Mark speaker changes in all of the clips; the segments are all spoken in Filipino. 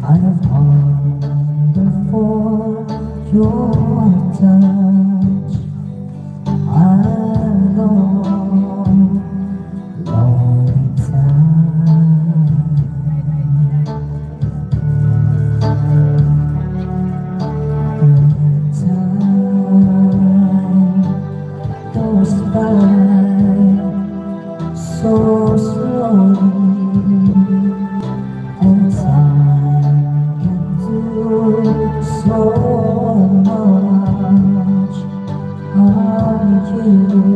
Speaker 1: I've hungered for your touch. I've lonely time. Time goes by so slowly, and time can do so much. Are you still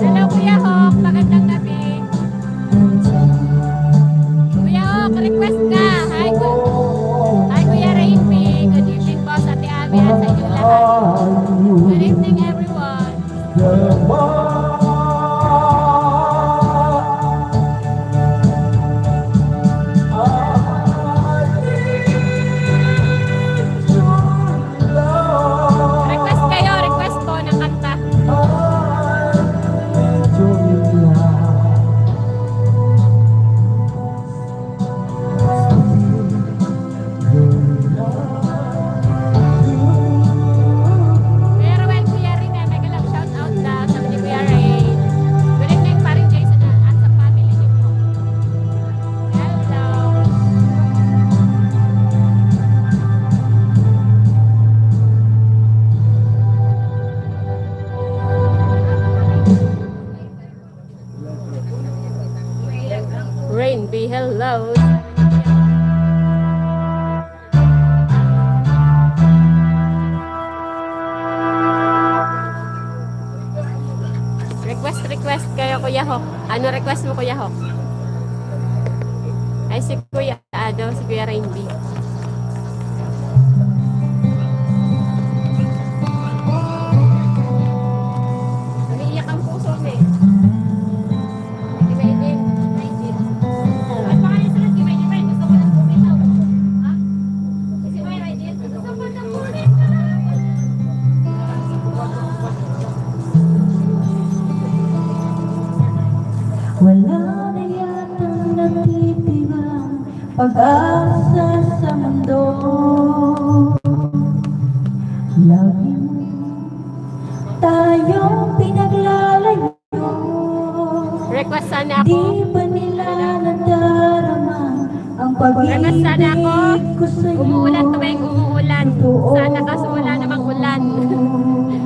Speaker 2: Hello, Kuya Hok. Magandang gabi. Kuya Hok, request ka. Hi, Kuya Rainby. Good evening po sa Ate Ami at sa inyo lahat. Good evening, everyone. Request kayo, request po ng kanta. Kuya Ruel, Kuya Rina, mega love shout out daw sa ni Kuya Ray. Good evening pa rin Jason at sa family niyo po. Hello. Rain be hello. Request kayo Kuya Hok. Ano request mo Kuya Hok? Ay si Kuya si Kuya Rainby. Umiiyak ang puso mo eh. Gimaydin. At pangalan sa lahat, Gimaydin. Gusto ko lang bumitaw. Ha? Si Gimaydin. Gusto ko lang bumitaw.
Speaker 1: Wala na yatang natitirang pag-asa sa mundo. Lagi mo tayong pinaglalayo.
Speaker 2: Request sana ako.
Speaker 1: Di ba nila nadarama ang
Speaker 2: Request sana ako.
Speaker 1: pag-ibig ko sa'yo?
Speaker 2: Umuulan tuwing umuulan. Sana kaso wala namang ulan.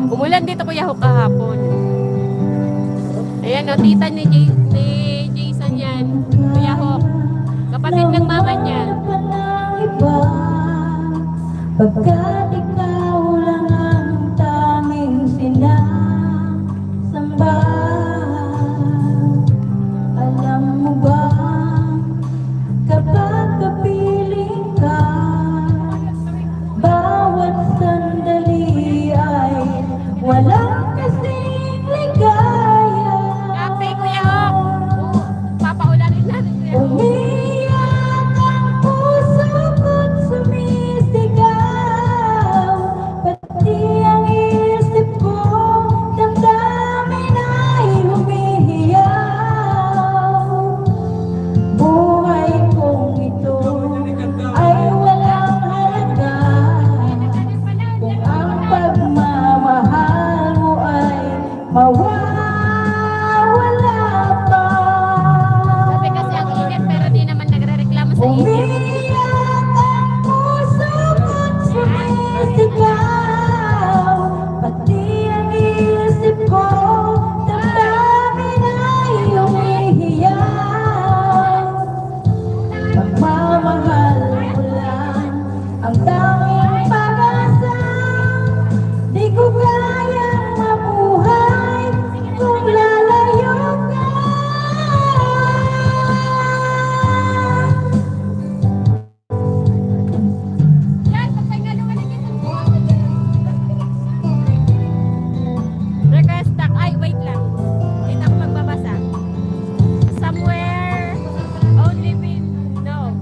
Speaker 2: Umulan dito Kuya Hok kahapon. Ayan o, tita ni Jason yan. Kuya Hok. Kapatid ng mama niya.
Speaker 1: Pagkat ikaw lang ang tanging sinasamba. Alam mo ba, kapag kapiling ka, bawat sandali mawawala pa.
Speaker 2: Sabi kasi ang init pero di naman nagre-reklamo sa init.
Speaker 1: Umiyak ang puso ko't sumisigaw, pati ang isip ko, damdamin ay umihiyaw. Pagmamahal mo lang ang tanging pag-asa, di ko kayang mabuhay kung lalayo ka.
Speaker 2: Yan, pagpahingalo ka na dito. Request tack. Ay, wait lang. Dito ako magbabasa. Somewhere only we know.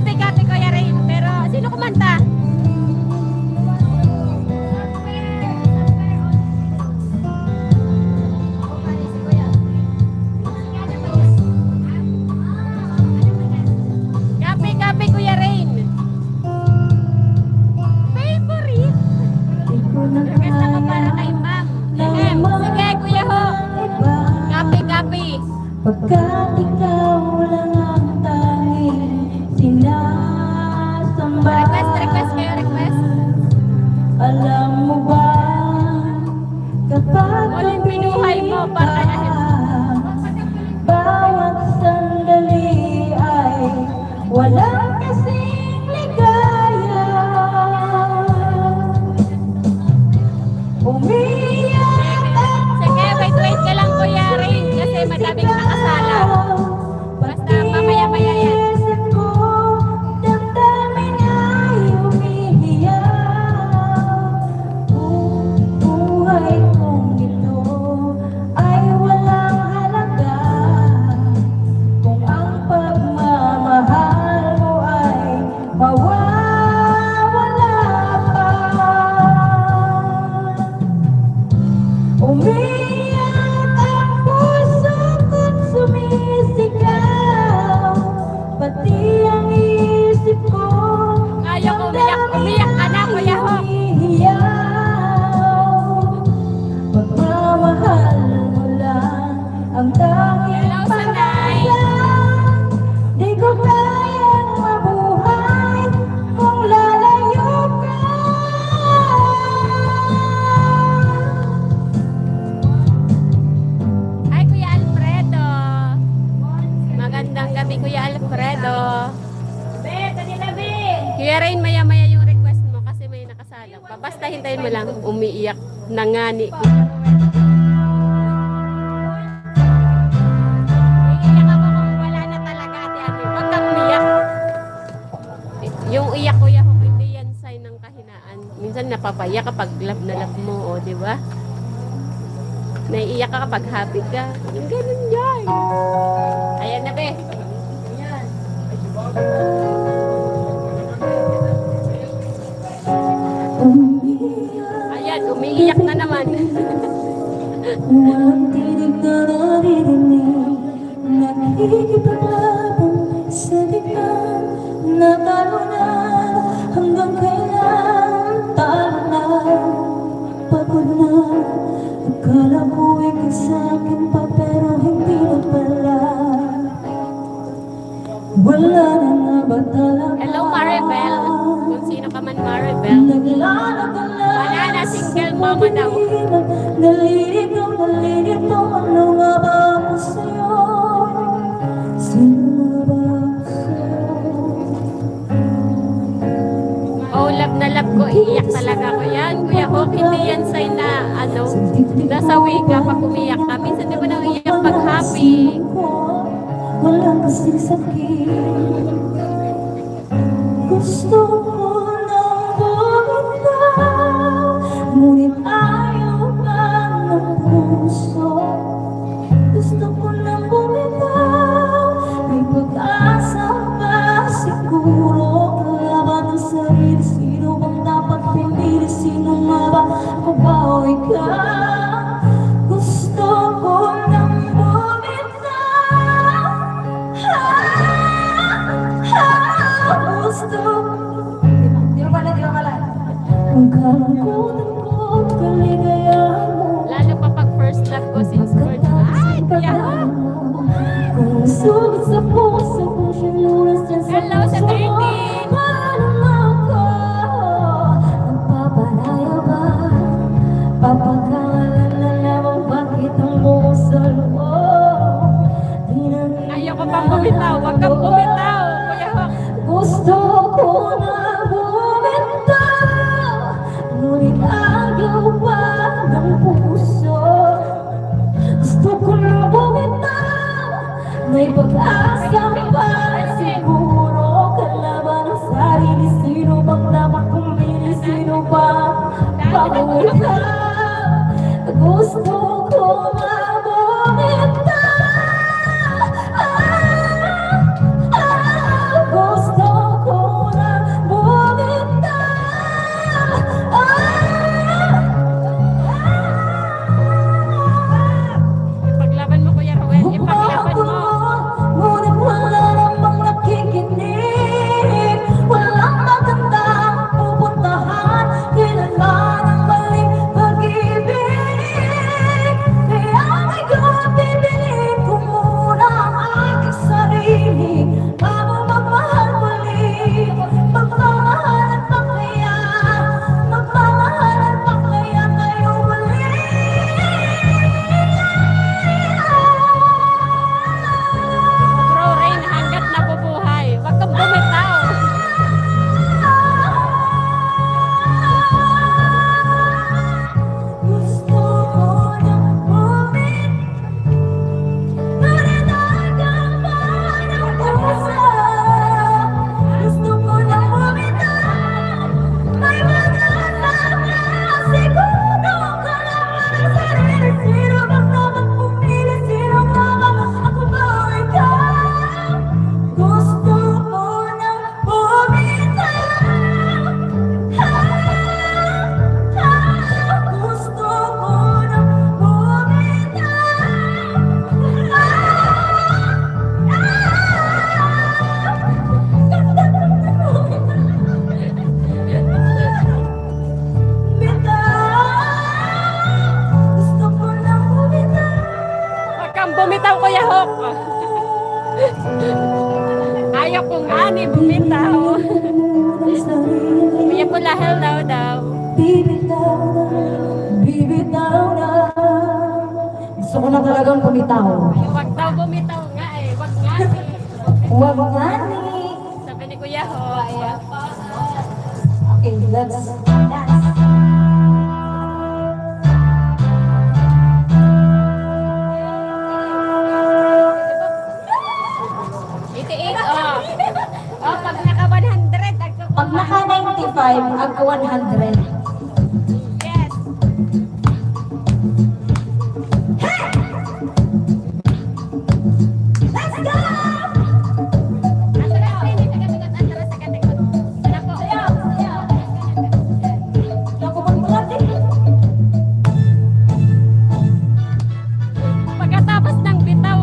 Speaker 2: Copy Kuya Rain. Pero sino kumanta? Copy Kuya Rain. Favorite?
Speaker 1: Di ko na
Speaker 2: Request ako para kay Ma'am. Sige, Kuya Ho. Copy.
Speaker 1: Pagkat ikaw lang ang tanging sinasamba.
Speaker 2: Request kayo, request.
Speaker 1: Alam mo ba, kapag
Speaker 2: Muling binuhay mo, partner.
Speaker 1: bawat sandali ay walang kasing ligaya. Umiyak ang
Speaker 2: Sige, wait ka lang Kuya Rain kasi madaming nakasala. Basta mamaya-maya yan.
Speaker 1: isip ko, damdamin ay umihiyaw. Buhay kong ito ay walang halaga kung ang pagmamahal mo ay mawawala pa. Umiyak ang puso ko't sumisigaw, pati ang isip ko,
Speaker 2: Ayaw ko umiyak ka na Kuya Ho.
Speaker 1: umihiyaw. Pagmamahal mo lang ang tanging
Speaker 2: Hello, Sanay.
Speaker 1: pag-asa, di ko kayang mabuhay kung lalayo ka.
Speaker 2: Hi Kuya Alfredo. Magandang gabi Kuya Alfredo. Kuya Rain, maya-maya yung request mo kasi may nakasalang pa. Basta hintayin mo lang, umiiyak na nga ni Kuya Ruel. Iiyak ako kung wala na talaga ate Ami. Huwag kang umiyak. Yung iyak Kuya Ho, hindi yan sign ng kahinaan. Minsan napapayak kapag love na love mo, o di ba? Naiiyak ka kapag happy ka. Yung ganun yan. Ayan na be.
Speaker 1: Umiyak,
Speaker 2: Ayan, umiiyak na naman.
Speaker 1: walang tinig na naririnig, nakikipaglaban sa digmaan, natalo na hanggang kailan, talo na, pagod na. Akala ko ikaw sa akin pa pero hindi na pala. Wala na nga ba talaga?
Speaker 2: Hello, Maribel. Kung sino ka man, Maribel.
Speaker 1: Wala
Speaker 2: na, single mama daw.
Speaker 1: Nalilito, ano nga ba ako sa'yo? Sino nga ba ako sa'yo?
Speaker 2: Oh, love na love ko. Iiyak talaga ko yan. Kuya Hawk, hindi yan sign na, nasawi ka pag umiyak ka. Minsan di ba nang iiyak pag happy?
Speaker 1: Walang kasing sakit. Gusto ko nang bumitaw, ngunit ayaw ka ng puso. Gusto ko nang bumitaw, may pag-asa pa siguro. Kalaban ng sarili, sino bang dapat pinili? Sino nga ba ako ba o ikaw? Gusto ko nang bumitaw. Gusto Di ba pala? Ang kalungkutan ko, kaligayahan
Speaker 2: love ko since birth. Ay, Kuya Hawk!
Speaker 1: Kung sugat sa puso kung siyang lunas dyan sa
Speaker 2: Hello sa
Speaker 1: puso
Speaker 2: 13.
Speaker 1: Paano ako magpapalaya ba? Papagkalan na lamang bakit ang buong sa loob Di na
Speaker 2: Ayoko pang bumitaw. Huwag kang bumitaw, Kuya Hawk.
Speaker 1: gusto ko na bumitaw Ngunit ayaw pa ng puso Gusto ko na bumitaw May pag-asa pa siguro Kalaban ang sarili Sino bang dapat pumili Sino ba pag-ulap Gusto ko na bumitaw Gusto ko na bumitaw
Speaker 2: Ipaglaban mo, Kuya Ruel. Ipaglaban mo.
Speaker 1: Ngunit wala namang nakikinig Walang magandang pupuntahan Kailanman ang maling pag-ibig Kaya ngayon bibilin ko muna ang aking sarili Bago magmahal muli Magmamahalan pa kaya Magmamahalan pa kaya tayo muli
Speaker 2: Bro Rain, hanggat nabubuhay. Huwag kang bumitaw.
Speaker 1: Gusto ko na bumitaw Ngunit ayaw pa ng puso Gusto ko na bumitaw May pag-asa na siguro Kalaban ang sarili Sino bang dapat pumili Sino nga ba ako ba o ikaw Gusto ko na bumitaw Gusto ko na Gusto ko na bumitaw
Speaker 2: Huwag kang bumitaw, Kuya Hawk. Ayaw ko nga ni bumitaw. Kuya Pula, hello daw.
Speaker 1: Bibitaw na, bibitaw na Gusto ko na talagang bumitaw
Speaker 2: Huwag daw bumitaw nga eh. Huwag nga ni.
Speaker 1: Huwag nga ni
Speaker 2: Sabi ni Kuya Hawk.
Speaker 1: Okay, let's dance
Speaker 2: Itiit, oh. Oh, pag naka 100,
Speaker 1: Pag naka 95, ag 100
Speaker 2: Yes.
Speaker 1: Let's go!
Speaker 2: Atras, hindi ka gabigat. Atras sa katikot. Sana po.
Speaker 1: Ako bang bulati?
Speaker 2: Pagkatapos ng bitaw,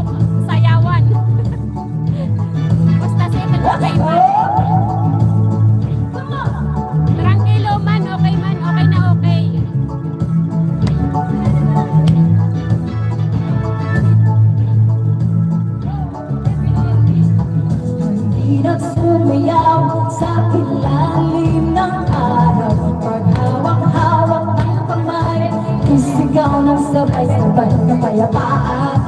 Speaker 2: sayawan. Basta second okay man. Tranquilo man, okay na okay.
Speaker 1: Di nagsumayaw sa ilalim ng araw Paghawak-hawak ng kamay Isigaw ng sabay-sabay na kapayapaan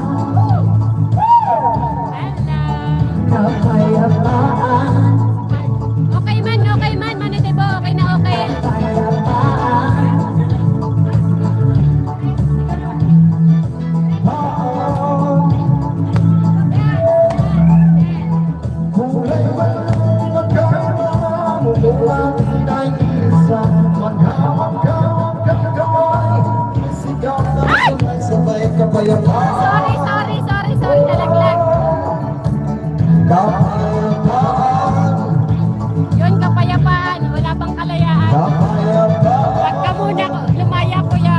Speaker 2: Hello.
Speaker 1: Kapayapaan
Speaker 2: Okay man, manitibo, okay na okay.
Speaker 1: Kapayapaan
Speaker 2: Sorry, nalaglag. Yun, kapayapaan. Wala pang kalayaan. Wag ka muna, lumaya kuya.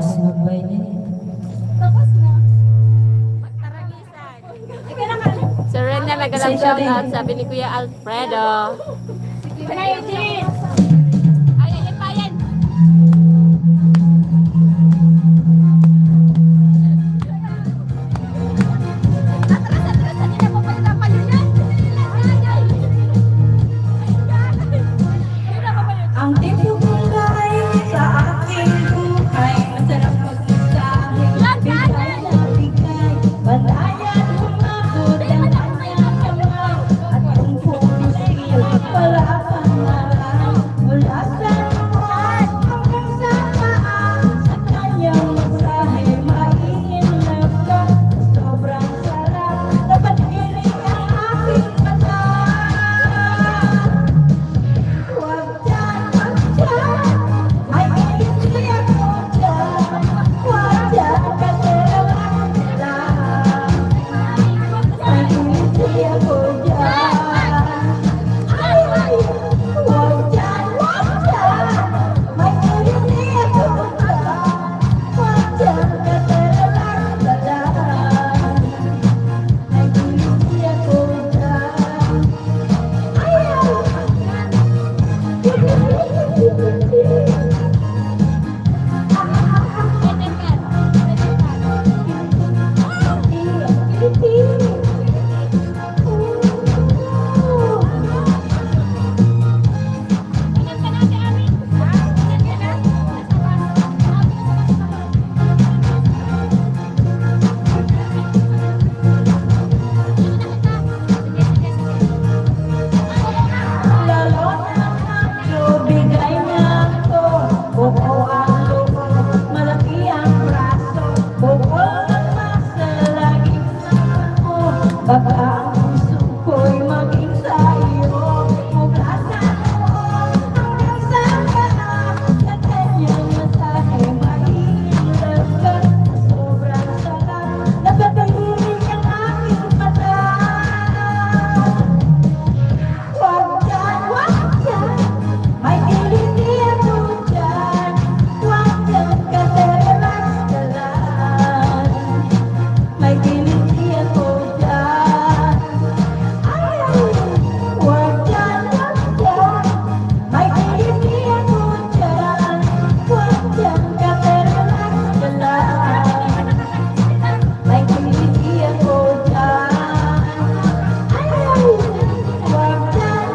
Speaker 1: si Magwayle.
Speaker 3: Tapos na.
Speaker 2: Magtaragisan.
Speaker 3: Ikaw naman.
Speaker 2: Sir Rena, nagalang
Speaker 1: Pasensya
Speaker 2: shout out
Speaker 1: din.
Speaker 2: sabi ni Kuya Alfredo.
Speaker 3: Kuya Eugene.
Speaker 2: Ay, ayun pa yan.
Speaker 3: Atras, hindi na po pala napalunan. Hindi na papalunan.
Speaker 1: Ang tipo buhay sa aking buhay, masarap magmensahe, bigay na bigay, banayan umabot ang kanyang kamay, at kung pumisil, wala pang malay, mula sa buhay hanggang sa taas, sa kanyang mensahe, maiinlove ka, sobrang sarap, dapat iring ang aking mata. Huwag dyan, may hindi ako dyan. Huwag dyan, kasi lang sila. May hindi ako dyan. Ay, huwag dyan, may hindi ako dyan. Huwag dyan, kasi lang sila. May hindi ako dyan. Lalo na ako, bigay na ako. Buo ang loob, malaki ang braso. Buo ang masa, laging sama ko. Baka ang puso ko'y maging sa'yo. Mula sa noon hanggang sa taas, sa kanyang mensahe, maiinlove ka. Sobrang sarap, napatahilig ang aking mata. Huwag dyan, may hindi ako dyan. Huwag dyan, kasi relax ka lang. May hindi ako dyan. Ay, huwag dyan, may hindi ako dyan. Huwag dyan, kasi relax ka lang. May hindi ako dyan. Ay, huwag dyan,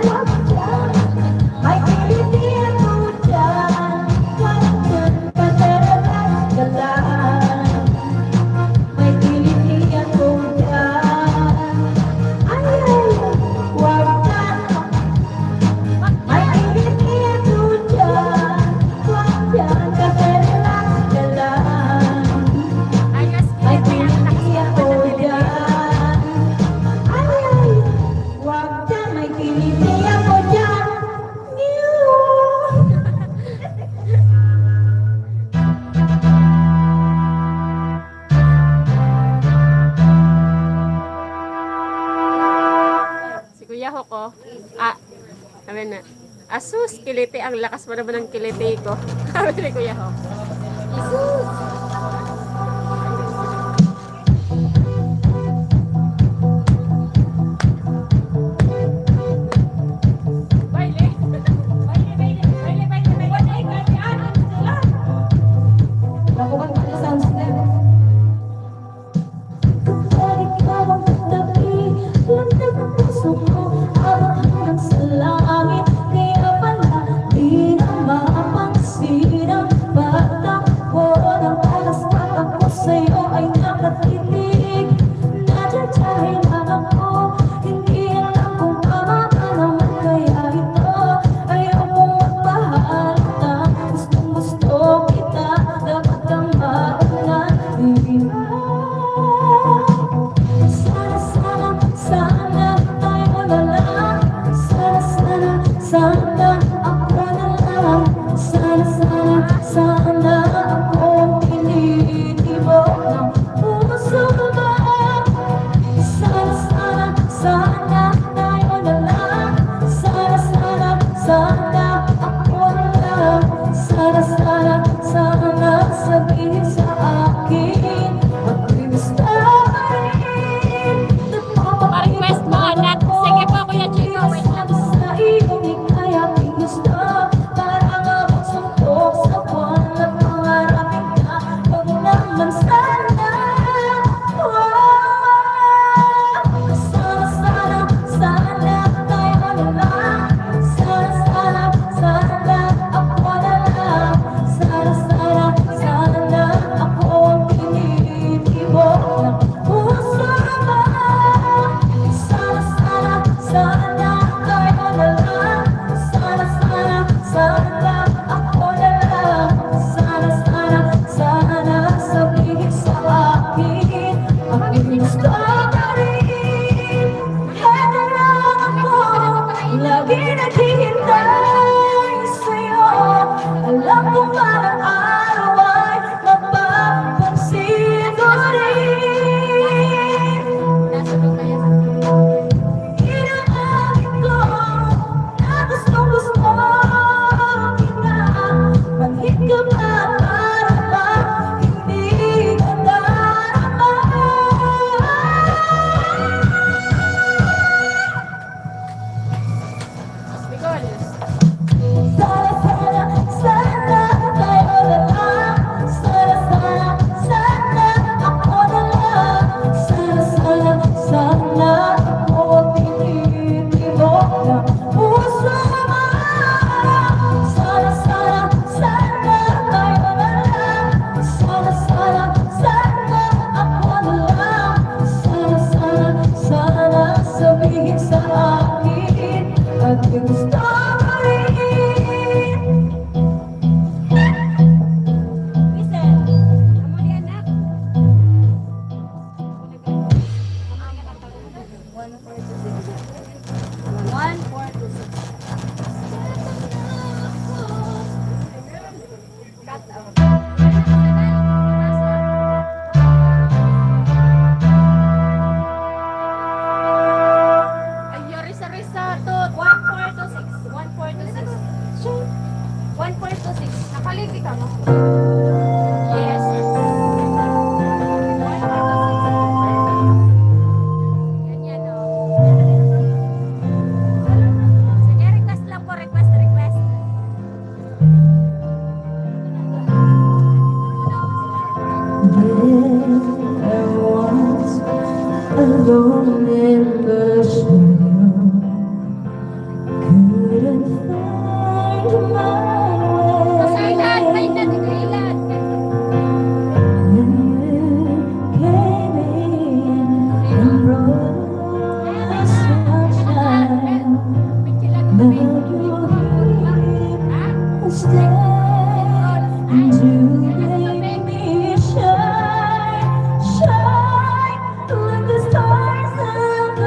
Speaker 1: may hindi ako dyan. Huwag dyan, kasi relax ka lang. May hindi ako dyan. Ay, huwag dyan, may hindi ako dyan. Huwag dyan, kasi relax ka lang.
Speaker 2: Ayos,
Speaker 1: May
Speaker 2: kaya
Speaker 1: hindi ako dyan. Ay, huwag dyan, may hindi ako dyan.
Speaker 2: Si Kuya Hoko. Sabi na. Asus, kiliti. Ang lakas mo naman ng kiliti ko. Sabi ni Kuya Hoko. Asus! Baile!
Speaker 1: Nakuha ko sa sound step. Kapag ikaw ang katabi, landag ang puso ko, abot hanggang sa langit. Kaya pala, di na mapansin ang pagtakbo ng
Speaker 3: Nakaliti ka mo?
Speaker 2: Yes. Ganyan, oh. Sige, request lang po. Request.
Speaker 1: There was alone in the shadow, couldn't find my
Speaker 2: Ilan,
Speaker 1: way.
Speaker 2: ilan, ilan.
Speaker 1: When you came in and brought the sunshine, now you're here instead, and you make me shine, shine like the stars above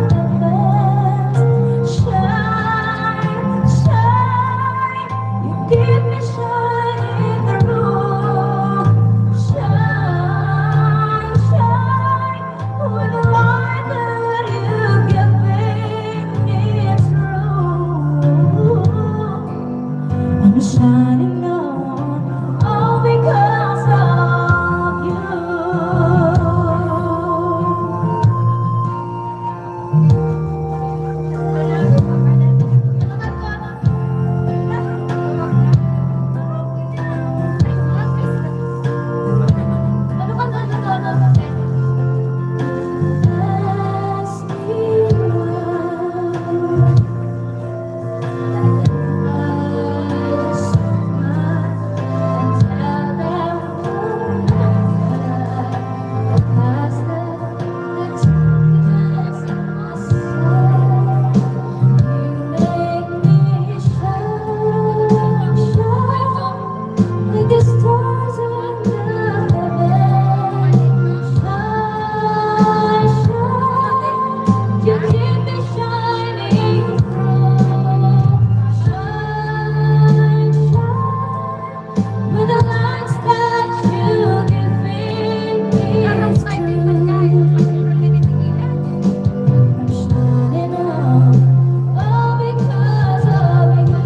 Speaker 1: the heavens. Shine, shine, you keep me shining through. Shine, shine, with the light that you give me, it's true. I'm shining on all because of you. Ask me why. You keep me shining through. Shine, shine, with the lights that you give me. It's true. I'm shining on, all because of you.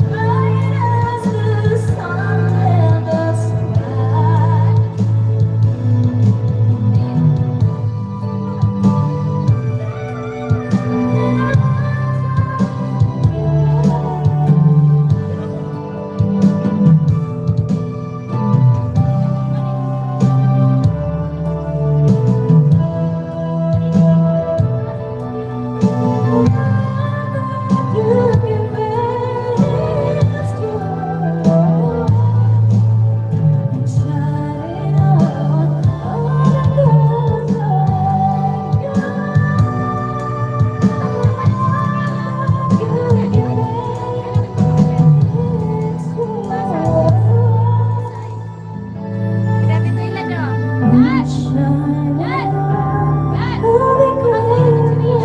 Speaker 1: Bright as the sun in the sky. You give me this joy. I'm shining on all because of you. You give me this joy.
Speaker 2: Grabe to ilan, oh.
Speaker 1: I'm shining on all because of you.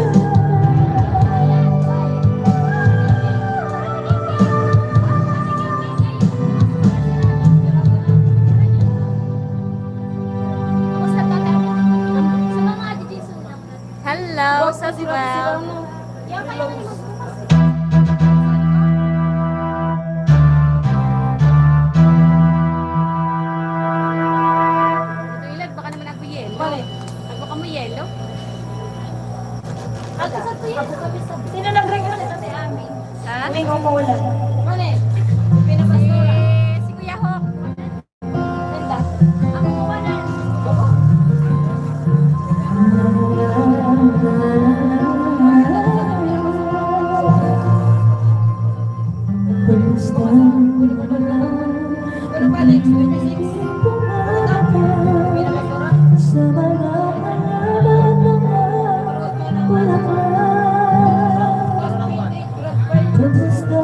Speaker 2: Hello, Saswell. Ito ilan, baka naman ako yelo. Baka mo yelo.
Speaker 3: Sino nag-request sa si Ami?
Speaker 2: Ha?
Speaker 3: Aming umulan. Mali.
Speaker 2: Si Kuya Hawk.
Speaker 3: Ganda. Ang umulan.
Speaker 1: Pero
Speaker 3: balik, 26.
Speaker 1: sa mga halaman ng bulaklak. Kumusta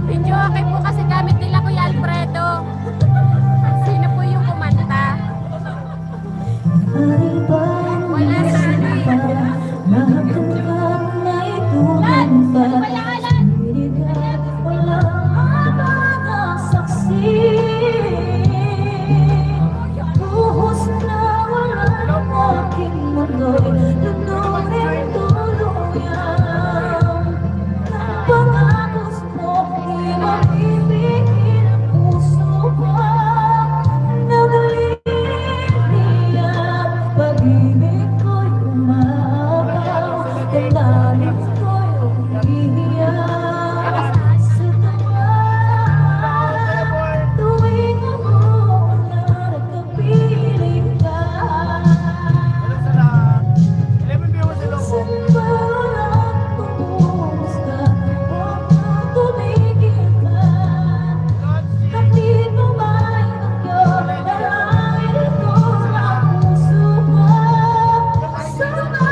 Speaker 2: Video okay po kasi gamit nila Kuya Alfredo. Sino po yung kumanta? Wala sa ano eh.
Speaker 1: Mahapagkat na ituhan pa Sinigat walang mga saksi Buhos na walang aking mundo'y Lunurin tuluyan Ng pangakos mo Di mapipigil ang puso ko Nagliliyak Pag-ibig ko'y umapaw Damdamin ko'y umiiyak Sa tawa Tuwing umuulan at kapiling ka Saan ba ang pumulos ka? Huwag kang tumigil ka Kapit mo may bagyo Dalangin ko ang puso mo Sama-sama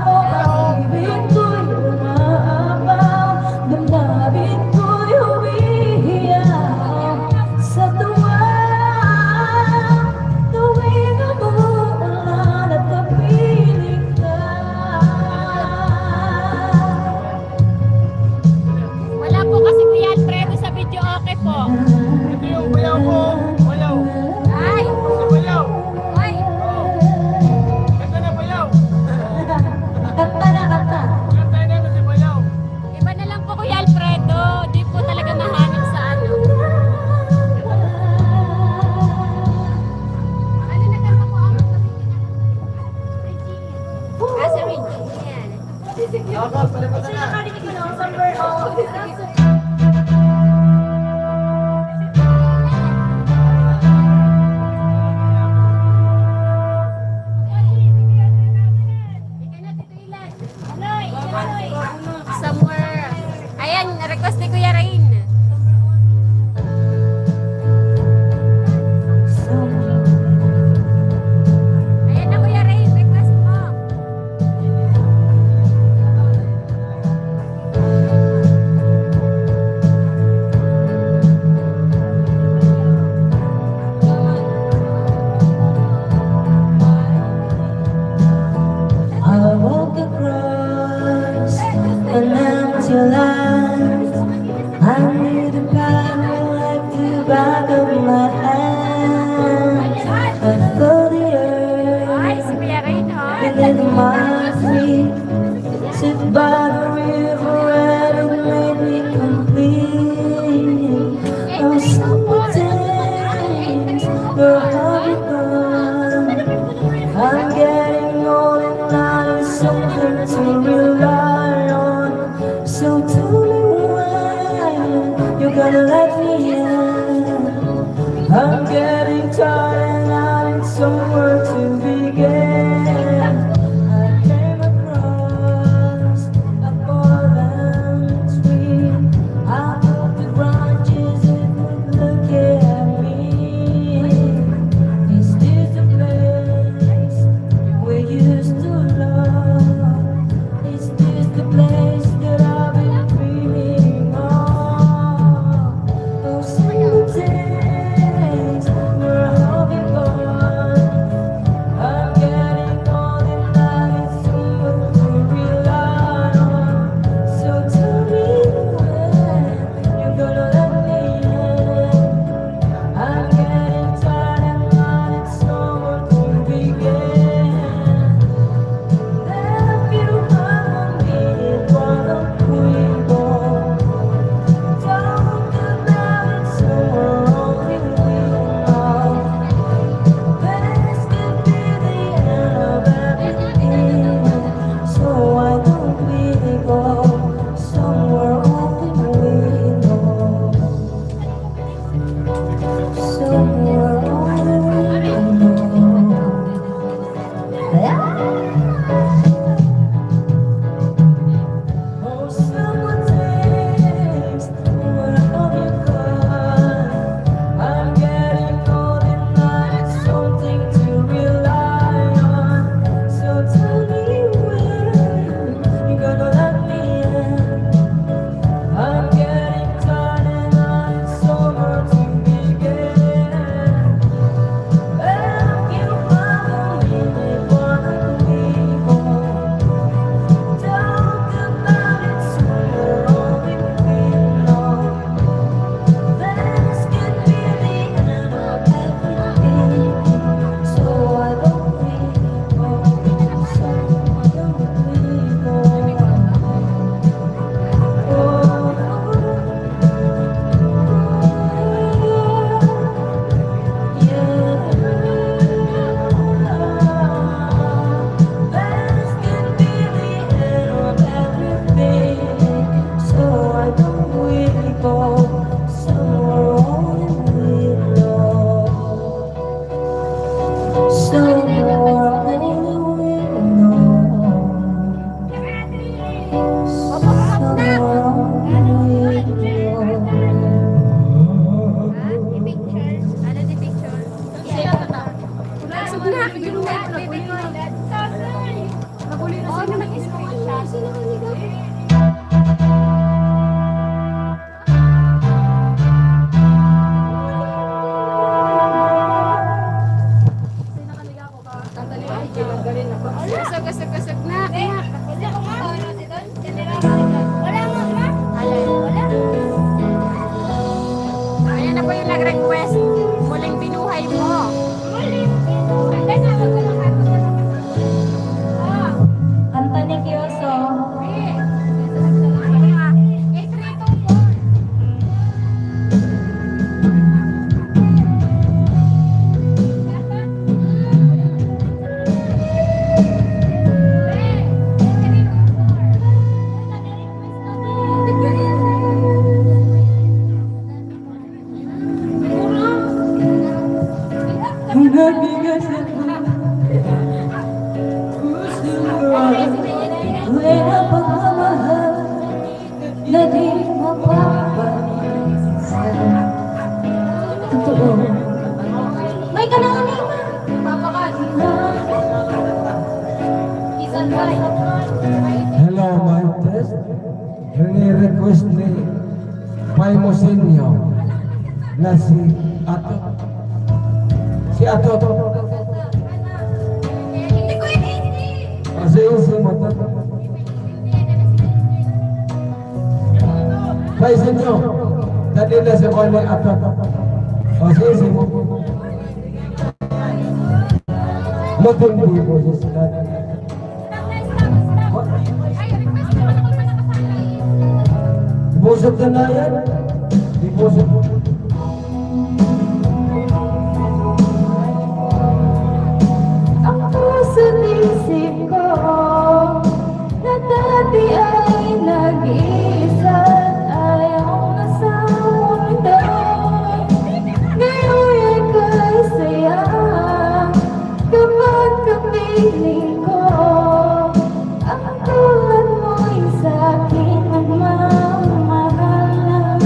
Speaker 1: Pag-ibig ko'y umaapaw Damdamin ko'y umiiyak Sa tuwa Tuwing umuulan at kapiling ka
Speaker 2: Wala po kasi Kuya Alfredo sa video okay po. Ay! Ay!
Speaker 1: Kanta na kanta
Speaker 2: Iba na lang po Kuya Alfredo. Di po talaga mahanap sa ano. Ano na kanta po ang Ah, sa Regina. Somewhere. Ayan, request ni Kuya Rain. Ayan na Kuya Rain, request mo. Ano di picture? Subna, yung net, nabuli na sila mag-screenshot. Kusog na. Ayan na po yung nag-request. Muling binuhay mo.
Speaker 1: Kanta ni Kiyoso. Nabigas ako. Puso ko may napagmamahal na di mapapalisan. Totoo. May kananima.
Speaker 4: Hello, my test. Request ni Paimosinyo na si Ato. Si Ato. Kasi si Mata. Paisinyo. Tadi na si Kone Ato. Kasi si Mata. Matindi po siya sila. Ibusog na na yan. Ibusog.
Speaker 1: Ang puso't isip ko na dati ay nag-iisa at ayaw na sa mundo. Ngayon ay kay saya kapag kapiling ko. Ang tulad mo'y sa'kin nagmamahal na.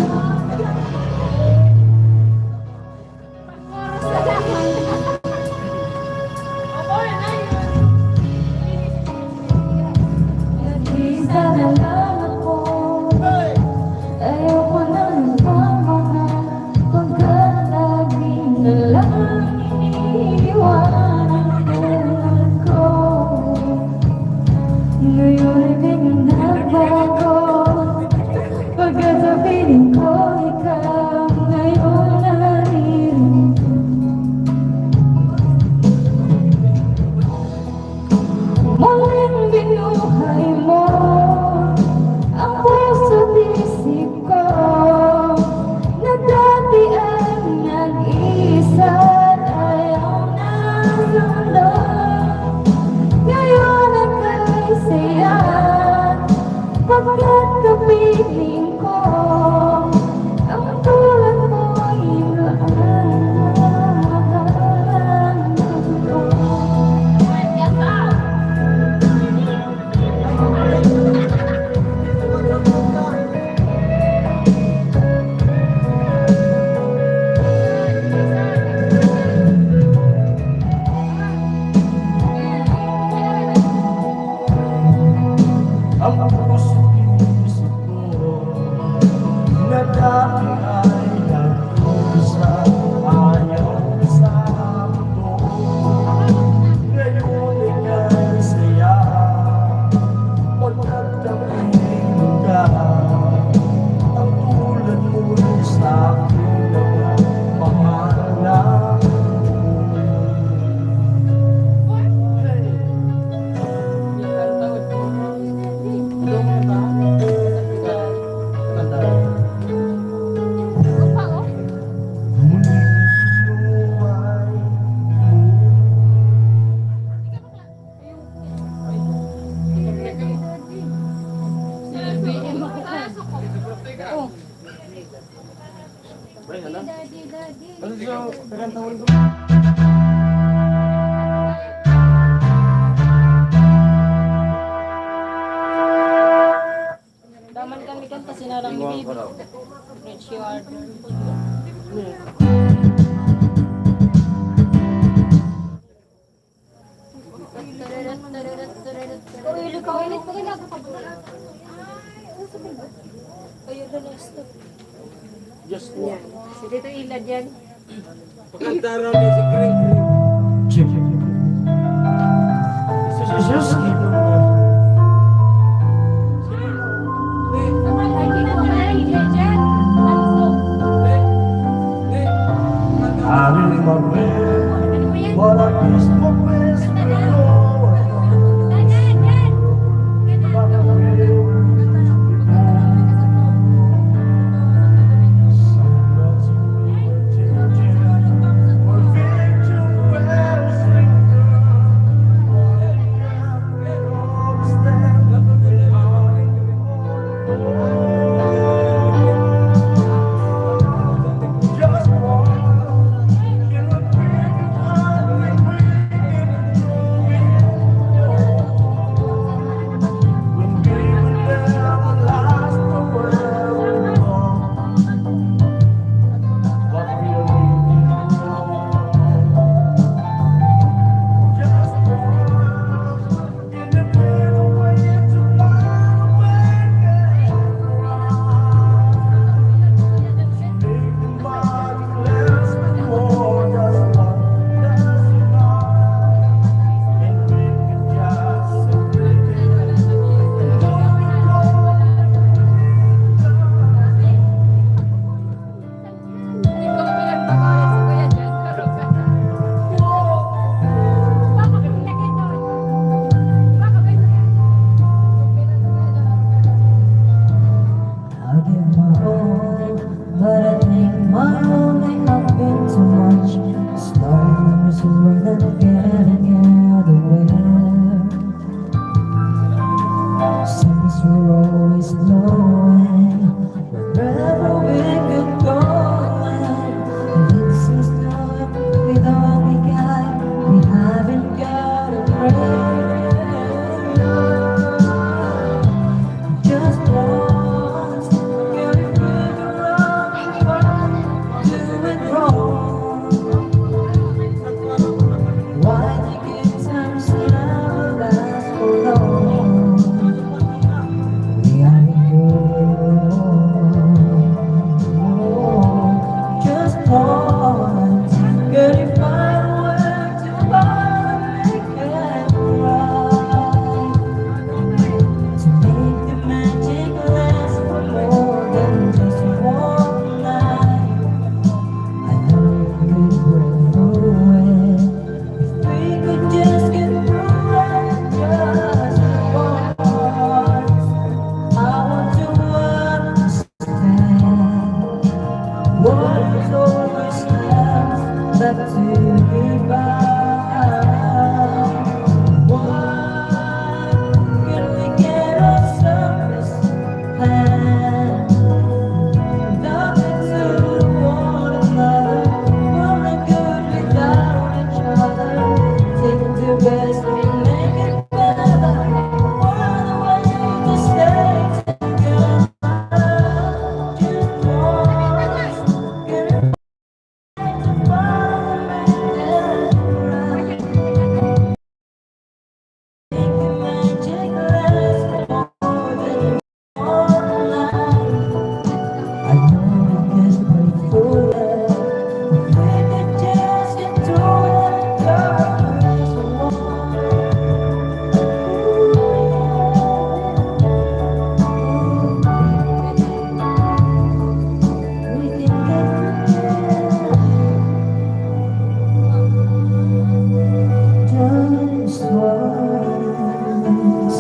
Speaker 1: Nag-isa na lang ako. Ayoko na nagmamahal. Pagkalaging na lang iniiwanan tulad ko. Ngayon ay biglang nagbago. Pagkasabihin ko ikaw ngayon naririnig. Muling binuhay mo ang puso't isip ko na dati ay nag-iisa at ayaw na sundo. Ngayon ay kay saya pagkat kapiling ko ang tulad mo'y laan.
Speaker 4: Ang puso isip ko Just
Speaker 2: Yan. Si Tito Ilad yan.
Speaker 4: Pagkanta raw niya si Greg. Check. Jesus.
Speaker 2: Ay, hindi ko na Ilad yan.
Speaker 4: I really want to
Speaker 2: Ano mo yan?
Speaker 4: what I used to miss.
Speaker 2: Yan, yan.
Speaker 1: I give my all, but I think my all may have been too much. Stars were not getting out away. Seas were always blowing wherever we could go. And it seems time with all we got, we haven't got a break. Just once, can we figure out what doing wrong? Why the good times never last for long? We are good. Just once, can we find a way to make it right? To make the magic last for more than just one night. I know we could break through it if we could just get through it just once. I want to understand what is always left to goodbye. Why can we get our surface plan? Nothing to one another. We're not good without each other. Take the best and make it better. What other way to stay together? Just once, get it right to find make it right. Make the magic last for more than one night. I know we can break through it if we could just get through it just once. We can get through it just once.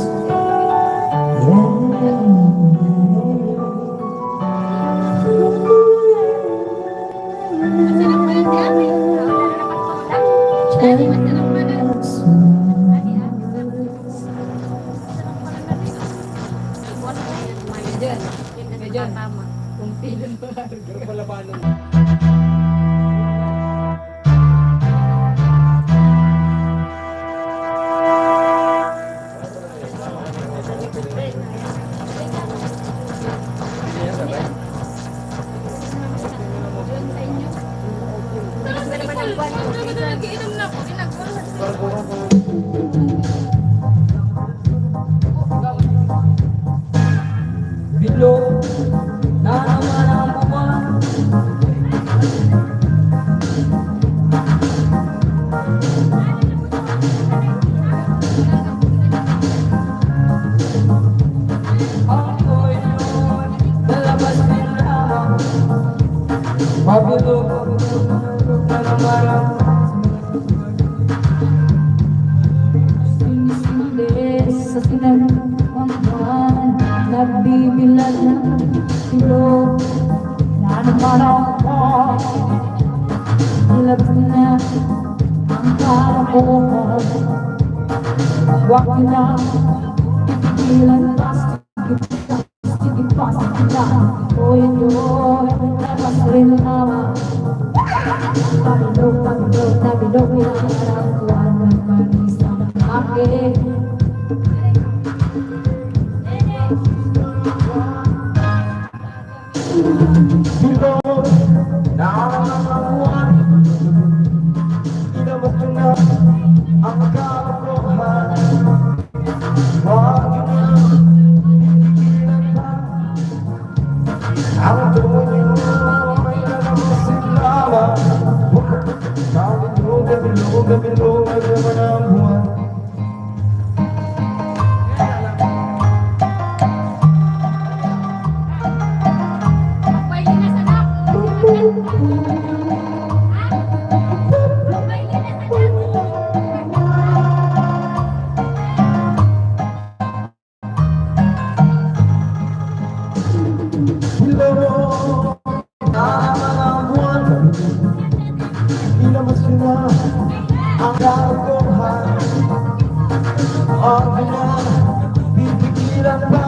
Speaker 2: Tama.
Speaker 4: Pero palabanan.
Speaker 3: Nagiinom na ako. Ginagawa.
Speaker 1: Sa sinagpangkuhan, nagbibilag ng silo na naman ako. Nilabas na ang kalakuhan. Huwag nila ipigilan, sige pa sa kita. Oy, labas rin naman. Tabilog, tabilog, tabilog na ang kuwan ng panisa ng akin.
Speaker 4: Dito na nakakuhan, inabot ko na ang kalokohan. Huwag nyo na pipigilan pa ang tunay may nalamasin lamang. Kabilog, kabilog, kabilog na naman ang buwan.
Speaker 2: Pwede na sa
Speaker 4: Bilog na naman ang buwan. Inabot ko na ang kalokohan. Huwag nyo na pipigilan pa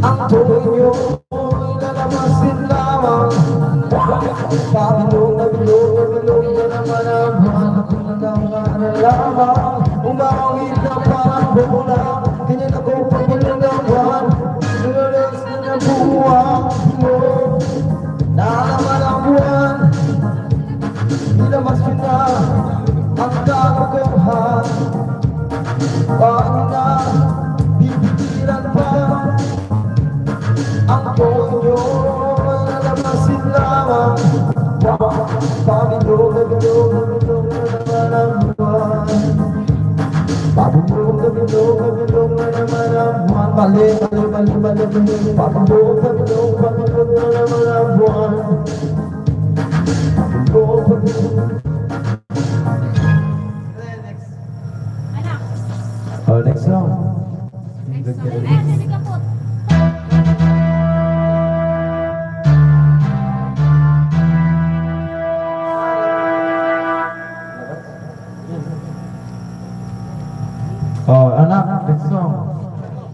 Speaker 4: ang tuloy nyo ilalamasin lamang. Pabilog na bilog na bilog na naman ang buwan. Ako nagkakana lamang, umawit na parang bola. Ganyan ako pagbilog ng buwan. Lumalas na ng buwan. Bilog na naman ang buwan. Ilabas ko na ang kalokohan. Huwag na pipigilan pa ang ponyo nalamasin lamang. Pabilog na bilog na bilog na naman ang buwan. Pabilog na bilog na bilog na naman ang buwan. Mali, mali, mali, mali, mali. Pabilog na bilog na bilog na naman ang buwan. Pabilog na bilog.
Speaker 2: anak.
Speaker 4: Oh, next song.
Speaker 2: Sige ka po.
Speaker 4: Oh, anak, next song.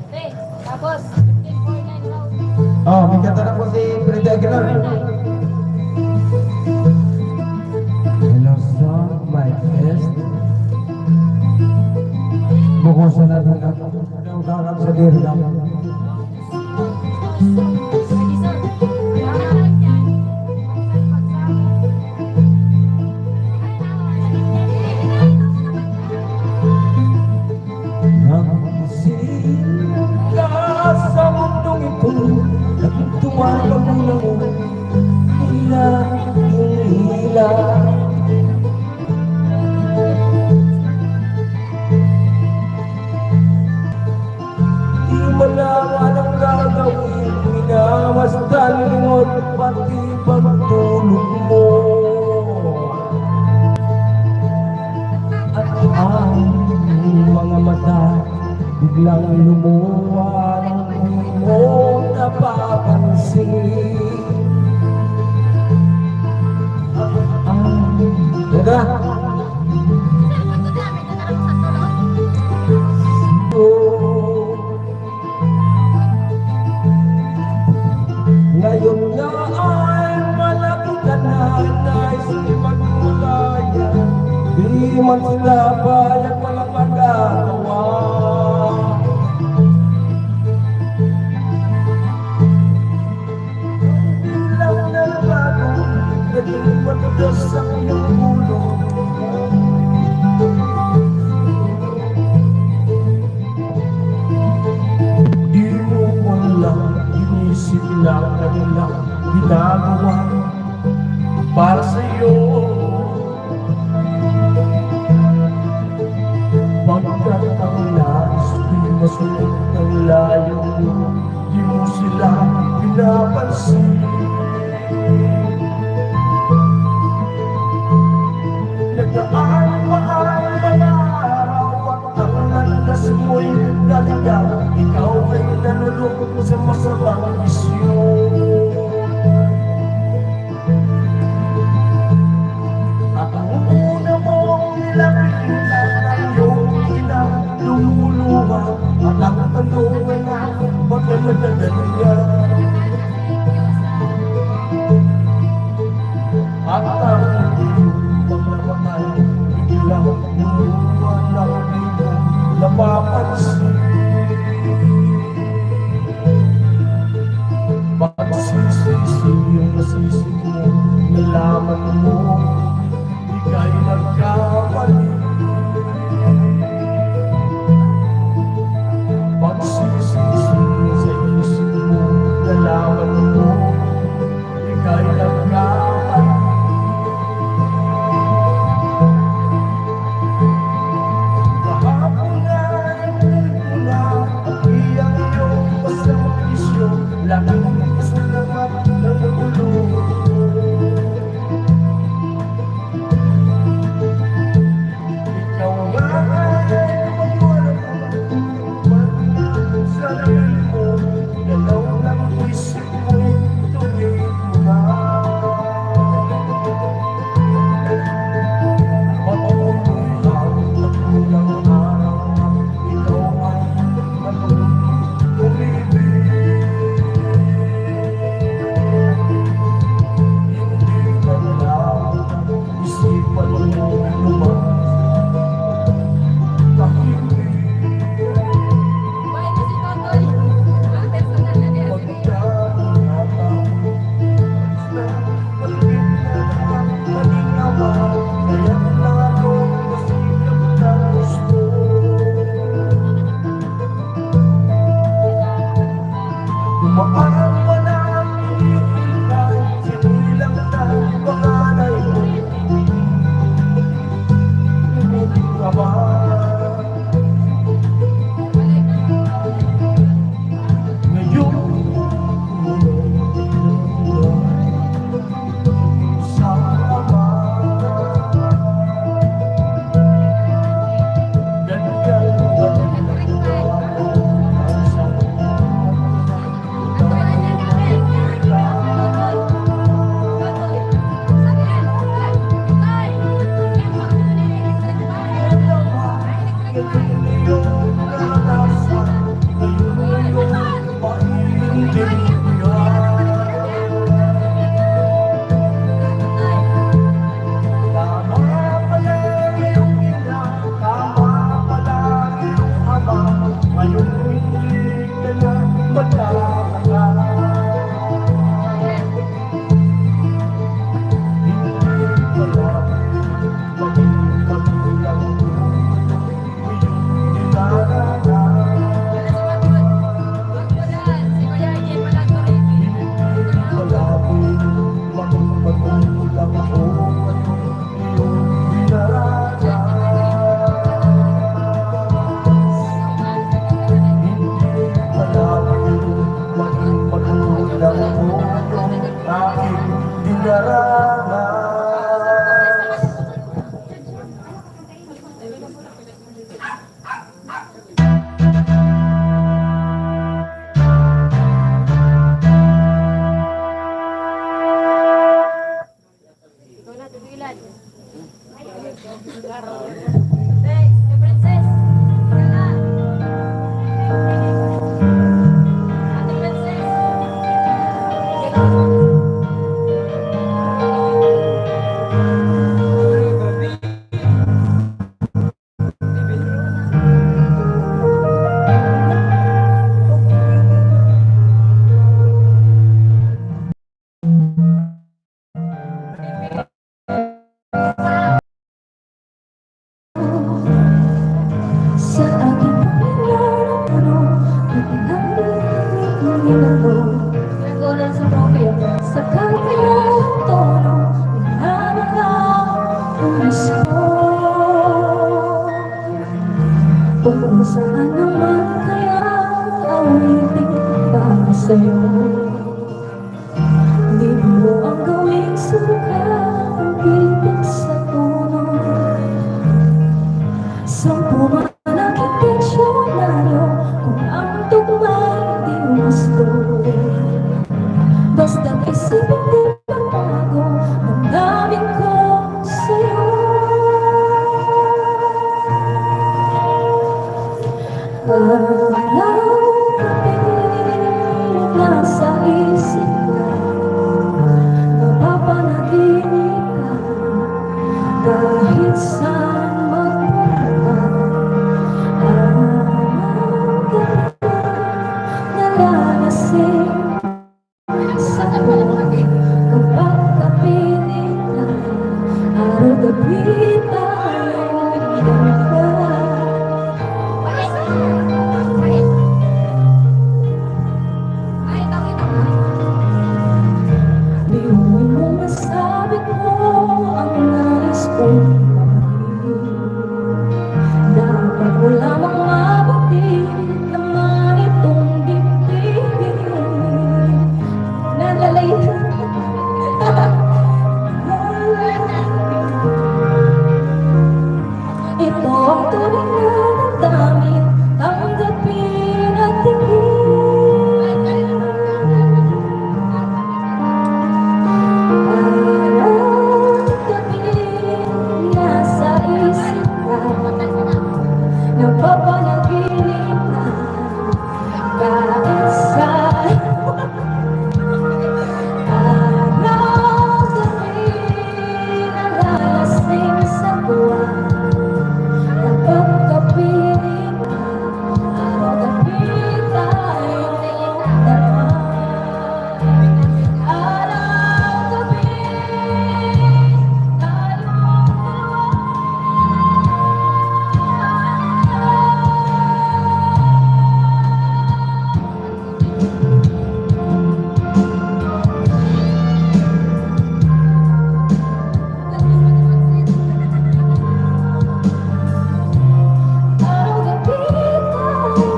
Speaker 2: Okay, tapos 1549 round.
Speaker 4: Oh, may kanta na po si Fred Aguilar. Hello, song, my best. Bukusan natin ang kakap sa diri naman.
Speaker 2: Ready, sir? Kailangan lang yan.
Speaker 4: Nagsimula sa mundong ito, nagtuwag ang ulo, hila, hila. Di malaman ang gagawin, minamasdan mo't pati pagtulog mo. At ang mga mata biglang lumuha ng di mo napapansin. At ang teka, ngayon nga ay malaki ka na, nais di magmulaya. Di man sila bayang mga magagawa. Bilang na bago, naging matigas ang iyong ulo. Di mo walang inisip na kanilang ginagawa para sa'yo. Pagkat ang At ang tanong ay pagkamadali niya. At ang pagkamatay, biglang lumuwan ng dito napapansin. Pagsisisi yung nasisi mo, nalaman mo, ika'y nagkamali. Pagsisisi sa isip mo, nalaman mo, ika'y nagkamali. Kahapon na mo na, iyang iyong pasamisyo, laging gusto naman ng ulo. Ikaw nga ay magwalang sa lamin mo, galaw ng isip mo'y tumingin mo na. Patuloy ang patulang araw, ikaw ay nagulong umibig. Hindi ka na lang isipan mo naman tahimik.
Speaker 3: Bahay na si Totoy. Ang personal na niya si Ria.
Speaker 4: Dumaan pa na ang iniintay, sinilang na panganay mo. Umuwi ka ba? Ngayon, sama ba?
Speaker 3: Ikaw na, tutuilan. Hey, the princess. Ikaw na. Ate princess. Ikaw na.
Speaker 1: Sa aking pinarapano, pinanginalo. Nagulat sa profil, sa kanyang tono, pinanagaw ang isko. Kung saan naman kaya awitin para sa'yo. Di mo ang gawing suka, ang bibig sa puno. Sampu man ang intensyonaryo, kung ang tugma'y di gusto. Basta't isipin di magbago, damdamin ko sa'yo. ito ang tunay na damdamin. Tanggapin at Aramdamin nasa isip ka, napapanaginip ka, kahit saan. Aramdamin nalalasing sa tuwa, kapag kapiling ka, araw-gabi tayong dalawa. Araw-gabi tayong Araw-gabi tayong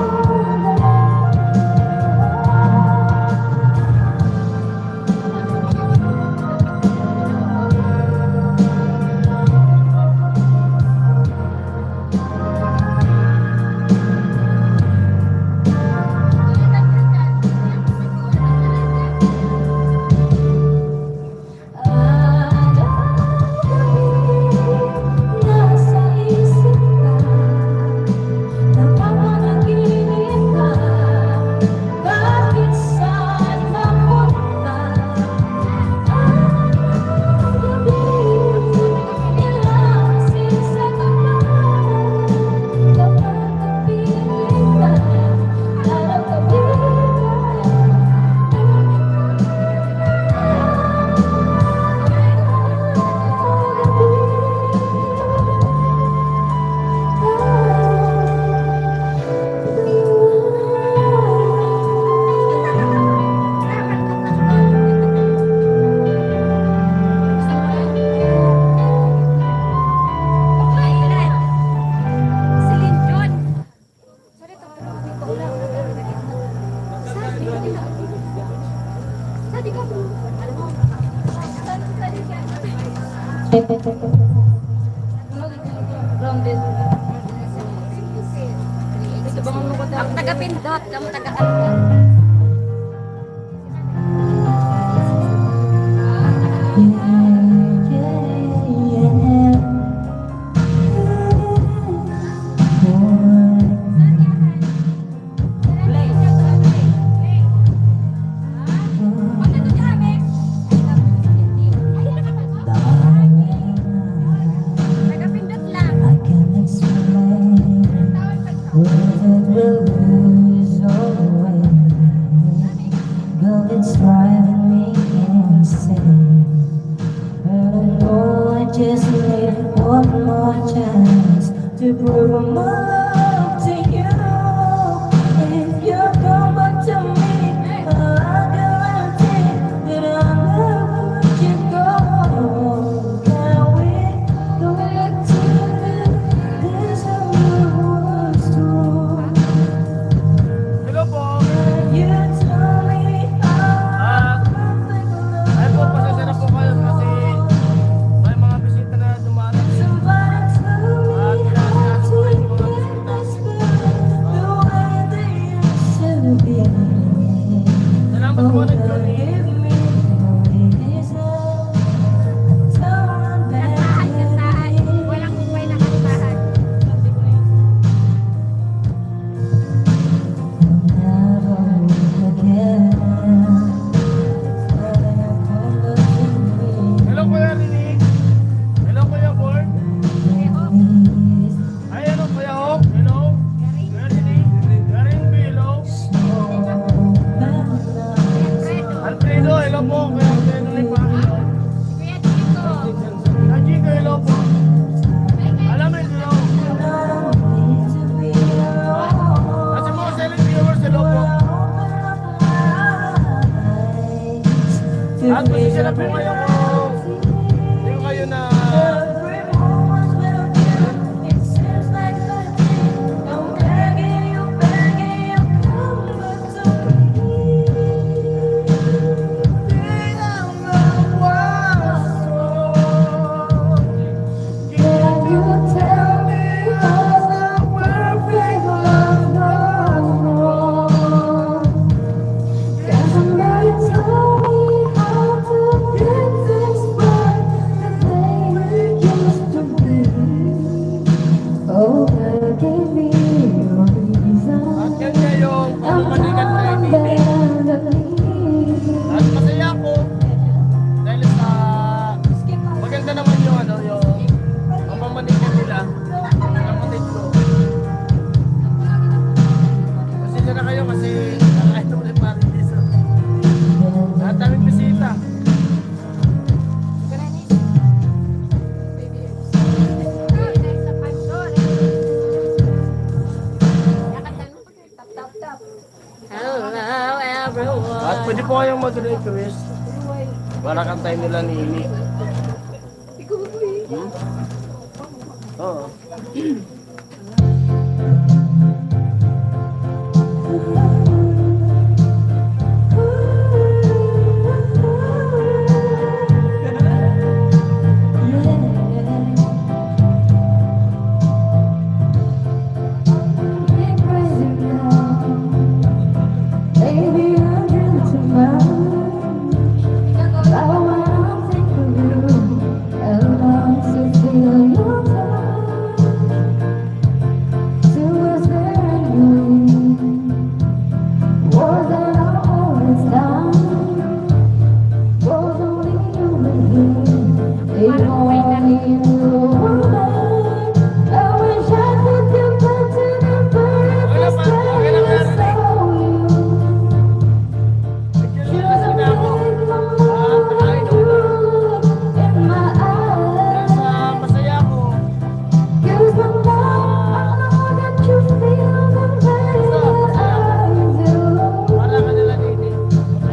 Speaker 1: nasa isip ka, napapanaginip ka, kahit saan mapunta. Araw-gabi nilalasing sa tuwa, kapag kapiling ka, araw-gabi
Speaker 3: Ang taga-pindot, ang taga-pindot. Taga-pindot lang.
Speaker 1: I can explain what it will lose away. Girl, it's driving me insane. But I know I just need one more chance to prove I'm up to you. If you come back to me, I guarantee that I'll never let you go. Can we go back to this how it was true?
Speaker 5: Hello po.
Speaker 1: You tell me how perfect
Speaker 5: Ay po, pasensya na po kayo kasi may mga bisita na dumating.
Speaker 1: somebody tell me how to get this feeling the way they used to be.
Speaker 5: Salamat po na Johnny.
Speaker 1: Give me a reason. Don't
Speaker 3: Kasahan, kasahan.
Speaker 1: abandon
Speaker 3: Walang
Speaker 1: me.
Speaker 3: kupay na kasahan.
Speaker 1: Never again.
Speaker 5: Hello Kuya Rini. Hello Kuya Born. Ay ano Kuya Hok. Hello. Kuya Rini. Kuya Rinby. Hello. Alfredo. Hello po. Kuya Alfredo Lipa. Hello.
Speaker 3: Kuya Chico.
Speaker 5: Kuya Chico. Hello po. Alam mo hello. Kasi mga selling viewers. Hello po. At pasensya na po kayo kung yung kayo na
Speaker 1: Can you tell me
Speaker 5: po kayong mag-request. Para kantayin nila ni Amy.
Speaker 3: Ikaw ba eh?
Speaker 5: Oo.
Speaker 1: Baby, I'm dreaming too much. I wanna think of you. I long to feel your touch. So was there anything more than I always done? Was only you and you. If only you were mine. I wish I could get back to the first day I saw you. You're the big look in my eyes.
Speaker 5: Masaya ako.
Speaker 1: 'Cause the more I know that you feel the way that I do.
Speaker 5: Para ka nila ni Amy.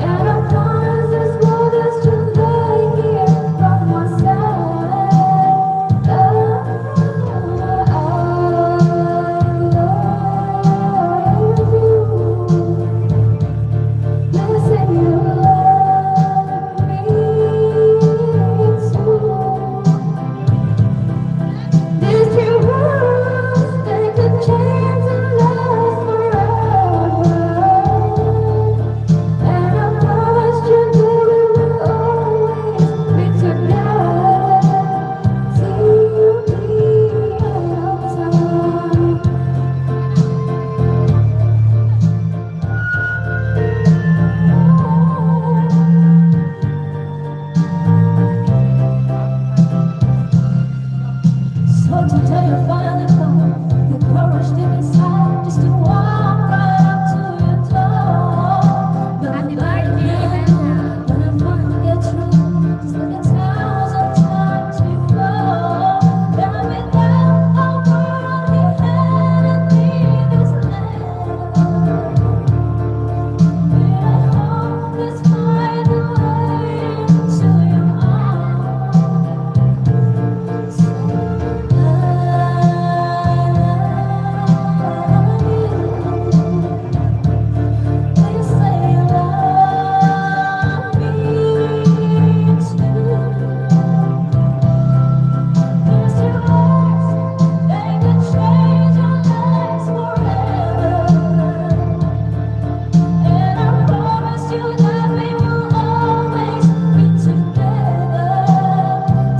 Speaker 1: And I promise this world is to lay here by my side. Listen, you love me too. These few words, they could change and last forever. And I promised you that we will always be together till the end of time. So today you finally found the courage deep inside just to walk right up to your door. But
Speaker 2: Happy
Speaker 1: right
Speaker 2: birthday,
Speaker 1: now, when I finally get through, just like a thousand times before, and without a word, he handed me this letter. May I hope this find the way to your heart. Please say you love me too. These two words, they could change your lives forever. And I promise you that we will always be together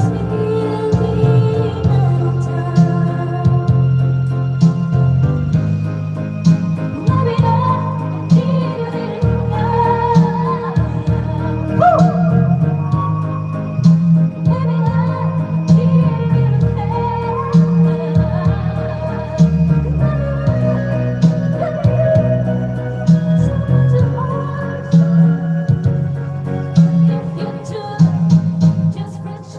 Speaker 1: till the end of time. Maybe I didn't Maybe if you do, just reach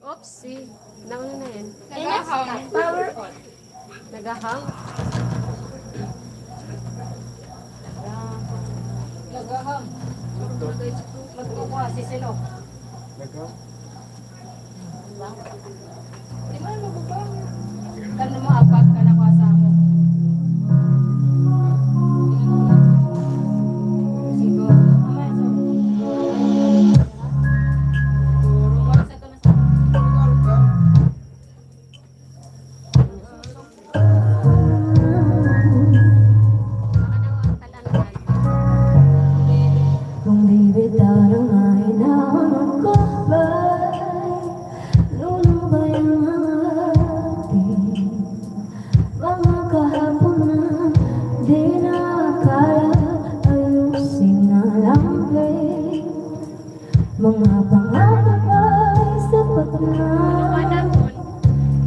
Speaker 2: Oopsie. Nauna na yan.
Speaker 3: Nagahang.
Speaker 2: Nagahang.
Speaker 3: Nagahang. Magkukuha si Sino. Di man mo ba? Kan mo apat ka na kuha mo. Sigo.
Speaker 1: kaya ayusin na langit. Mga pangarap ay sapat na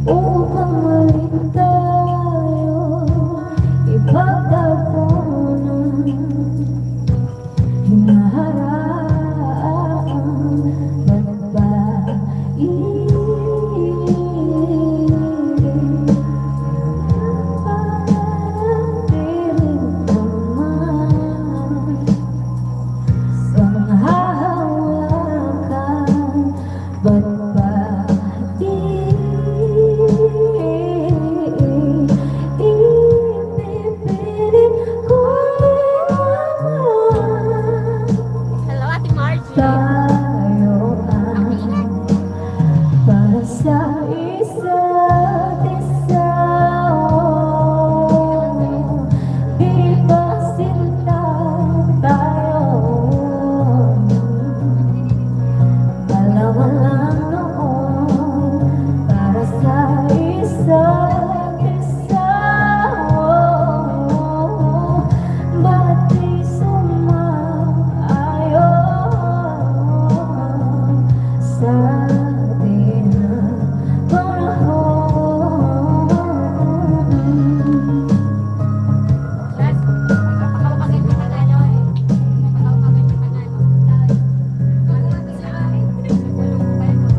Speaker 1: upang muli tayo ipagtagpo na hinaharap. Ba't ba pilit naman sa hahawakan? Ba't ba ipipilit ko naman
Speaker 2: Hello, Ate Margie.
Speaker 1: tayo para sa isa't isa? Di ba sinta tayo? Dalawa lang noon para sa isa't isa. Ba't di sumang-ayon sa atin ang panahon?
Speaker 2: Last, napakapagod ka na nyo eh. Napakapagod ka na nyo.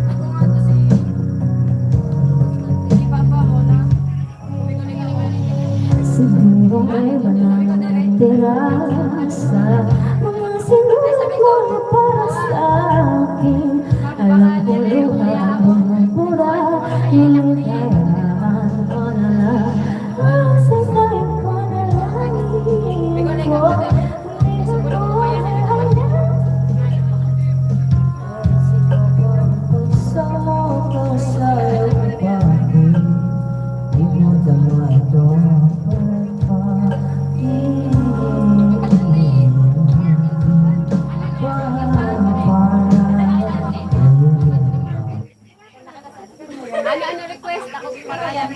Speaker 3: Ako nga to si Papa mo na.
Speaker 1: Siguro ay walang tira sa mga sinuwag para sa akin. Alam ko luha ang pura, ngunit kayaan ko na lang. Sasayin ko na lang ko. Hindi ko puso ko sa'yo bakit di mo damado
Speaker 2: Ano request? Ako para yan.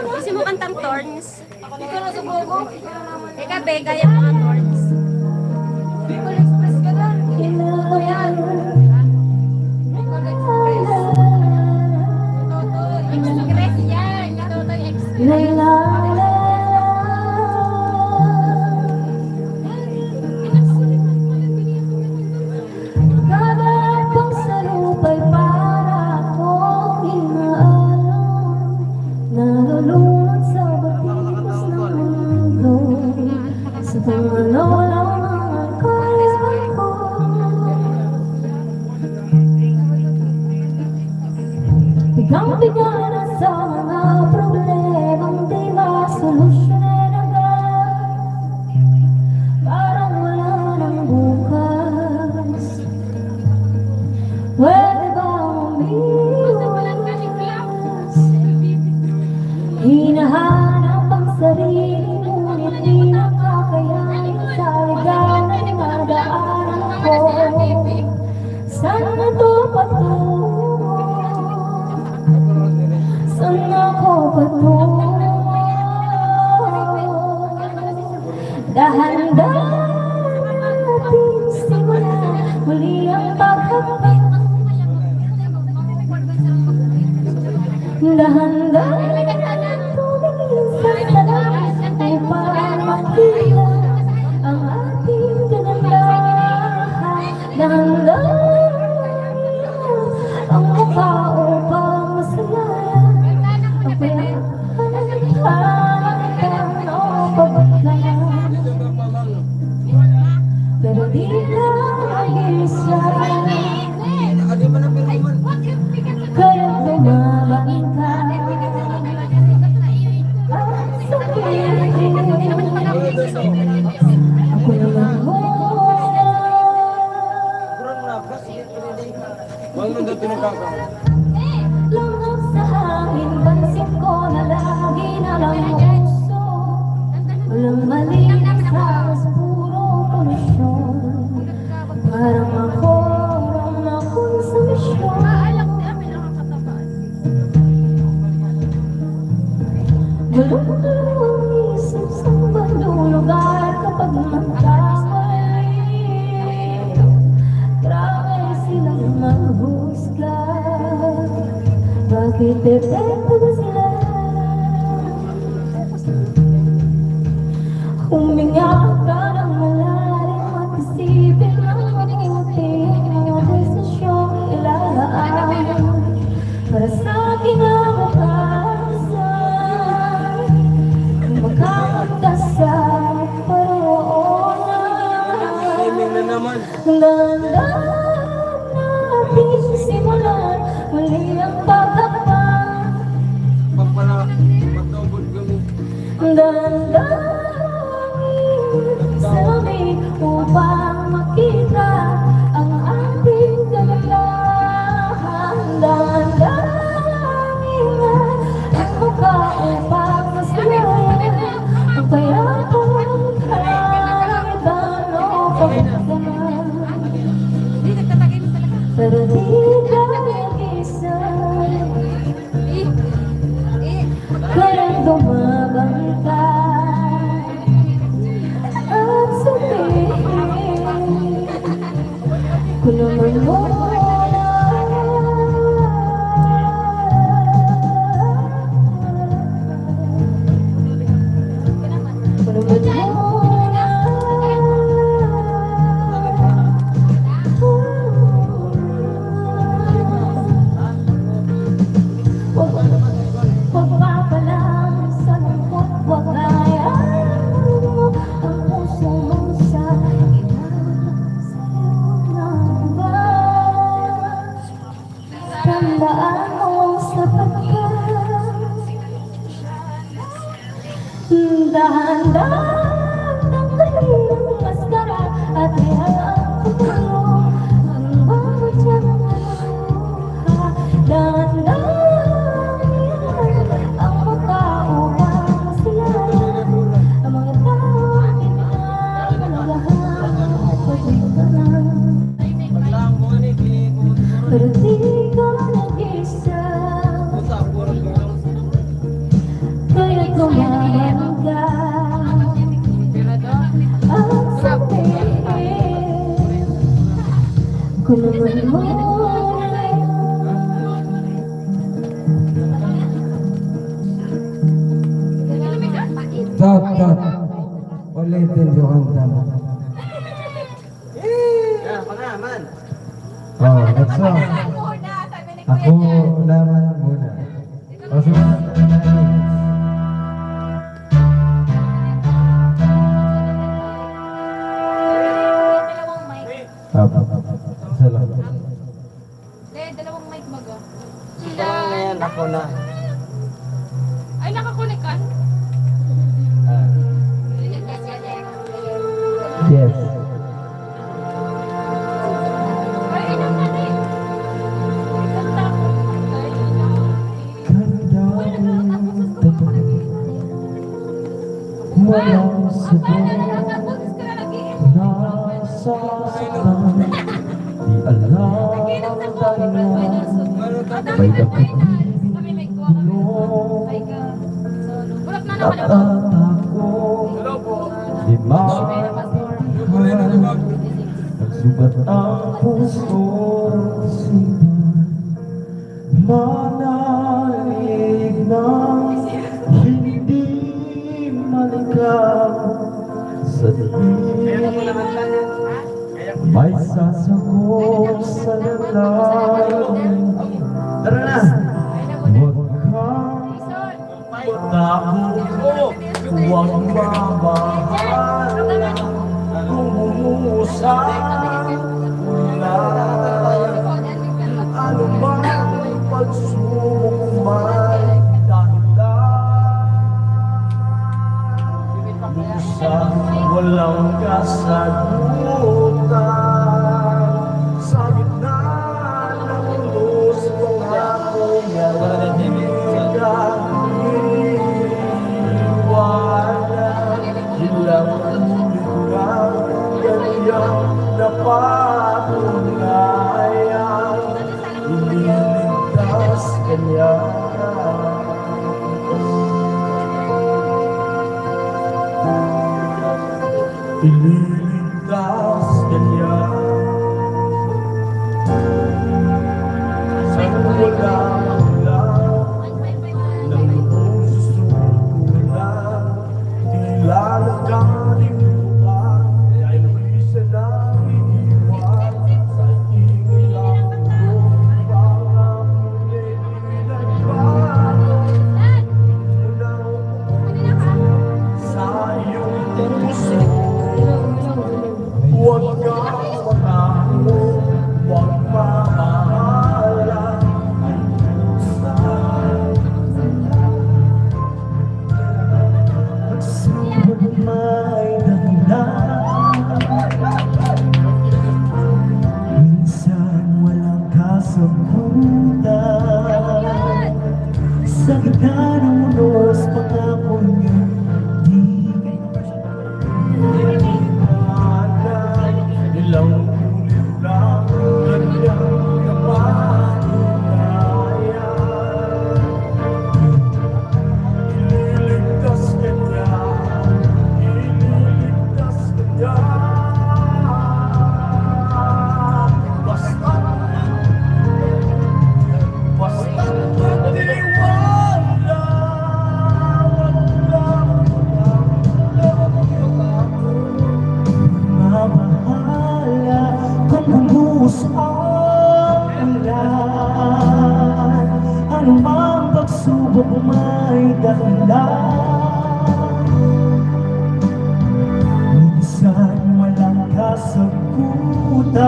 Speaker 2: Gusto mo kantang Thorns?
Speaker 3: Ikaw na sa Bogo.
Speaker 2: Eka, Bega yung mga Thorns.
Speaker 3: Bicol Express ka na. Ito yan. Bicol Express. Totoy.
Speaker 2: Express yan. Ito ito yung Express.
Speaker 1: Layla, Gagalapang sa lupa'y para akong inaalon. Nalulunod sa batikos ng mundo, sa pangalaw ng kaya ko. Bigang-bigang na sa mga problemang di masolusyonan agad. Parang wala ng bukas. Pwede ba umiwas? Hinahanap ang sarili, ngunit di nakakayanin sa ligaw ng madaanan ko. Saan na to patungo? Saan ako patungo? Dahan-dahan natin simulan muli ang paghakbang. Dahan-dahan tumingin sa salamin upang makita ang ating kagandahan. Dahan-dahan ang mukha upang masalayan ang pinaghanap o pagkakalan. Pero di ka mag-isa, kaya't lumaban ka at sabihin, ako naman muna.
Speaker 5: Huwag mo daw pinagkakaw.
Speaker 1: Langap sa hangin, pansin ko na lagi na lang uso. Walang malinis sa puro polusyon. Parang ako, parang ako sa misyon. Malulungsip sa bandong lugar kapag magkamali. Grabe silang maghusga. Bakit perfecto ba sila? Huminga ka ng malalim at isipin ang mabuting mga desisyong ilalaan para sa kinabukasan. Kung makakagdasal
Speaker 5: Swimming na naman.
Speaker 1: dahan-dahan natin simulan muli ang pagtakpan.
Speaker 5: Pag pala, matubod kami.
Speaker 1: Dahan-dahan salamin upang makita ang ating kagalahan. Dahan-dahan ang mukha upang masalayan ang payapang kalamitan o pagkaman.
Speaker 2: Hindi, nagtatagin talaga.
Speaker 1: Pero di ka nag-isa, kaya gumabang ka at sabihin kung naman mo pagpapalang sa lungkot, wag hayaan mo ang puso mo sa iba. Sa'yo ng iba, tandaan mo sapat ka. Dahan-dahan ng kanilang maskara at hayaan ko kayo ang bawat siyang maluha. Dahan-dahan ang mukha upang masilayan ang mga taong pinagmalagahan. Pagkita na,
Speaker 5: Paglang mo ni
Speaker 1: pero di ka nag-isa. Kaya't gumawa ka at sabihin kung naman mo
Speaker 4: Cut. Ulitin yung kanta mo. Oh, that's all. Ako naman muna. O, sumunod na namin.
Speaker 2: Dalawang mic.
Speaker 4: Isa lang.
Speaker 2: Dalawang mic maga.
Speaker 5: Parang ngayon ako na.
Speaker 2: Ay, nakakunik ka?
Speaker 4: Yes.
Speaker 2: Ay, inom na rin. Ganda ko.
Speaker 4: Ganda walang sabay nasa saktan. Di alam tayo may dakit at ako. Di mapihan nagsugat ang puso sinan. Manalig ng hindi maligaw sa dilim. May sasakop sa lalim. Tara na! Huwag kang takot, huwag mabahala. Kumusa ano mang pagsubok may dahilan. Sa walang kasagutan, sa gitna ng gusto ako nalaligan. Iniwanan, ilang ulit ganyan na patunayan. Iniligtas kanya. na ng unos pangako niya. Di ilang ulit lang kanyang kapanilayan. Ililigtas kanya, ililigtas kanya. Basta't magtiwala, wag lang mamahala kung bumuhos ang ulan. Anumang pagsubok may dahilan. Minsan walang kasagutan.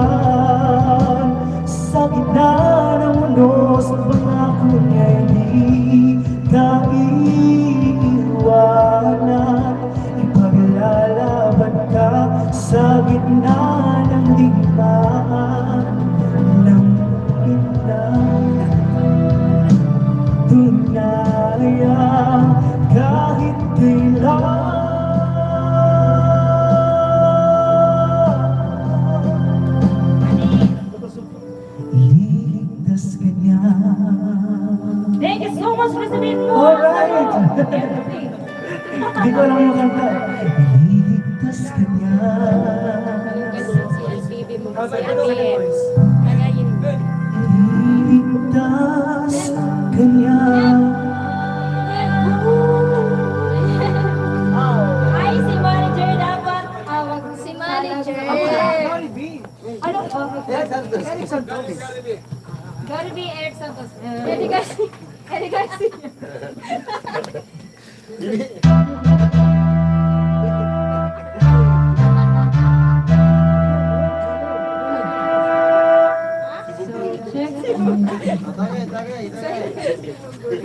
Speaker 4: Sa gitna ng unos, pangako niya hindi ka iiwanan. Ipaglalaban ka sa gitna ng digmaan ng tunaya kahit kailan. Liligtas ka niya.
Speaker 1: Thank you so much, President Mo.
Speaker 4: Alright! Hindi ko alam yung kanta. Liligtas ka niya.
Speaker 2: Si LBB mo si Amir. Kagayin mo.
Speaker 4: Liligtas ka niya.
Speaker 1: Ay, si manager dapat.
Speaker 3: Si manager.
Speaker 1: Ano?
Speaker 3: Jollibee Eric Santos. Eddie Garcia. Eddie Garcia.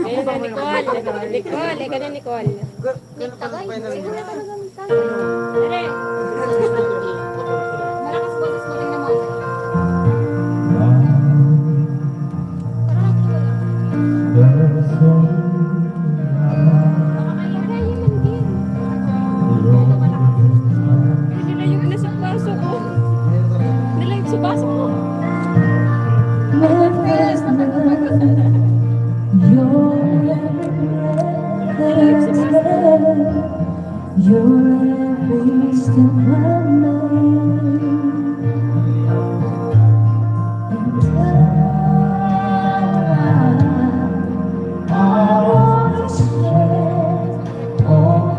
Speaker 2: Ayun na, Nicole. Nicole, ikaw na, Nicole.
Speaker 3: Dere. Malakas boses mo rin naman.
Speaker 2: Nilayo ko na sa baso ko. Nilayo ko sa baso ko.
Speaker 1: My first love, you're every step of mine. And all the strength, all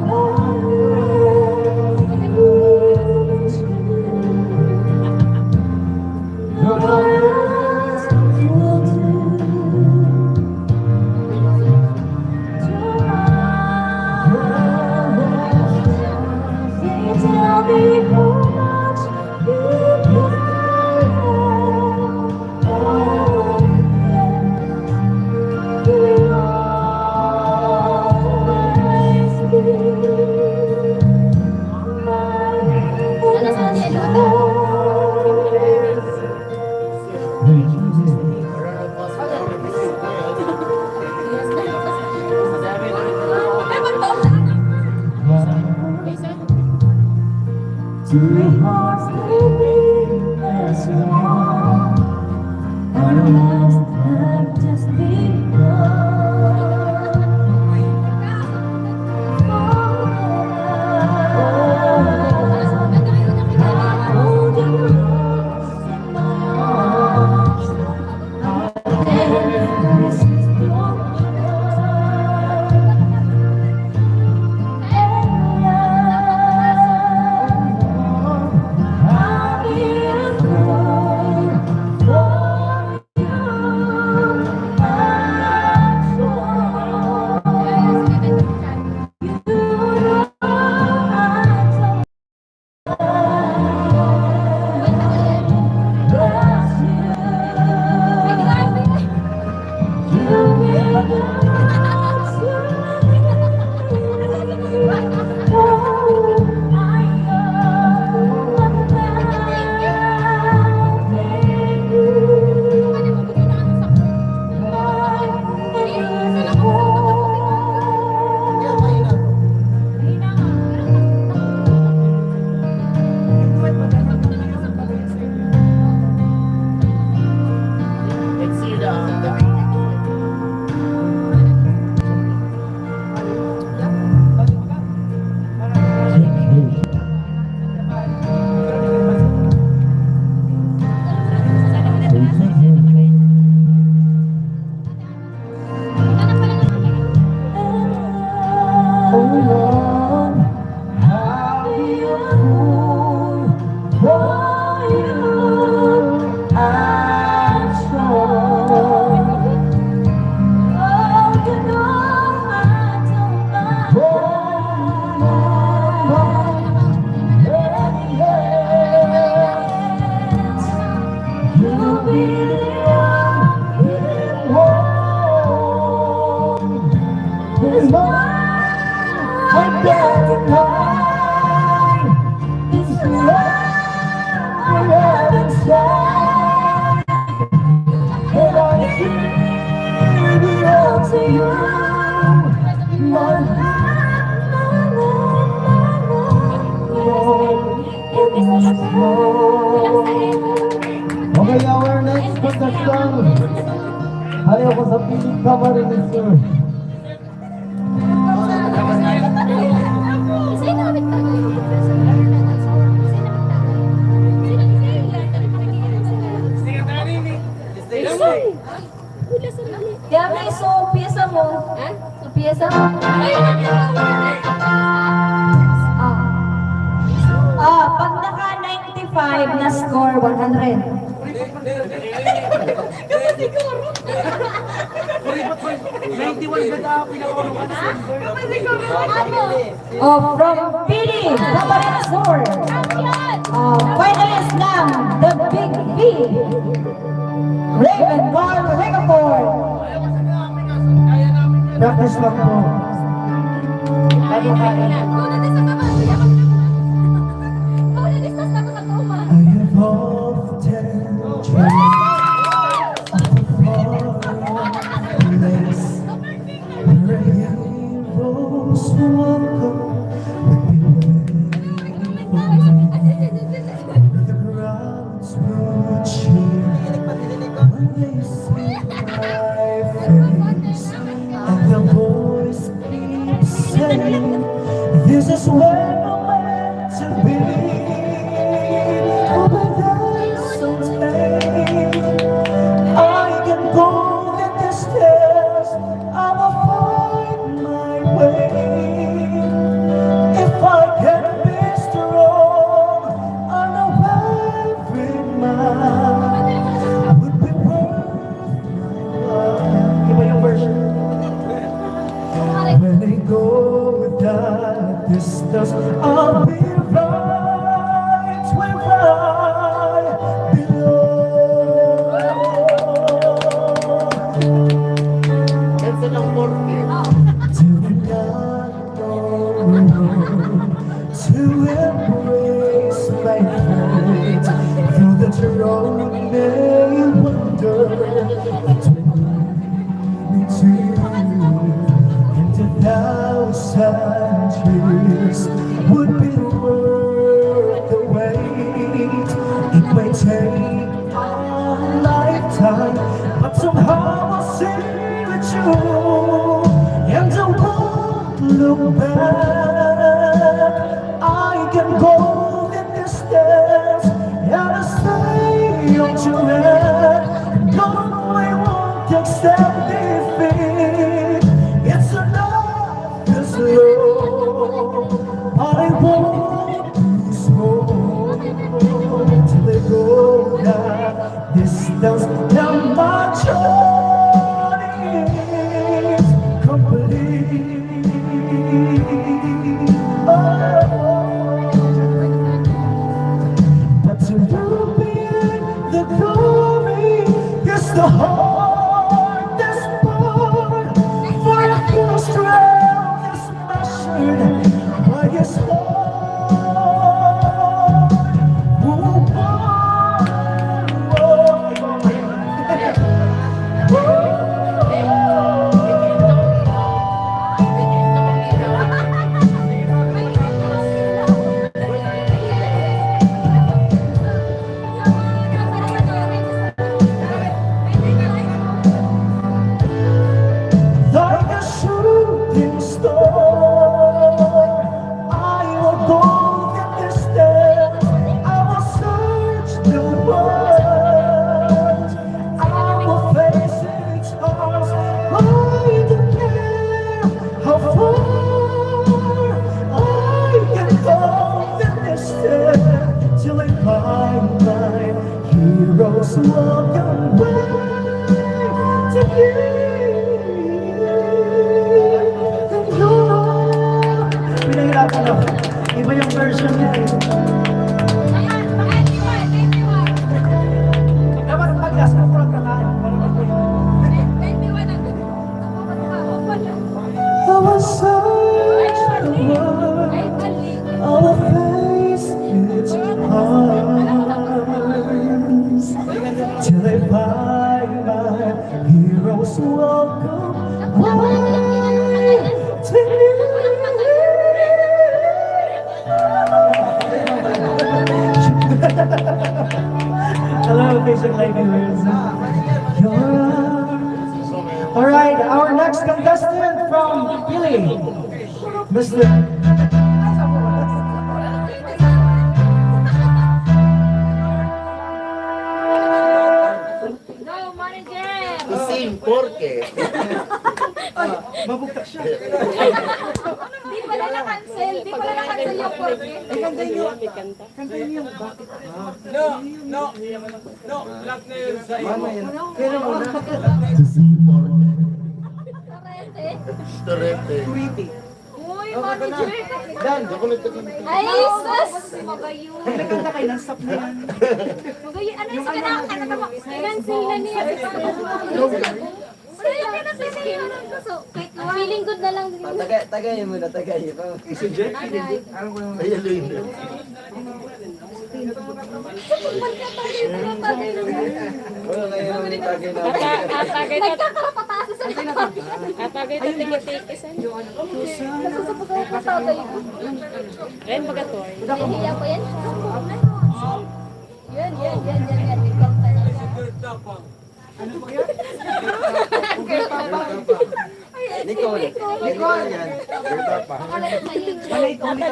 Speaker 1: tell me how much you Two hearts that beat as one. Our lives have just begun. I hold you close in my arms. This is your love. And love, I'll be a fool for you. I'm
Speaker 4: mine, I can't deny this love we have inside. And I give it all to you, my okay, our next contestant. Ayaw ko sa piling kamar ni Sir.
Speaker 1: Kaya may so, piyesa mo. So, piyesa mo. Pag naka 95 na score, 100. From PD, Camarines Sur. Finalist ng The Big V. Raven Carl Ricafort.
Speaker 4: Practice lang po. I have often dreamt of a foreign place where heroes welcome would be waiting for where the crowds would cheer when they see my face and the voice keeps saying, this is where we're meant to be. I can go the distance, I will find my way. If I can be strong, I know every mile would be worth my while. Iba yung version. When I go that distance, I'll be right where I belong. To embrace my fate through the road may wander between me to you, and 1,000 years would be worth the wait. It may take a lifetime, but somehow I'll see with you, and I won't look back. I can go the distance, and I stay on your end. No, I won't accept defeat. It's enough, this love. I won't be slow till I go that distance. Now my journey is complete. But to look beyond the glory is the hardest part. For a full strength is measured by His heart. Like a shooting star, I will go the distance. I will search the world. I will face its odds. I don't care how far I can go the distance till I find my heroes walk away to be. Pinahirapan ako. Iba yung version niya eh. Dapat pag-gas mo kurang kakain. our side of the world, our face its arms, till I find my heroes welcome. Hello, Facebook Live viewers. All right, our next contestant from Philly, Mr.
Speaker 2: No, manager!
Speaker 5: Kusin, porke.
Speaker 4: Mabugtak siya.
Speaker 3: Di pala na-cancel. Di pala na-cancel yung porke.
Speaker 4: Pero muna.
Speaker 5: Torrente.
Speaker 3: Uy, manager!
Speaker 4: Dan,
Speaker 3: Ay, sus! Magayon.
Speaker 4: nagkanta kayo ng stop na yan.
Speaker 3: Magayon. Ano yung kinakanta mo? Cancel na niya. Sila ka na sila. Feeling good na lang din.
Speaker 6: Tagayin mo na, tagayin.
Speaker 4: Si Jet,
Speaker 5: Ay, alin.
Speaker 6: Wala kayo naman yung tagay na.
Speaker 2: Atagay na.
Speaker 3: Nagkakarapatasan sa
Speaker 2: Atagay na tingitikisan.
Speaker 3: Nagsasapat ako patagay ko.
Speaker 2: Ren, bagatoy.
Speaker 3: Nahihiya ko yan. Yan. Ikaw talaga.
Speaker 6: Nicole. Nicole yan.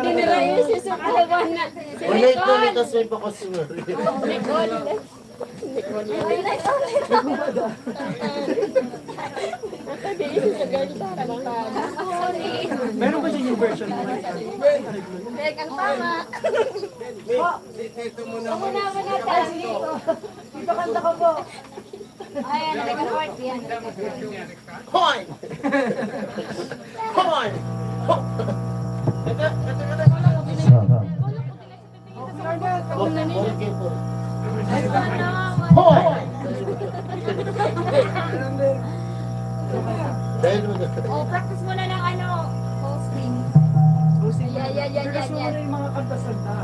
Speaker 2: Dinira yun si Sukawan na. Si
Speaker 5: Ulit ko
Speaker 2: Nicole.
Speaker 5: nito sa ipakasumari.
Speaker 2: Nicole. Nakadiin sa girl tarantado.
Speaker 4: meron ba dyan yung version mo?
Speaker 3: Tek, ang tama. Muna tayo.
Speaker 4: Ipakanta ko po.
Speaker 3: Ayan, nag-record yan.
Speaker 5: Hoy! Hoy! Okay po. Hoy! Dahil mo na.
Speaker 2: Oh, practice mo na ng ano.
Speaker 3: Hosting. Yan.
Speaker 4: yung mga kanta-santa.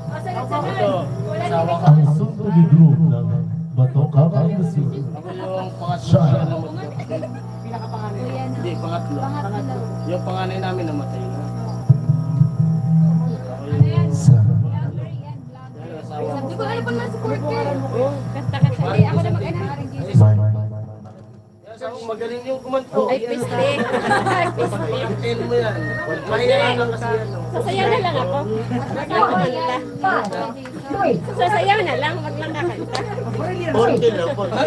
Speaker 2: Oh, sagot-sagot. Wala si
Speaker 5: Asawa
Speaker 2: Nicole.
Speaker 5: ka.
Speaker 7: Sunduli group ng Bato Kabangasyon.
Speaker 5: Ako yung pangatlo na namatay.
Speaker 3: Yan.
Speaker 5: Hindi, pangatlo.
Speaker 3: Pangatlo.
Speaker 5: Yung panganay namin namatay na.
Speaker 2: Ano yan?
Speaker 7: Sa
Speaker 5: Dahil asawa ko.
Speaker 3: Di ko alam pa naman sa court eh.
Speaker 2: Kanta-kanta.
Speaker 3: Hindi, ako na mag-ano.
Speaker 5: Kaya ako magaling yung kumanto.
Speaker 2: Ay, piste.
Speaker 5: Pagkain mo yan. Mahirap lang kasi yan.
Speaker 2: Sasayaw na lang ako. Magkakanta. Sasayaw na lang. Wag lang kakanta.
Speaker 5: Porke lang, porke.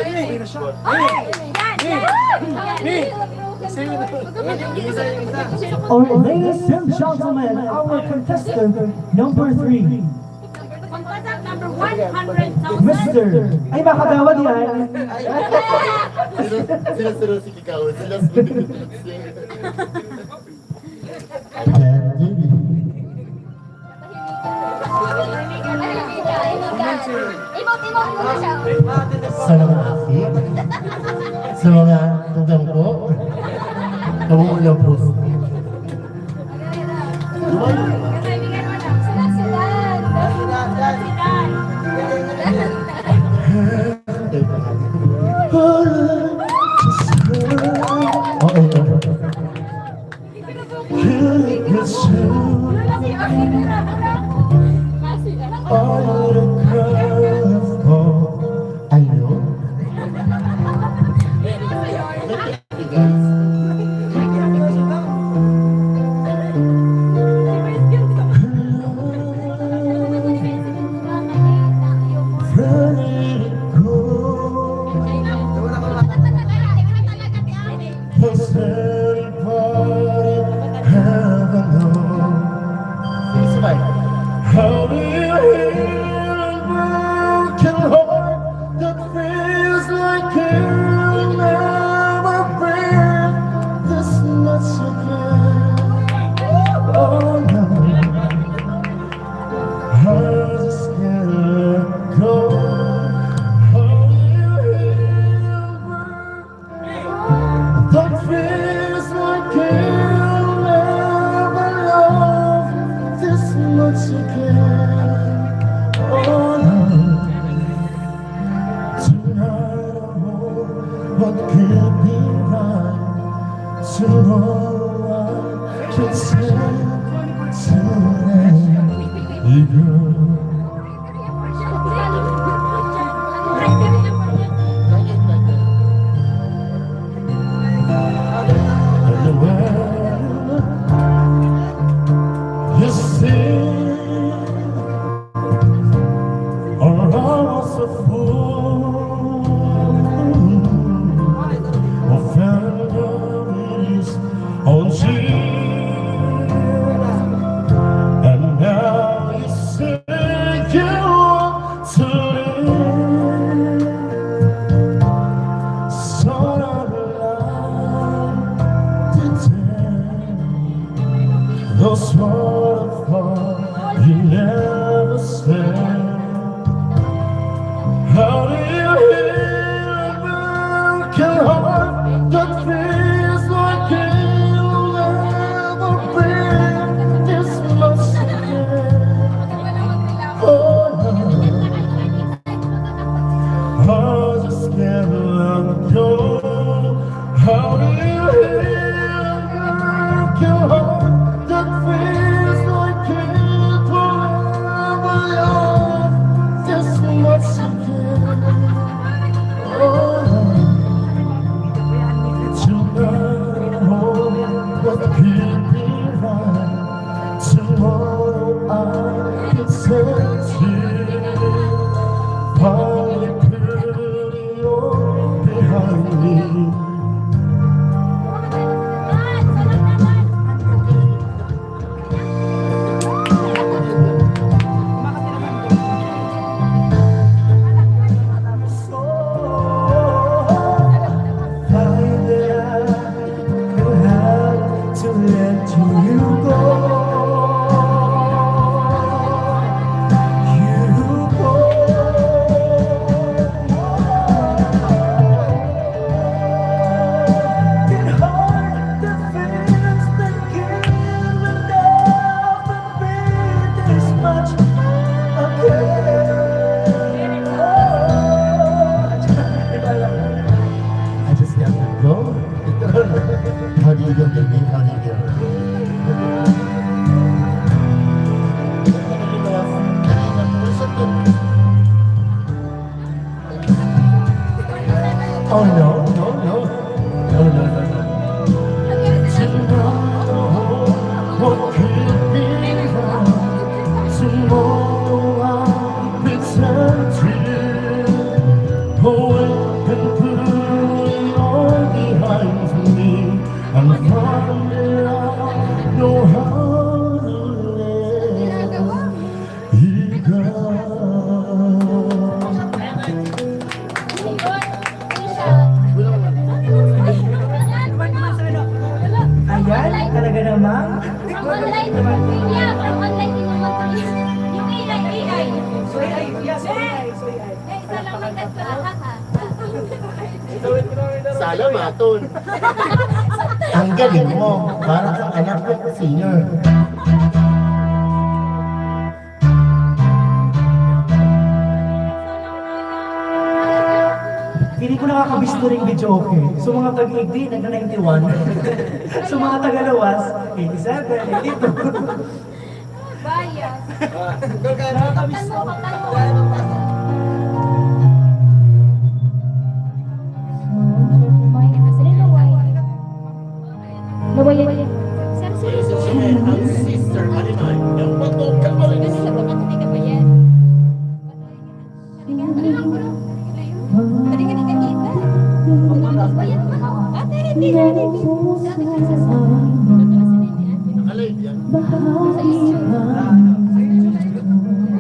Speaker 4: Oh, ladies and gentlemen, our contestant number 3,
Speaker 2: Contestant number 100,000.
Speaker 4: Mr. Ay, makagawad yan.
Speaker 5: Sila si Kikaw. Sila si
Speaker 3: Imot mo siya.
Speaker 7: sa mga asik, sa mga tugang ko, kamuulang puso. How do you heal a broken heart that feels like it'll never been this much again? Oh no, I just can't go. How do you heal a broken heart that feels what could be right. Tomorrow I can say tonight, you girl. And the world you see, or almost a fool, or found his own cheek, and now you say you want to live, sort of like today, those waterfalls you never stay. How do you heal a broken heart that feels like it'll never be this much again? Oh no, I just can't let go. How do you heal a broken heart that feels like it will never be this much again? Tomorrow I can sense you finally putting you behind me. Finally I will have to let you go. I just got to go. How do you go, baby? How do you go? Oh no, no, no, no, no, no, no. Tomorrow, what could be right? Tomorrow I'll return to you. Oh, and put all behind me, and find that I know how to let you go.
Speaker 3: Ayan, talaga namang.
Speaker 1: From online, yeah, from online din naman to. Yung AI.
Speaker 3: So ay, yes, so ay.
Speaker 1: Eh, isa lang magdagdag, ha?
Speaker 7: Sana maton. Ang galing mo, parang kang anak ko singer.
Speaker 3: Hindi ko nakakabis na rin video okay. So mga tag-80, nagka-91. So mga taga-lawas, 87, 82.
Speaker 1: Bias.
Speaker 3: Nakakabis
Speaker 1: Baktan mo. Naway. Sir,
Speaker 7: Sister, ano na? Yung batok ka pa rin.
Speaker 1: Kasi sa bakat, hindi ka ba yan? Tadi kan kita. Ate, hindi na. Dati ka sa
Speaker 7: Nakalive yan.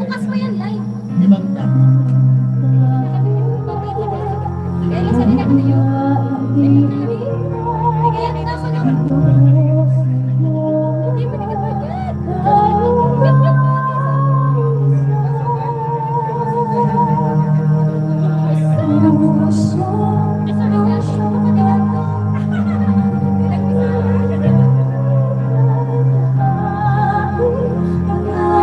Speaker 1: bukas pa yan live.
Speaker 7: Ibang na.
Speaker 1: Kaya lang sa nila ko na yun. Kaya kita ko naman. Hindi mo nila ba yan? Thank you.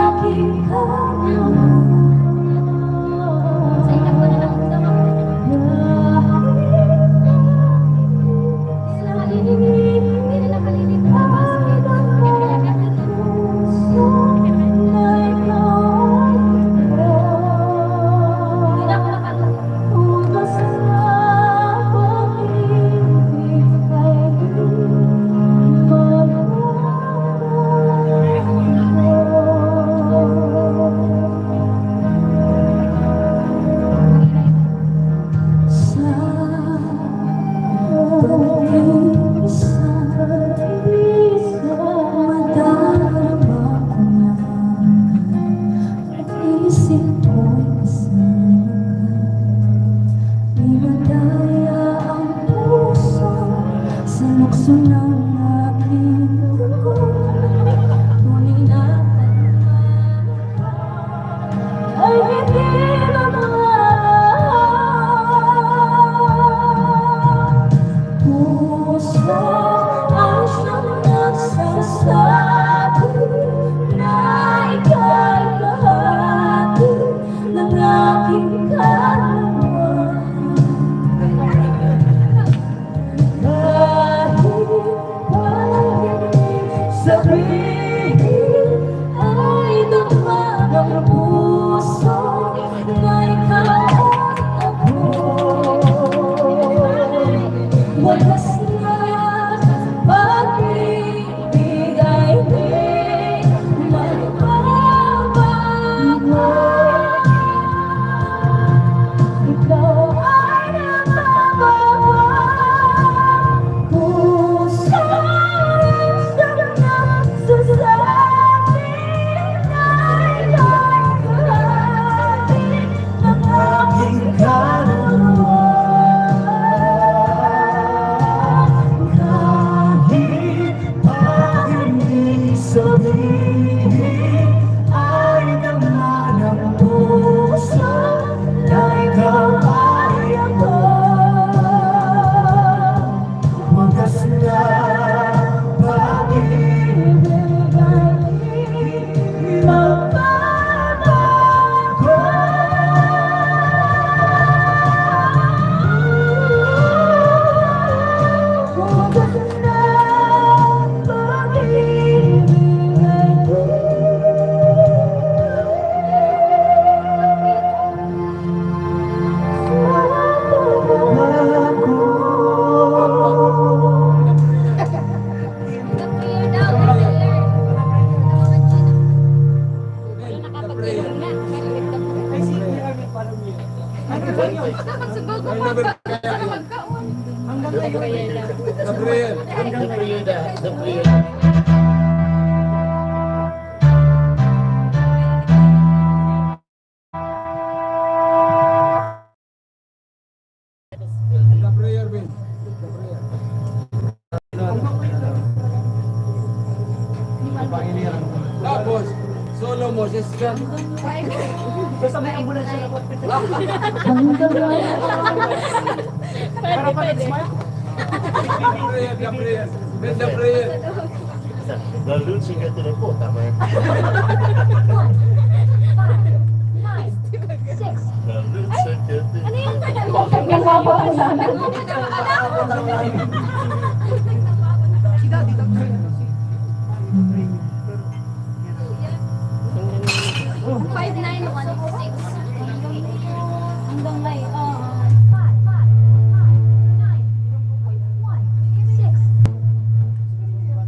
Speaker 1: Bukso ng aking dugo, tunay na pagmamahal ay hindi mamahal. Puso ang siyang nagsasabi na ika'y kahati ng aking kaluluwa. Sabihin ay damang ang puso na ikaw ako. Wagas na pag-ibig ay di magbabago. Ikaw ay nagbabago. Puso
Speaker 3: Aking kaluluwa, kahit pa hindi sabihin, ay naman ang puso na ikaw ay ako. Wagas na pag-ibig ay di magbabago.
Speaker 1: Wagas na pag-ibig ay
Speaker 5: Tapos, solo mo, sister.
Speaker 3: Basta may ambulansya na po.
Speaker 2: Pwede, pwede.
Speaker 5: Prayer, the prayer. Bend the prayer.
Speaker 7: Lalo siya ka po, tama yan. Lalo siya ka
Speaker 1: hanggang ngayon.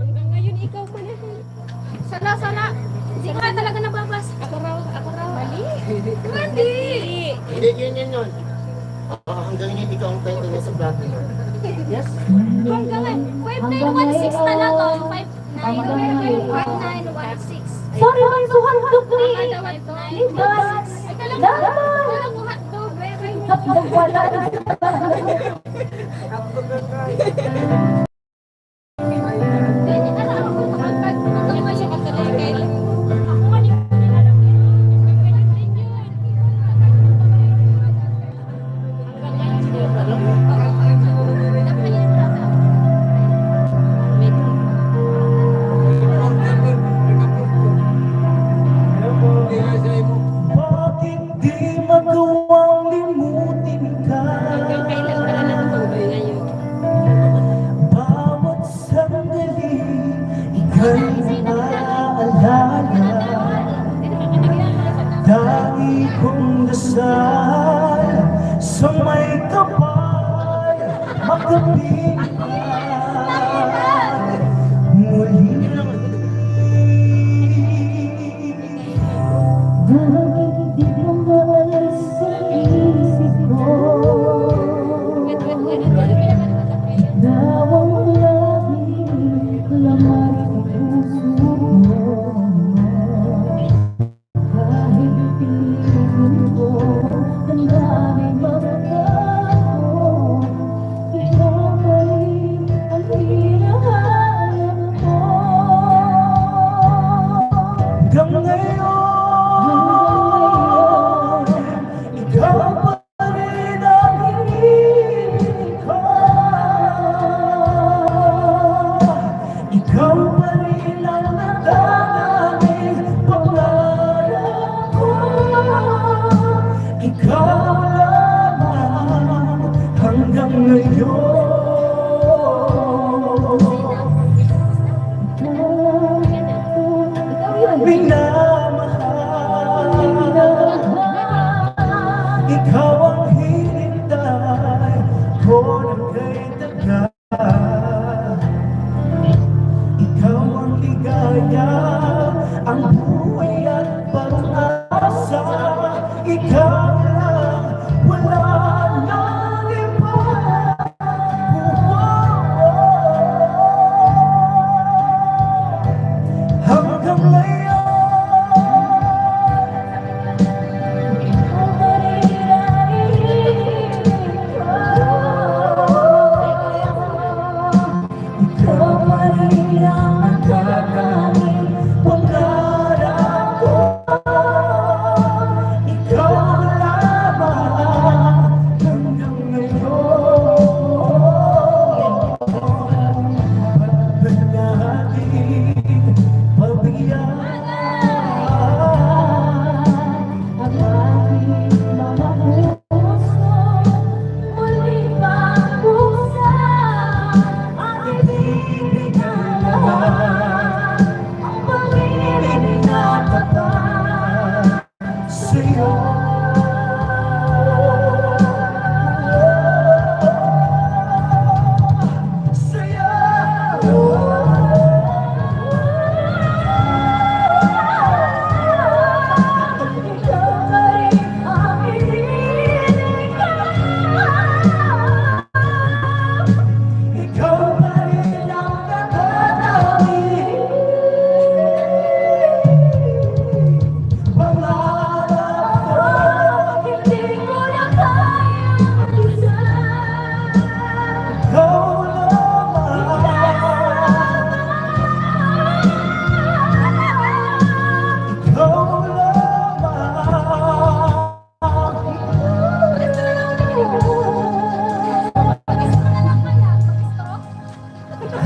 Speaker 2: Hanggang ngayon, ikaw pa na. Sana, sana. Hindi ka talaga nababas. Ako raw. Mali. Mali.
Speaker 7: Hindi, yun. Hanggang yun, ikaw ang kwento niya sa vlog niya. Yes?
Speaker 2: Hanggang ngayon. 5916 na lang, oh. 5916.
Speaker 1: Sorry, may suhandog ni.
Speaker 2: Dapat. Walang hotdog.
Speaker 1: Hotdog wala.
Speaker 3: Bakit di magawang limutin ka? Bawat sandali, ika'y naaalala. Dami kong dasal sa may kapal, magkapit ka muli.
Speaker 1: Bakit di mo maalis sa isip ko? Nawang lagi laman ang puso mo. Kahit piling ko ang dami magbago, ikaw pa rin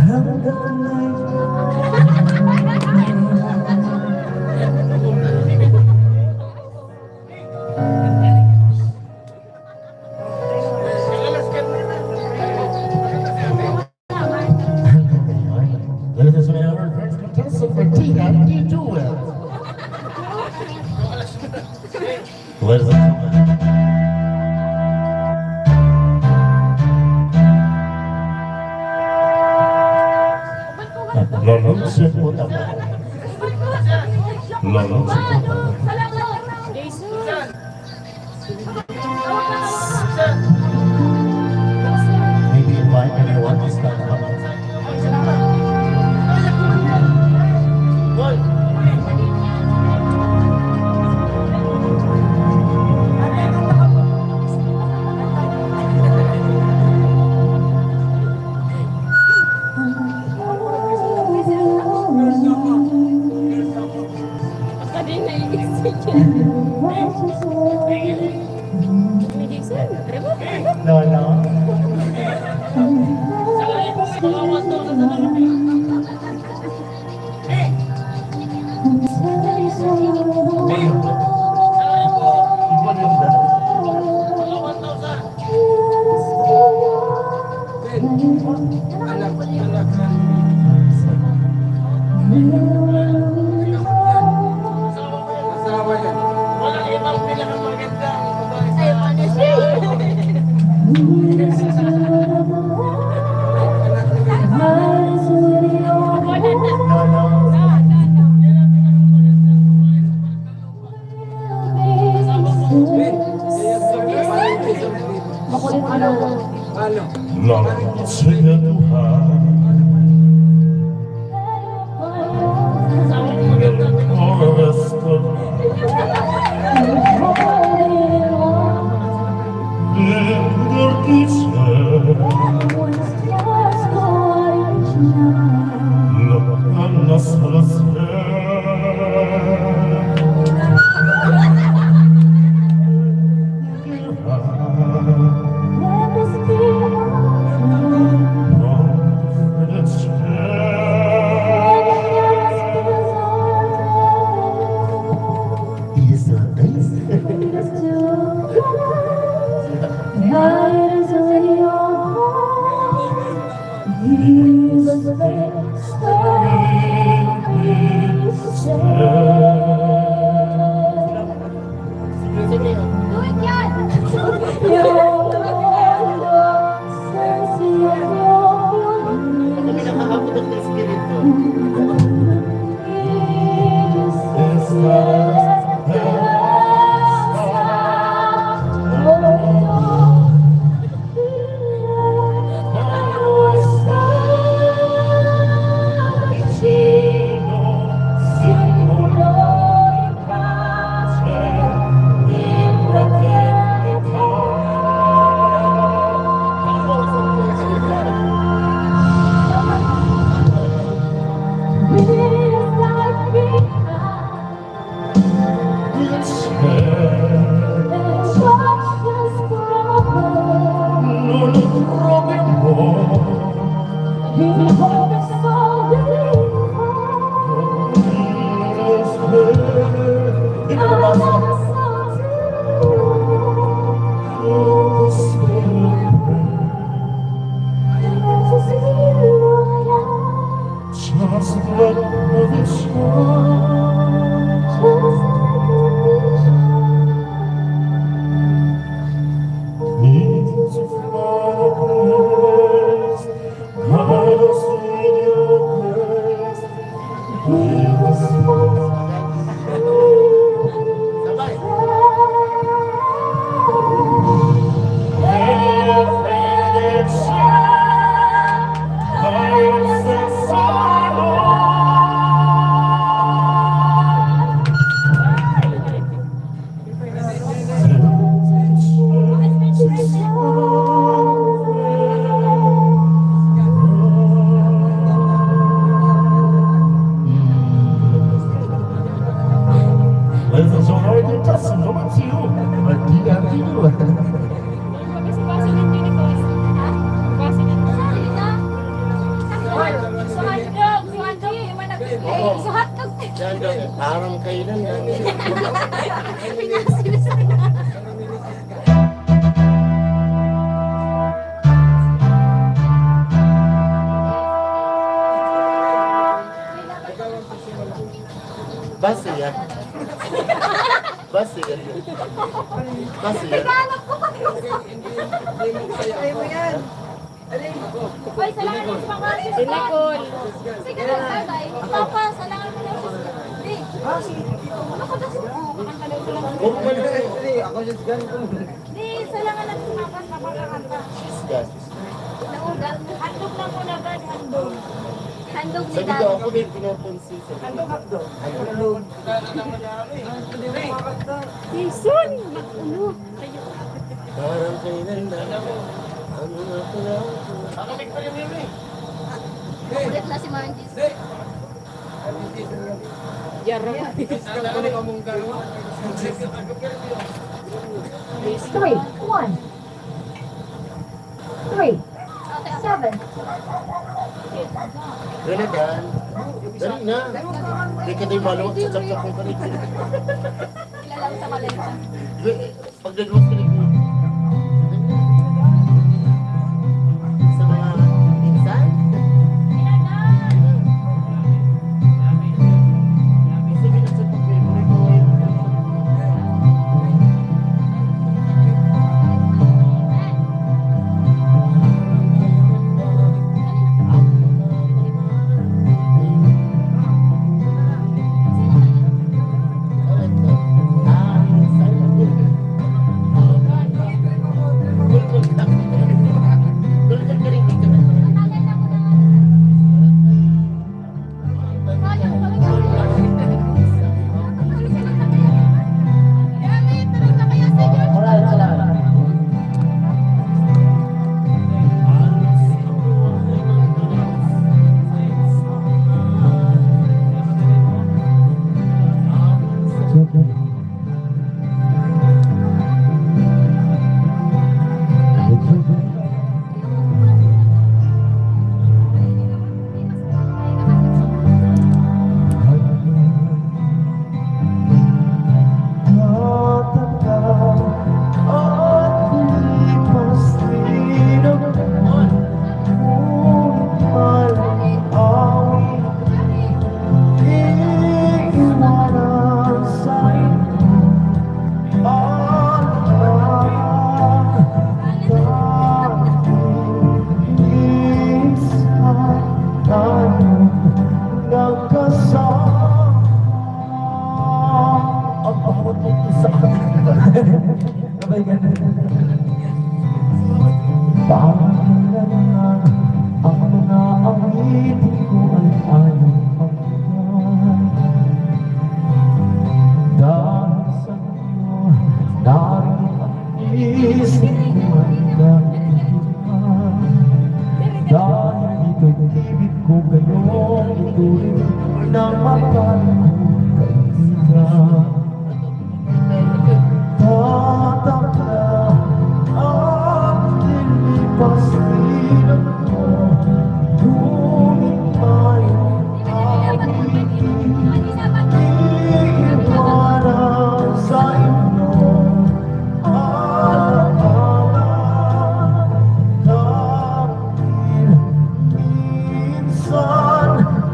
Speaker 3: hanggang ngayon. Ladies and gentlemen, first contestant for Tina D. Jewel. Ladies and gentlemen. Lalamusin mo naman. Lalamusin mo naman.
Speaker 2: Jason.
Speaker 3: Maybe invite anyone to stand up.
Speaker 2: Tadi naiisip niya. May Jason. Remo.
Speaker 3: No, no. Ikaw yung dalawa.
Speaker 5: Walang ibang pinakamaganda.
Speaker 3: No, no. Lalamusin ang Tuhan. All the rest of Yes, Just like the need to fly, guide us with your grace, give us
Speaker 7: Parang kailan lang. Basi yan. Basi yan. Basi yan.
Speaker 1: Ay, salangan mo sa mga
Speaker 2: Si Nicole.
Speaker 1: Sige lang, tatay. Papa, salangan mo lang siya. Di. Ano ko kasi? Kakanta daw ko lang.
Speaker 7: Huwag mo na.
Speaker 6: Ako just ganito.
Speaker 1: Di, salangan lang sumakas na kakanta.
Speaker 7: Yes.
Speaker 1: Naugal. Handog na muna ba? Handog. Handog ni
Speaker 7: Sabi ko
Speaker 1: Dad.
Speaker 7: ako may pinupunsi sa
Speaker 2: Jason! Ano?
Speaker 7: Parang kailan lang. Ano na pala?
Speaker 1: Ulit na si Margis.
Speaker 2: Yaro.
Speaker 1: 7.
Speaker 7: Dali dan. Dali na. Hindi ka tayo maluwag sa chapchap kong kalit.
Speaker 1: Kilala ko sa Valencia.
Speaker 7: Pag nag-loss ka nag- sa mga pinsan. Kasi pinasal pag favorite ko yun.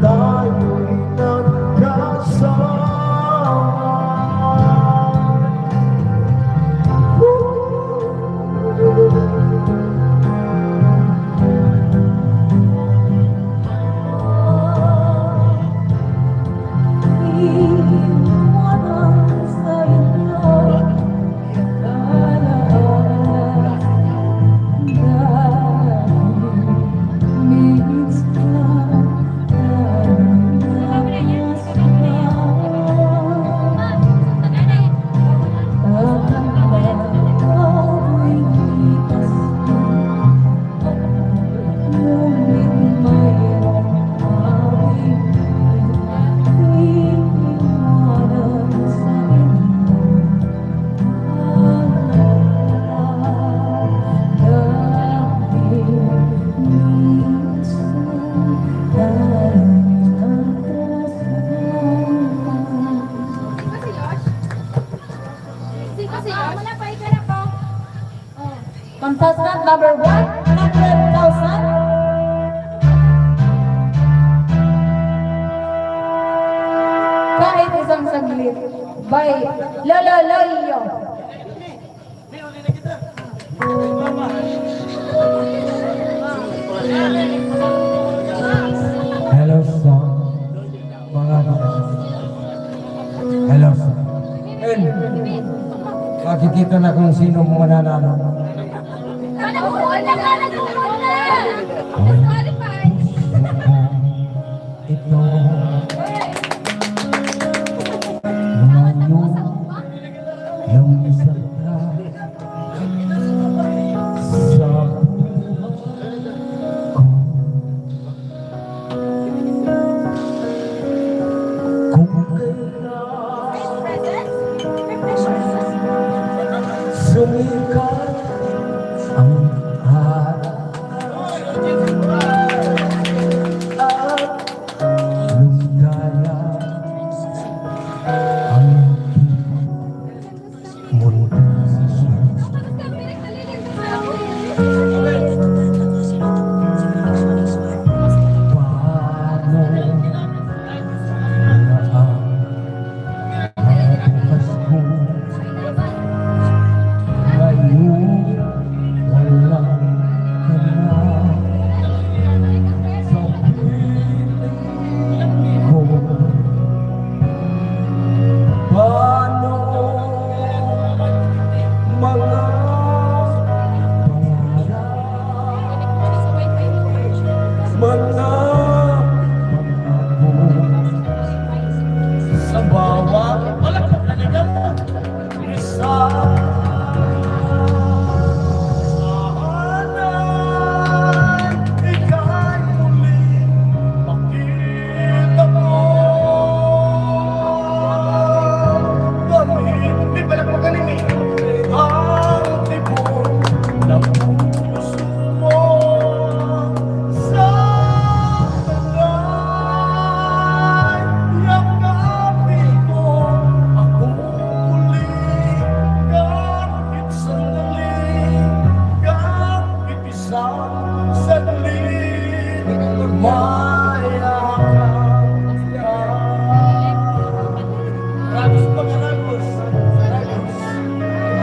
Speaker 4: Tayo'y nagkasama.
Speaker 1: Contestant number 100,000. Kahit isang saglit. By Lolo Loyo.
Speaker 4: Hello, sir. Mga Hello, sir. And, makikita na kung sino mananalo. Ito. Ngayon, yung isang sa kung sumikat ang araw at lumigaya ang mundo. Paano bukas ko ngayon walang ka na sa piling ko. Paano mga pangarap sa bawat isa. Sana'y ika'y muling makita mo. Gamit, di pala po kanini, ang tibok ng puso mo. Sana'y yakapin mo ako muli. Kahit sandali, kahit isang sandali, mayakap ka. Ragos pa nga Ragos. Ragos.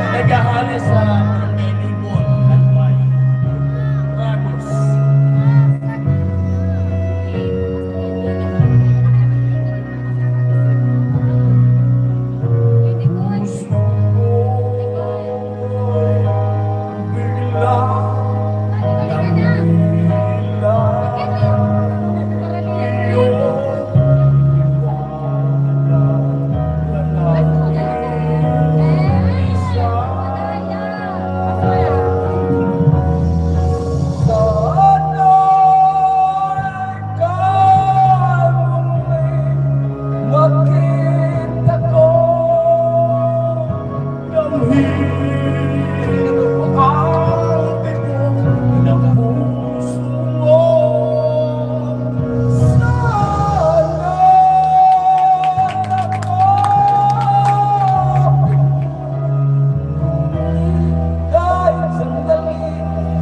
Speaker 4: Nagahali sa Libon Albay. Ragos. Puso ko'y bigla nangihila. Iyong tiwala na nag-iisa. Sana'y ikaw muling makita ko. Damhin ang tibok ng puso mo. Kahit sandali,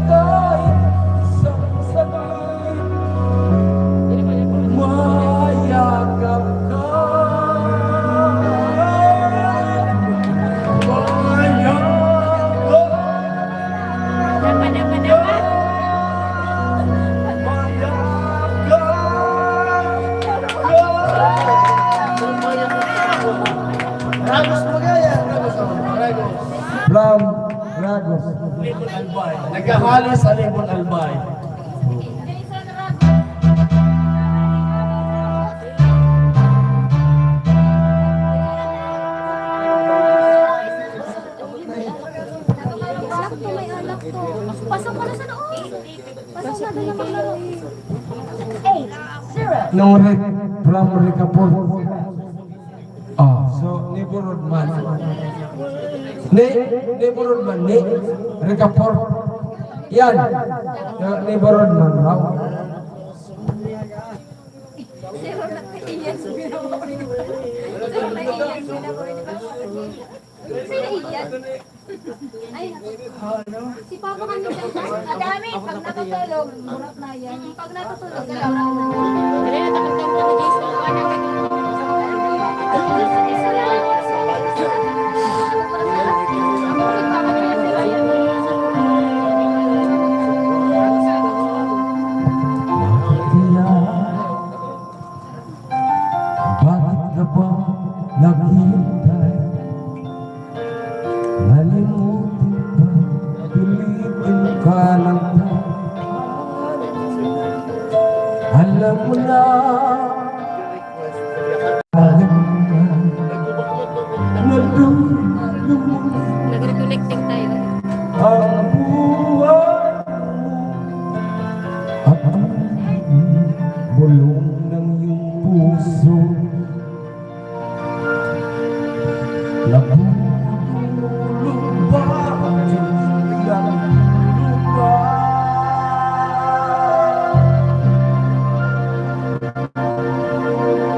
Speaker 4: kahit isang sandali, mayakap ka.
Speaker 5: Ragos mo gaya, Ragos. Ragos.
Speaker 4: From Ragos.
Speaker 5: Libon Albay. Nagahali sa Libon Albay.
Speaker 1: Pasok ka na sa loob. Pasok na doon na maglaro. 8-0.
Speaker 4: Nung from Ricapor. Oh, so neighborhood man. Neighborhood man, Ricapor. Yan. Neighborhood man, raw.
Speaker 1: Zero na iyan. Zero na iyan. Sino iyan? Ay, Si Papa kami dyan. Madami. Pag natutulog, murap na yan. Pag natutulog, galaw na.
Speaker 2: Dali na takot ka mo Jason. Ano
Speaker 1: Isa lang.
Speaker 4: Bakit ka ba naghihintay? Nalimutin ba? Pilitin ka lang ba? Alam mo na alam mo na
Speaker 2: Nag-reconnecting tayo.
Speaker 4: ang buhay at ang bulong ng iyong puso. Nagulong ba ang ilang lupa?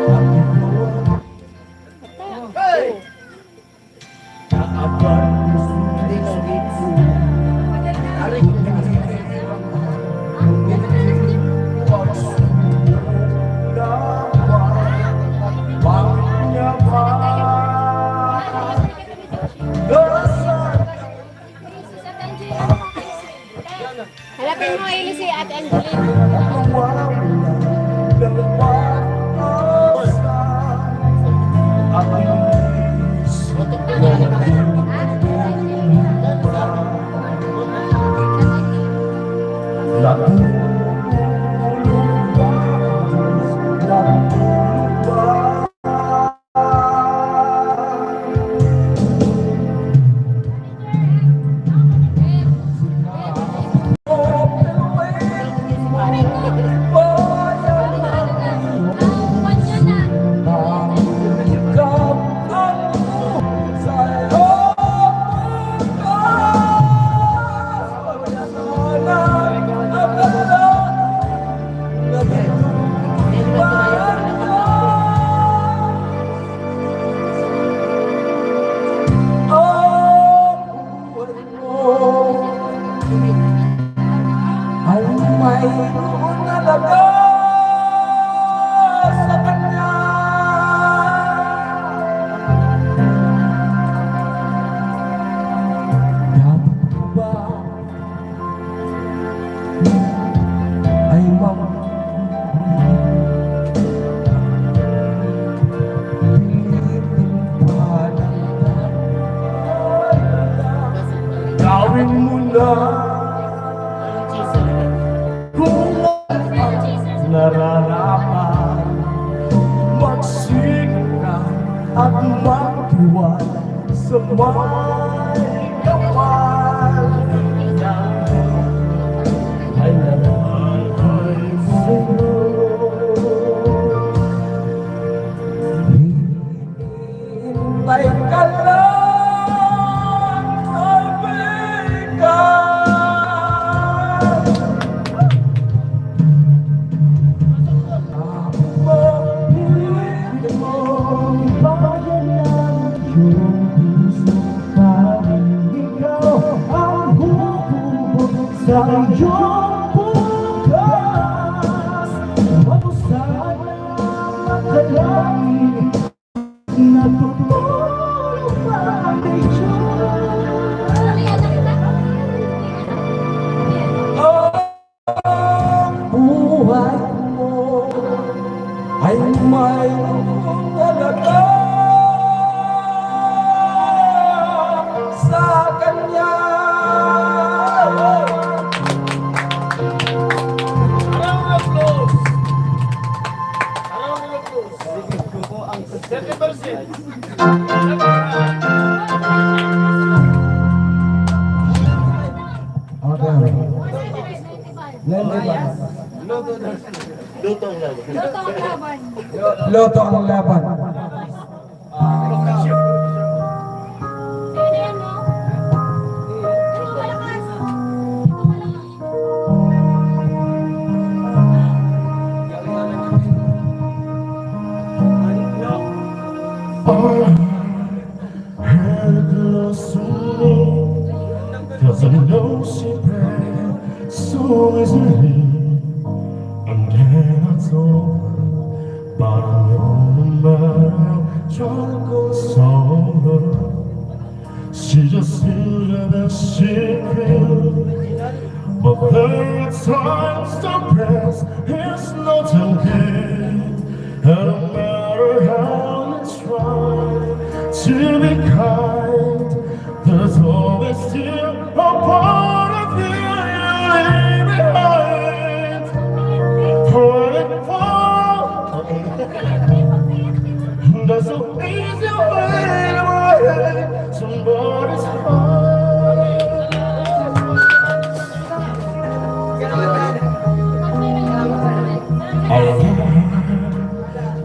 Speaker 4: At ito kaabang
Speaker 2: Halapin mo, Eli, si Ate Angeline. ay mayroon talaga sa kanya. Dapat ba ay pilitin pa lang gawin mo na kung nararapat, magsikap at magtiwala sa may kapal. Ay nalalakay sa'yo. Hintay ka lang, kaibigan. Sa iyong bukas, mabusahan ang dalangin na tutulong pa kay Diyos. Ang buhay mo ay mayroong talaga sa Kanya. Loto ang laban.
Speaker 7: Cause I know it's over, but I know no matter how trouble goes over, she just did the best she could. But there are times to pass, it's not okay. And no matter how you try to be kind, there's always still a part of you leave behind. Running for, there's no easy way to break somebody's heart.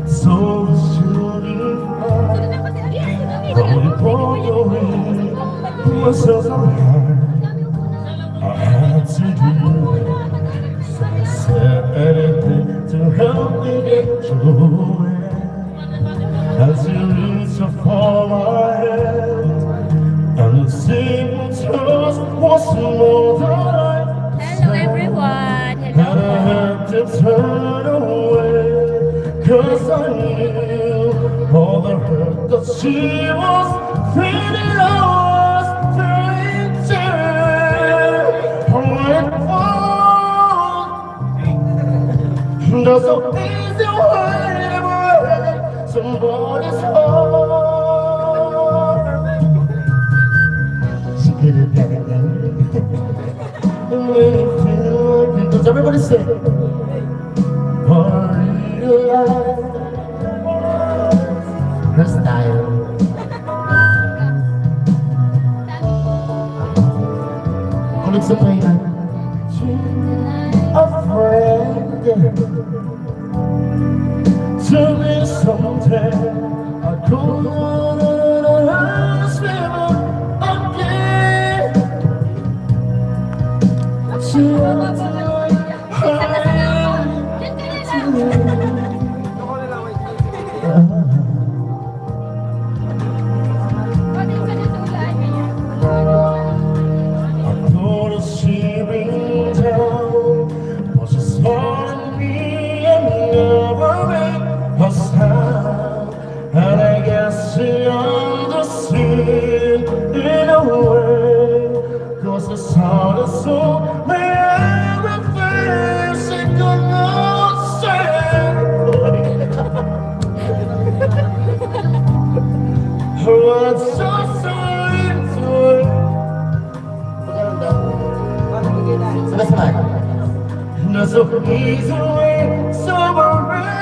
Speaker 7: So shouldn't going for your way was so hard. I had to do, so I said anything to help me get through it. As you reach for my hand, and the simple trust was more than I
Speaker 2: Hello everyone.
Speaker 7: and I had to turn away. 'Cause I knew all the hurt that she was feeling, I was feeling too. Wait for, there's no easy way to break somebody's heart. She did it better. Does everybody say? Her style. Kulit sa playan. A friend to me someday. I couldn't ask him again. I thought she been down, but she saw me and never made a sound. And I guess she understood in a way, 'cause the sound is so everything she could not say. What's so sweet to it? There's so easy way somebody's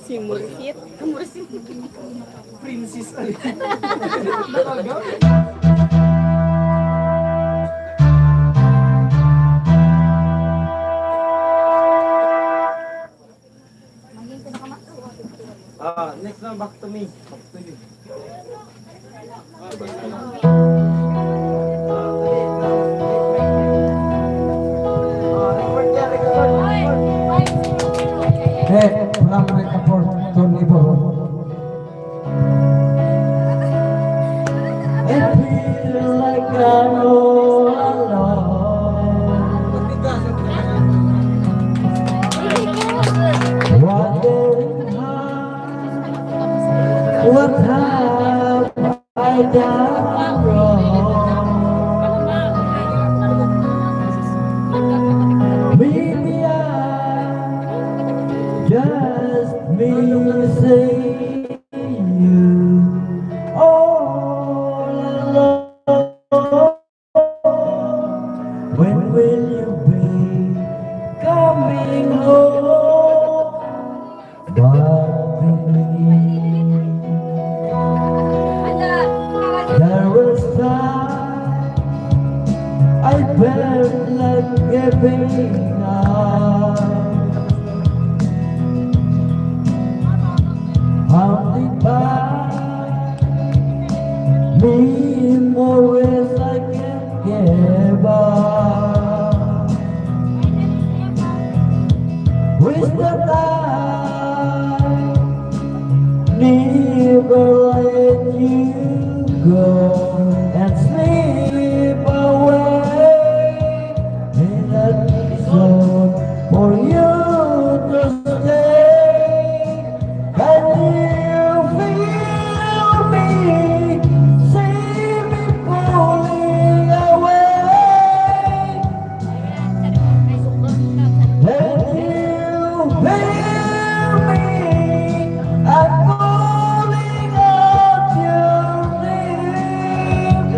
Speaker 2: Simulsit.
Speaker 3: Princess
Speaker 6: Next na, back to me. Back to you.
Speaker 4: Wala mo rin ka-port, Tony po. It feels like I'm all alone. Wondering what have I done wrong? Maybe I just missing you all alone. When will you be coming home? But there was time I felt like giving up. Haunted by memories I can't give up. Wish that I never let you go and slip away in that zone for you to stay. Can you feel me? See me pulling away. Can you hear me? I'm calling out your name.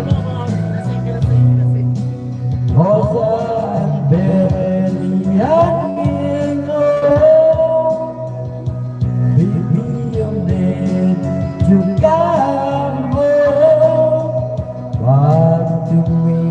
Speaker 4: 'Cause I'm barely hanging on. Baby, you need to come home. What to me?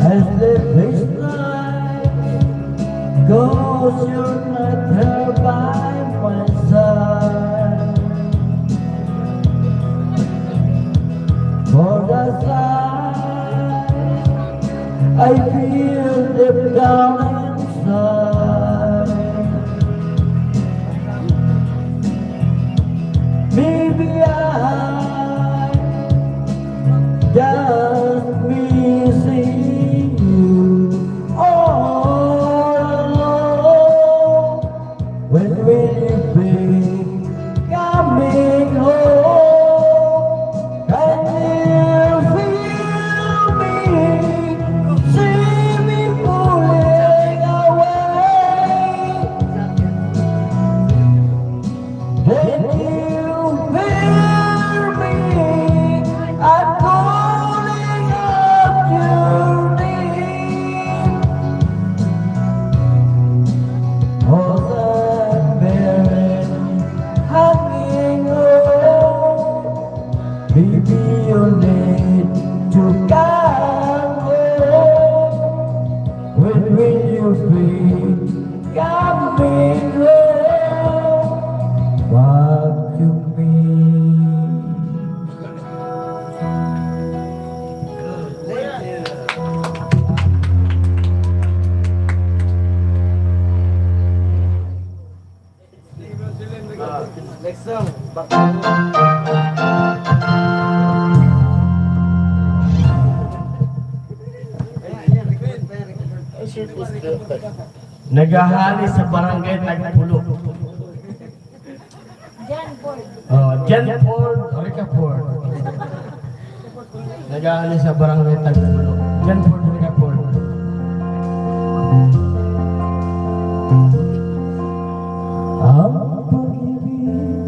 Speaker 4: As the baseline goes, you're not there by my side. For the side, I feel deep down inside. Maybe I just missing you all alone. When will you be coming home? Can you feel me? See me pulling away. Can you hear me? I'm calling out your name. 'Cause I'm barely hanging on. Baby, you need to come home. When will you be coming home? Back to me.
Speaker 6: Next song, back to me.
Speaker 3: Naghahali sa barangay Tagpulo. Janford, Ricaport. Naghahali sa barangay Tagpulo. Janford, Ricaport.
Speaker 4: Ang pag-ibig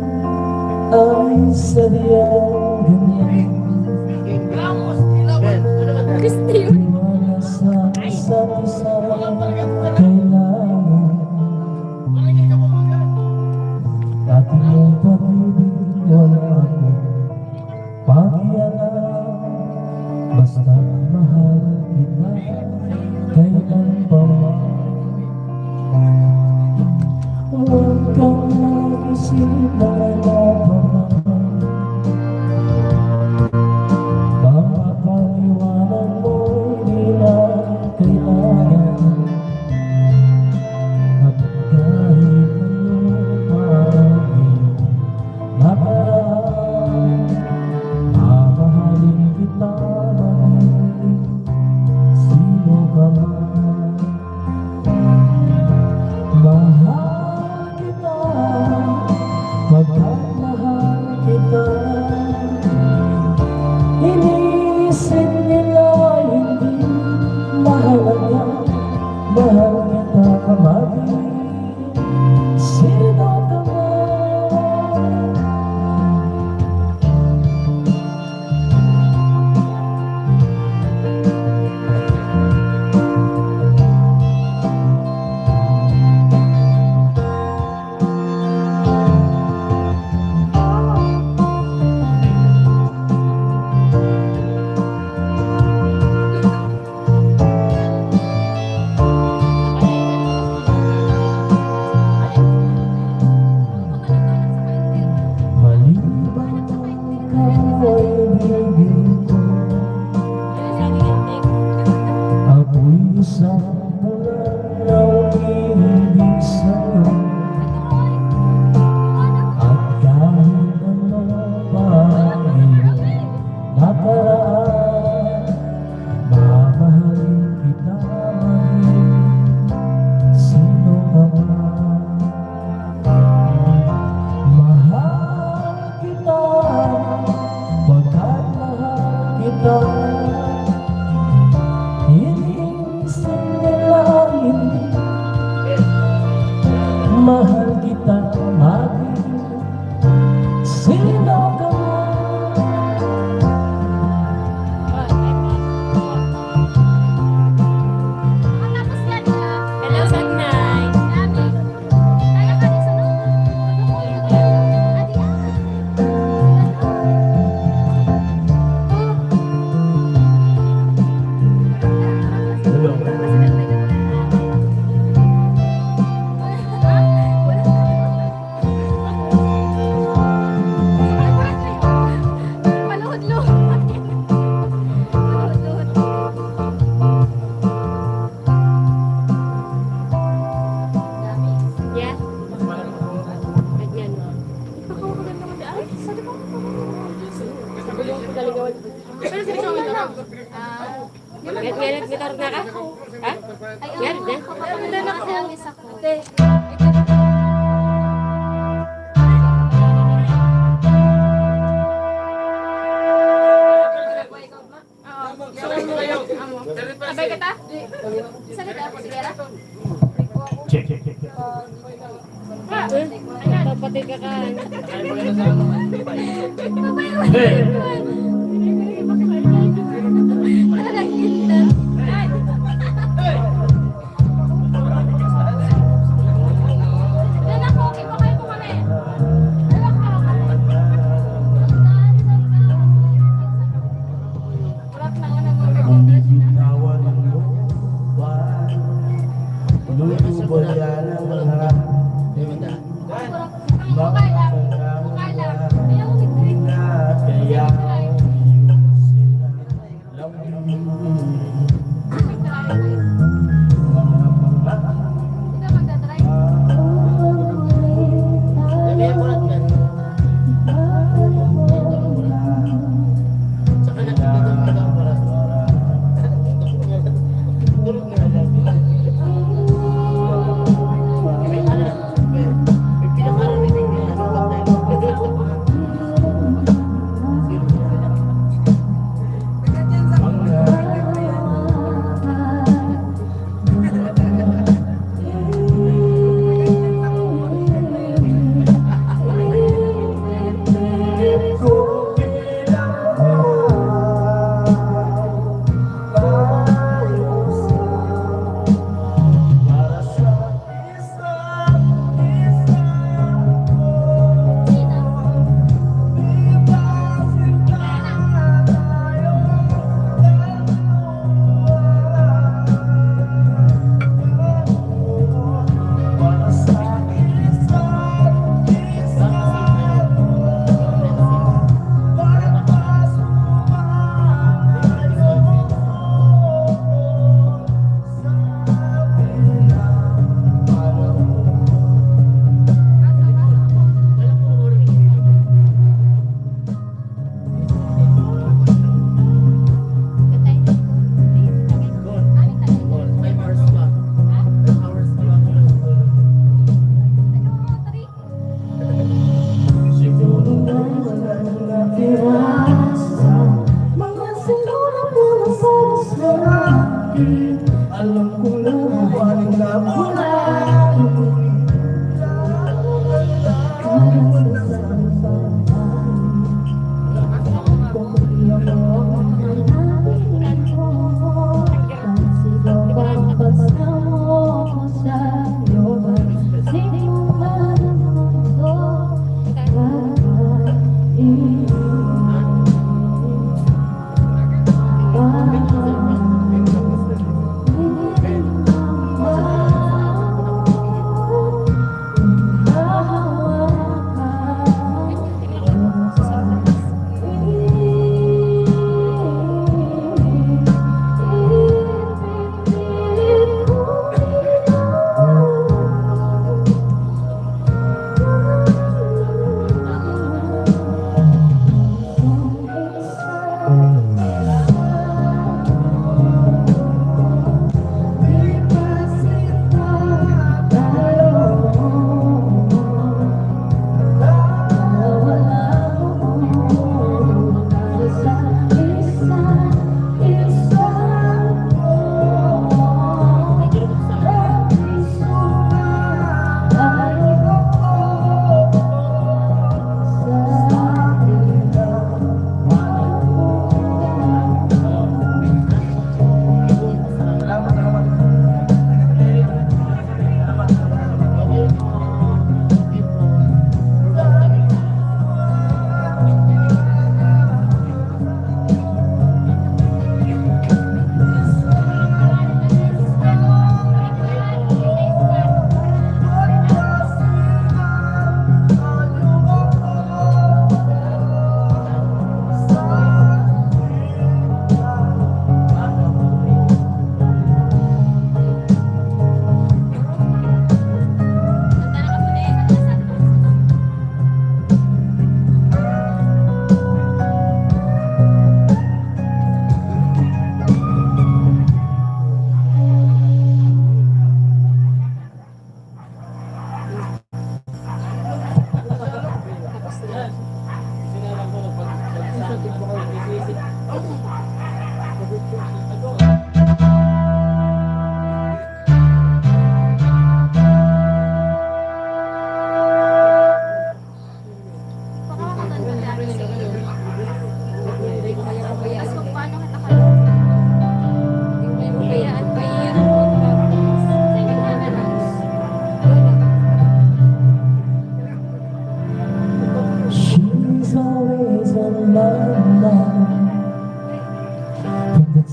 Speaker 4: ay sadyang ganyan. Tiwala sa isa't isa kailangan. At iyong pag-ibig wala ako pakialam. Basta mahal kita kailan pa man. Huwag kang mag-isip na laban. Mga paliwanag mo'y di na kailangan. At kahit anong maraming nakaraan, mamahalin kita maging sino ka man. Mahal kita,
Speaker 2: Nagkaroon na ka? Ha? Meron na?
Speaker 1: Wala na kasi ang isa ko.
Speaker 2: Sabay kita?
Speaker 1: Salita ako, sigara.
Speaker 3: Check, check, check.
Speaker 2: Papatid ka ka.
Speaker 3: Hey!
Speaker 1: Talagang kita.
Speaker 2: Yan ako, iba kayo po kami. Alam ka. Wala pa nga nang
Speaker 7: Kawan ng buwan, lulubayan ang lahat.
Speaker 2: Mukha lang. Mukha lang. Ayaw ko
Speaker 7: Kaya
Speaker 2: Ito magdadrive.
Speaker 1: Mga sinura mo na sa akin.
Speaker 7: alam kong lumabaling na mula.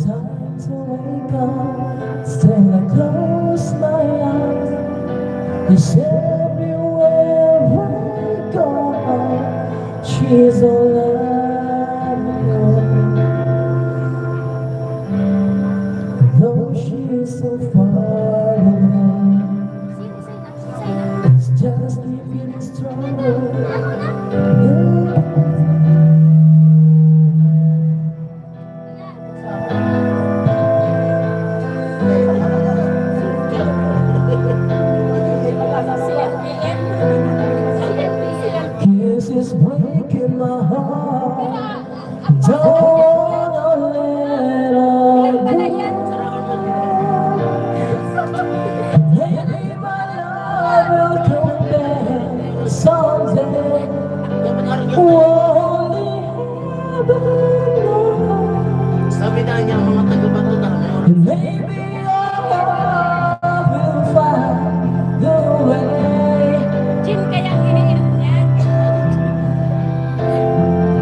Speaker 1: time to wake up, still I close my eyes. It's everywhere I go. She's all I know. Though she's so far away, it's just me feeling stronger. Kisses breaking my heart. Don't wanna let her go. Maybe my love will come back someday. Only heaven knows.
Speaker 5: Sabi na niya mga taga-bato na
Speaker 1: And maybe our love will find the way.
Speaker 2: Gin kaya ang iniinom niya.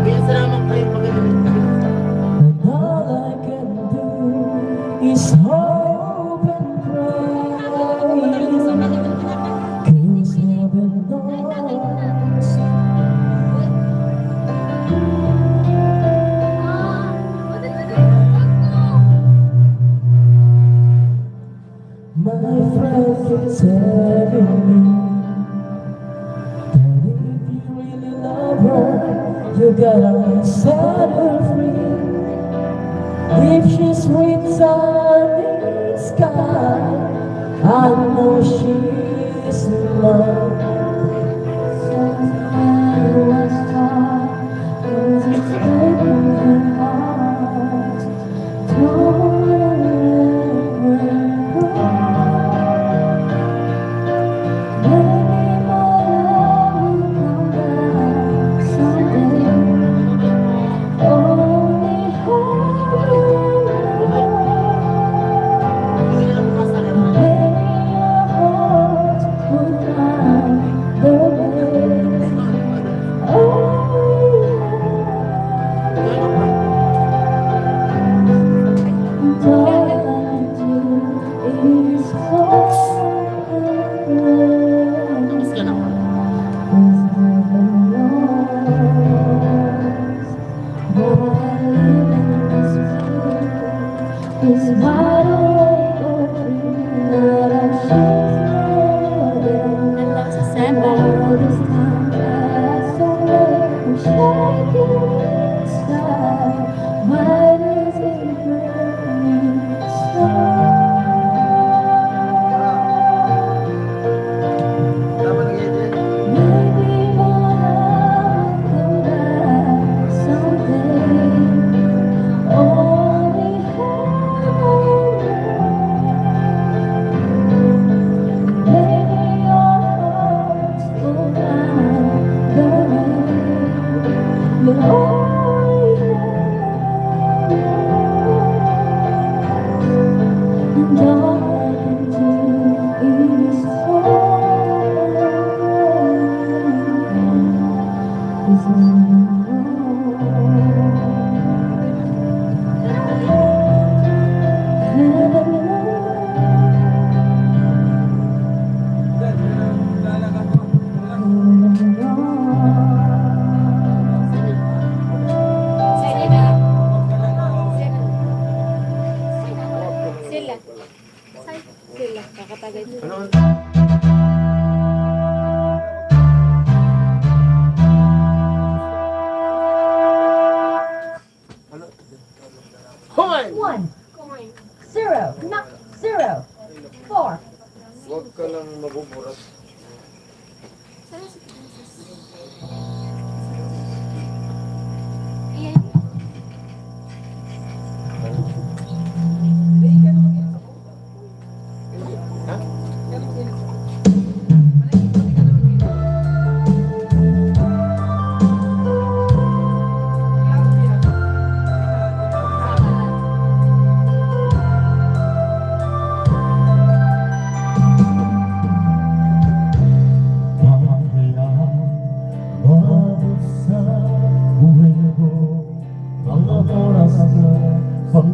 Speaker 5: kaya salamat kayo pag
Speaker 1: And all I can do is hope and pray. 'Cause heaven knows. My friend keeps telling me that if you really love her, you gotta set her free. If she's with sunny sky, I know she's in love. Somewhere was taught, was it's breaking her heart. Don't let her go. Maybe my love will come back someday. Only heaven knows. Maybe your heart will find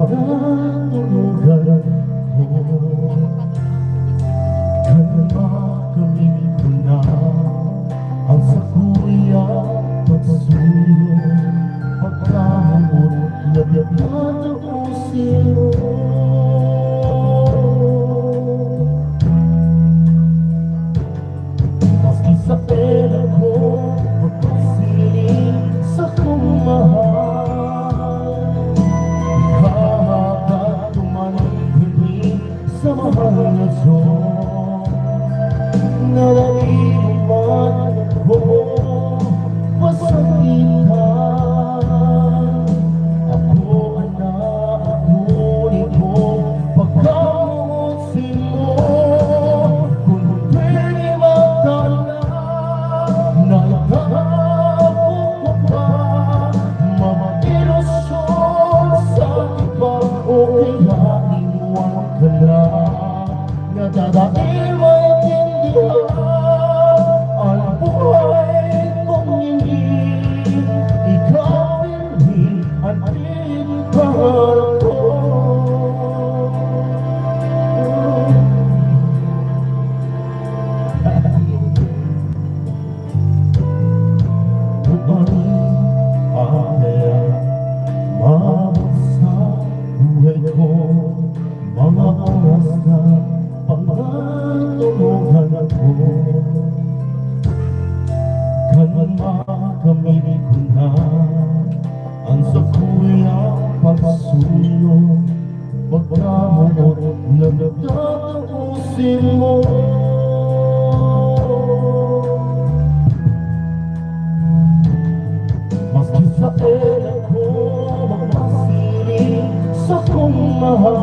Speaker 7: tulugan ko. Kanakamit ko na ang sakuya pagsuyo, pagkahamot na pinatausin mo. Maski sa pera ko, magpasiling sa kumahal, ikahagat tumanggili sa mahal na Diyos. Nalaliman ko, pasakitan. Ako ang naatunin mo, pagkamusin mo. Kung pwede magdala, na itapok ko pa mga ilusyon sa iba, o kaya iwan ka na. Nadadaig maintindihan ang buhay kong hindi ikaw pinili ang pinagpangarap ko. Bumaling ang kaya mabot sa buhay ko, mga oras na pangatulogan ko. Kanan makamili ko na ang sakuya pagsuyo, pagkamuot na nagtatausin mo. Maski sa pera ko, magpasiling sa kumahal,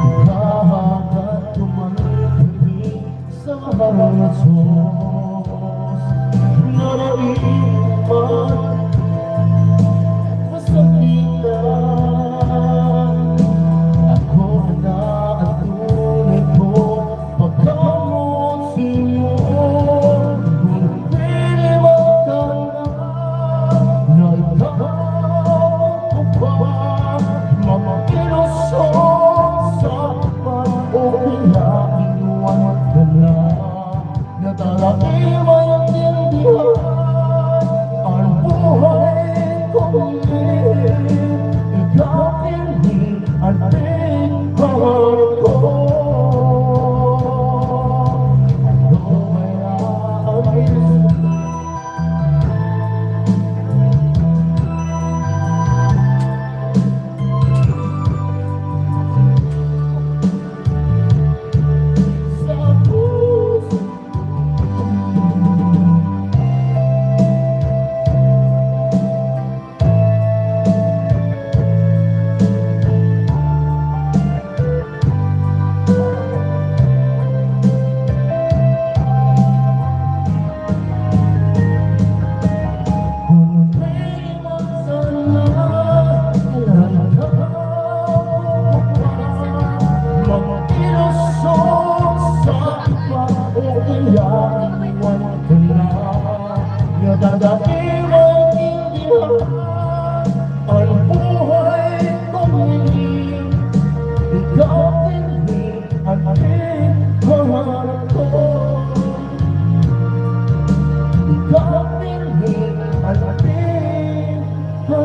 Speaker 7: ikahagat tumanggili sa mahal na Diyos. Naraiman, masakitan. Ako na ang tunay ko, pagkamusin mo. Kung pwede magdala, na itapok ko pa mga ilusyon sa iba, o kaya iwan ka na. Nadalaig maintindihan ang buhay kong hindi ikaw pinili ang pinagpangarap ko. Ano kaya ang gusto? Sa puso nadadaig maintindihan ang buhay kong hindi ikaw pinili ang pinagpangarap ko. Ikaw pinili ang pinagpangarap ko.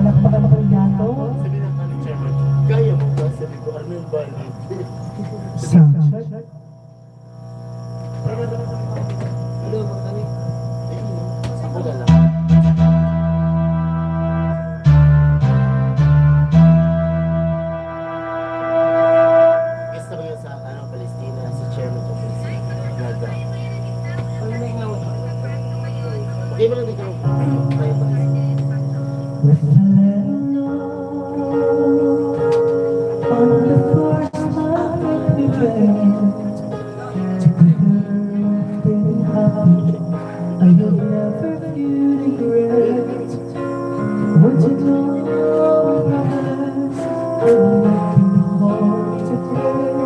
Speaker 3: Palakpakan ko yan to.
Speaker 5: Sabi ng kami, Chairman, kaya mo ba? Sabi ko, ano yung valid?
Speaker 3: Sound check.
Speaker 5: Ano ba kami? Ako na lang. Guest naman yun sa Palestina, si Chairman of Palestina. Gaga. Okay mo lang dito. Kaya pa rin.
Speaker 3: With the letting go on the first time we went together, feeling happy. I will never feel regret. Once you know past, I'm looking forward to play.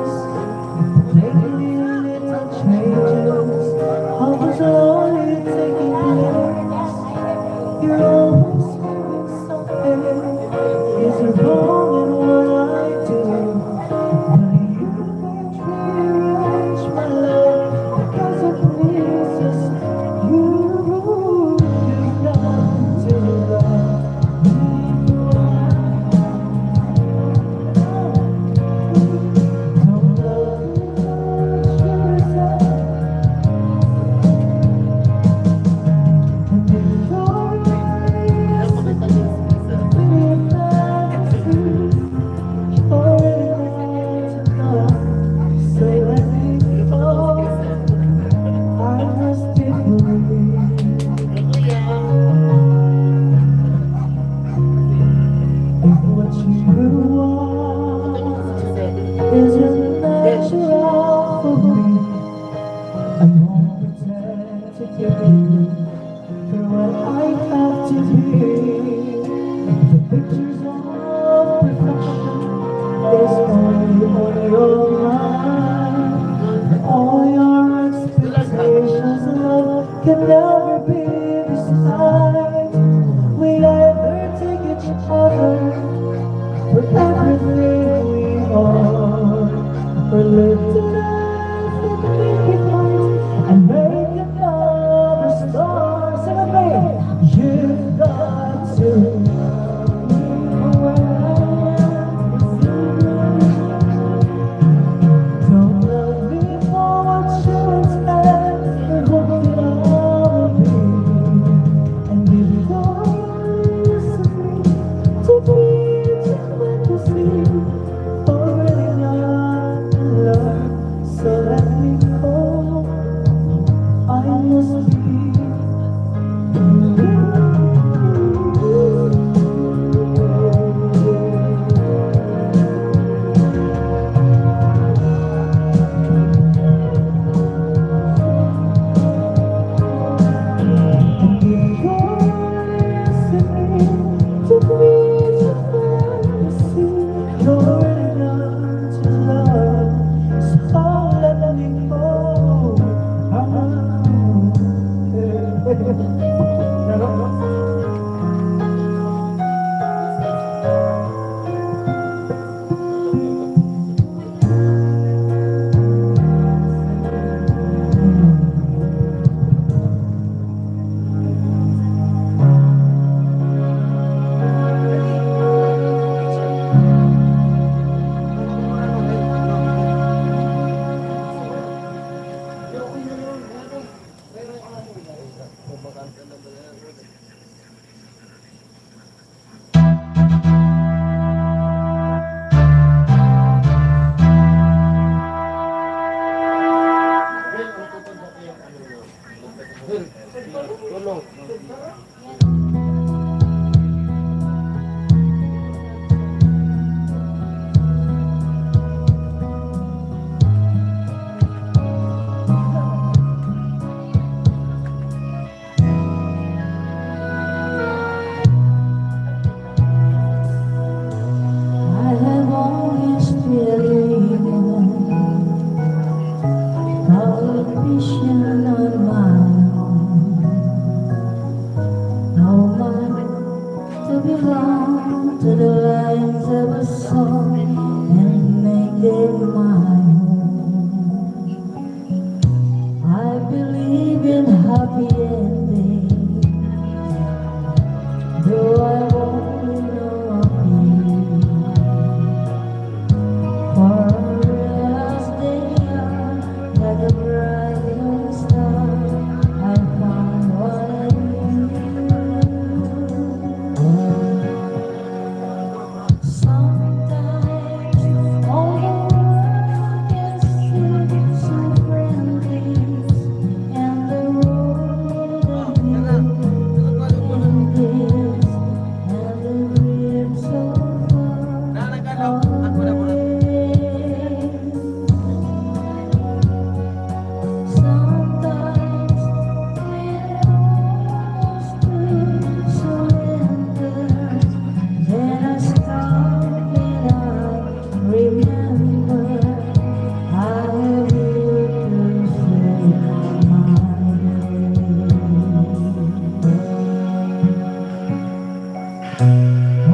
Speaker 1: belong to the lines of a song and make them my own. I believe in happy endings, though I only know a few. For as they are, like a bright young star, I found what I knew. Sometimes all the world can seem so friendly, and the road that leads and the dream so far away. Sometimes we're almost to surrender. Then I stop and I remember I have you to say my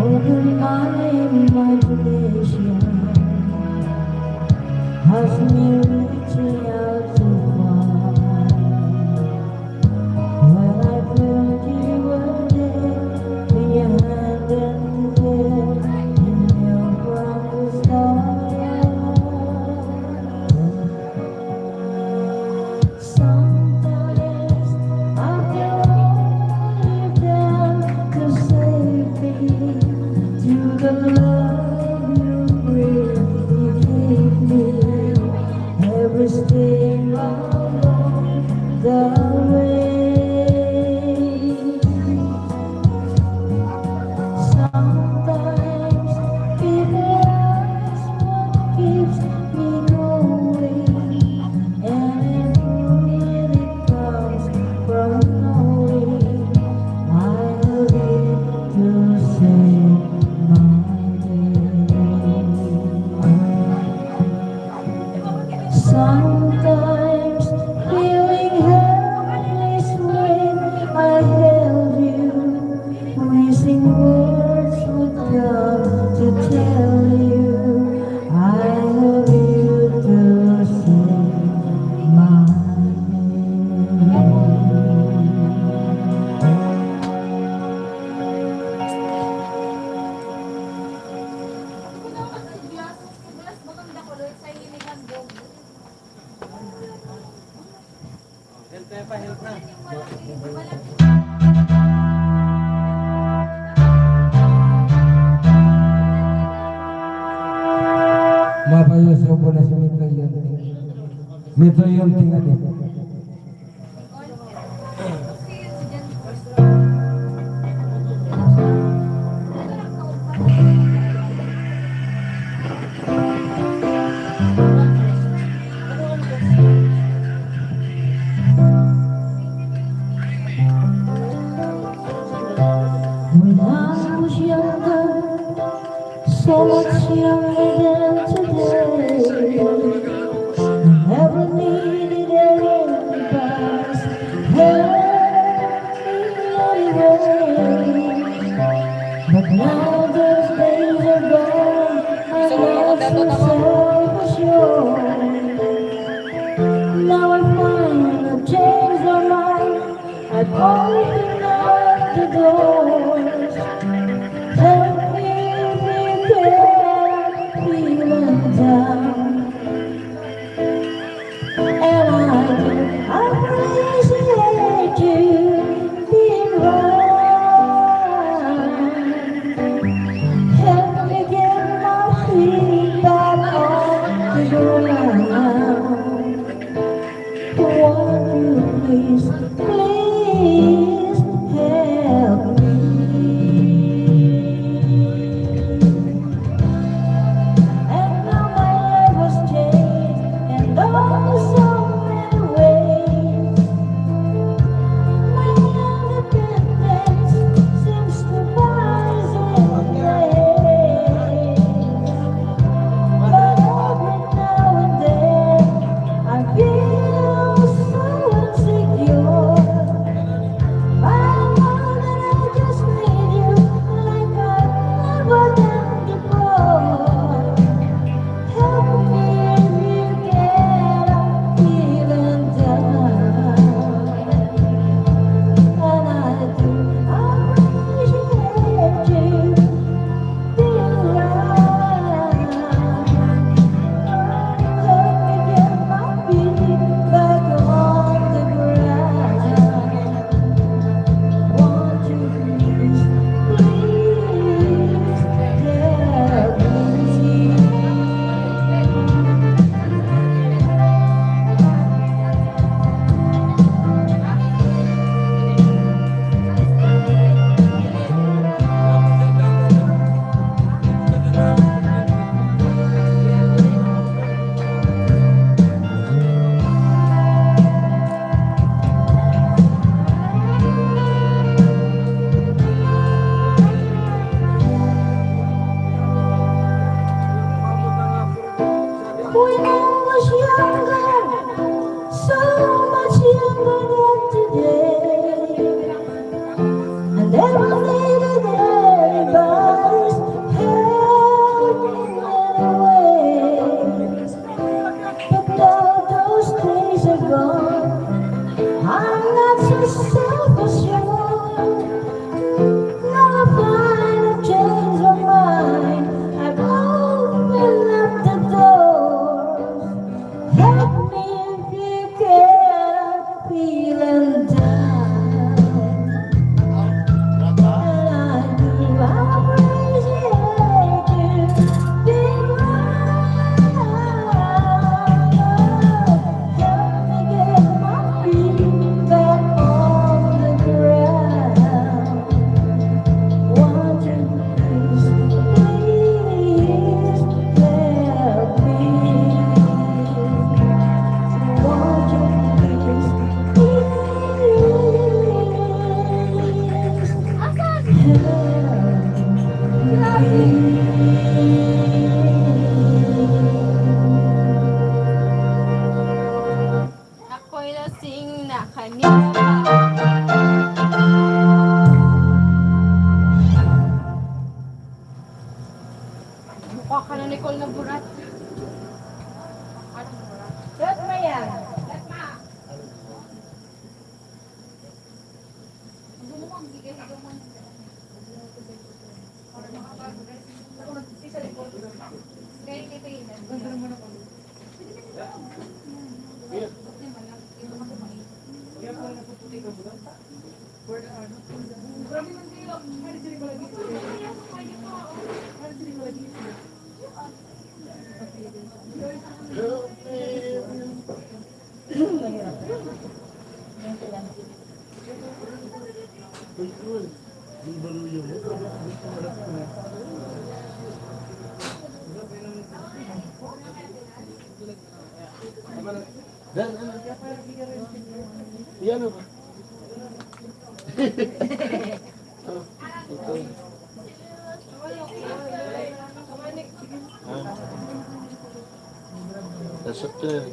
Speaker 1: open my imagination has me reaching out to find. When I felt you were there, in your hand and there, in your promised sometimes I feel only down to save me to the love you bring, you gave me every step along the way. Sometimes people ask what keeps me going, and it really comes from knowing I have it to save my day. Sometimes feeling helpless when I held you, wishing words would come to tell you I have you to save my
Speaker 4: Mapayo sa upo na si Mito Yonting. Mito Yonting ate.
Speaker 1: When I was younger, so much younger than today, I never needed anybody's help anyway. But now those days are gone, I'm not so self-assured. Now I find I've changed my mind, I've opened up the doors. Tell me if you care, I'm feeling down. And I appreciate you being right. Help me get my feet back on the ground. Won't you please, please
Speaker 2: Baka na Nicole na burat.
Speaker 1: Shot mo yan.
Speaker 5: Dan, yan o. Ito. Dasot ko yan.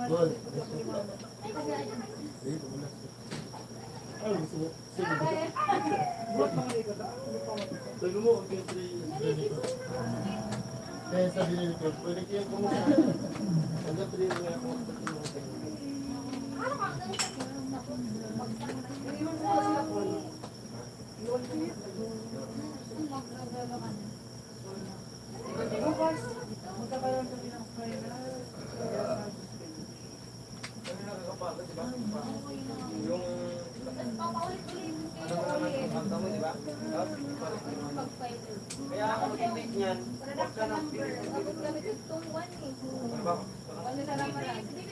Speaker 5: Gol. Ay, gusto mo. Sige. Sabi mo, okay, kaya sabi nila, pwede kayo kumuha. Hanggang 3 na ako.
Speaker 6: Kaya ako mag-invite niyan.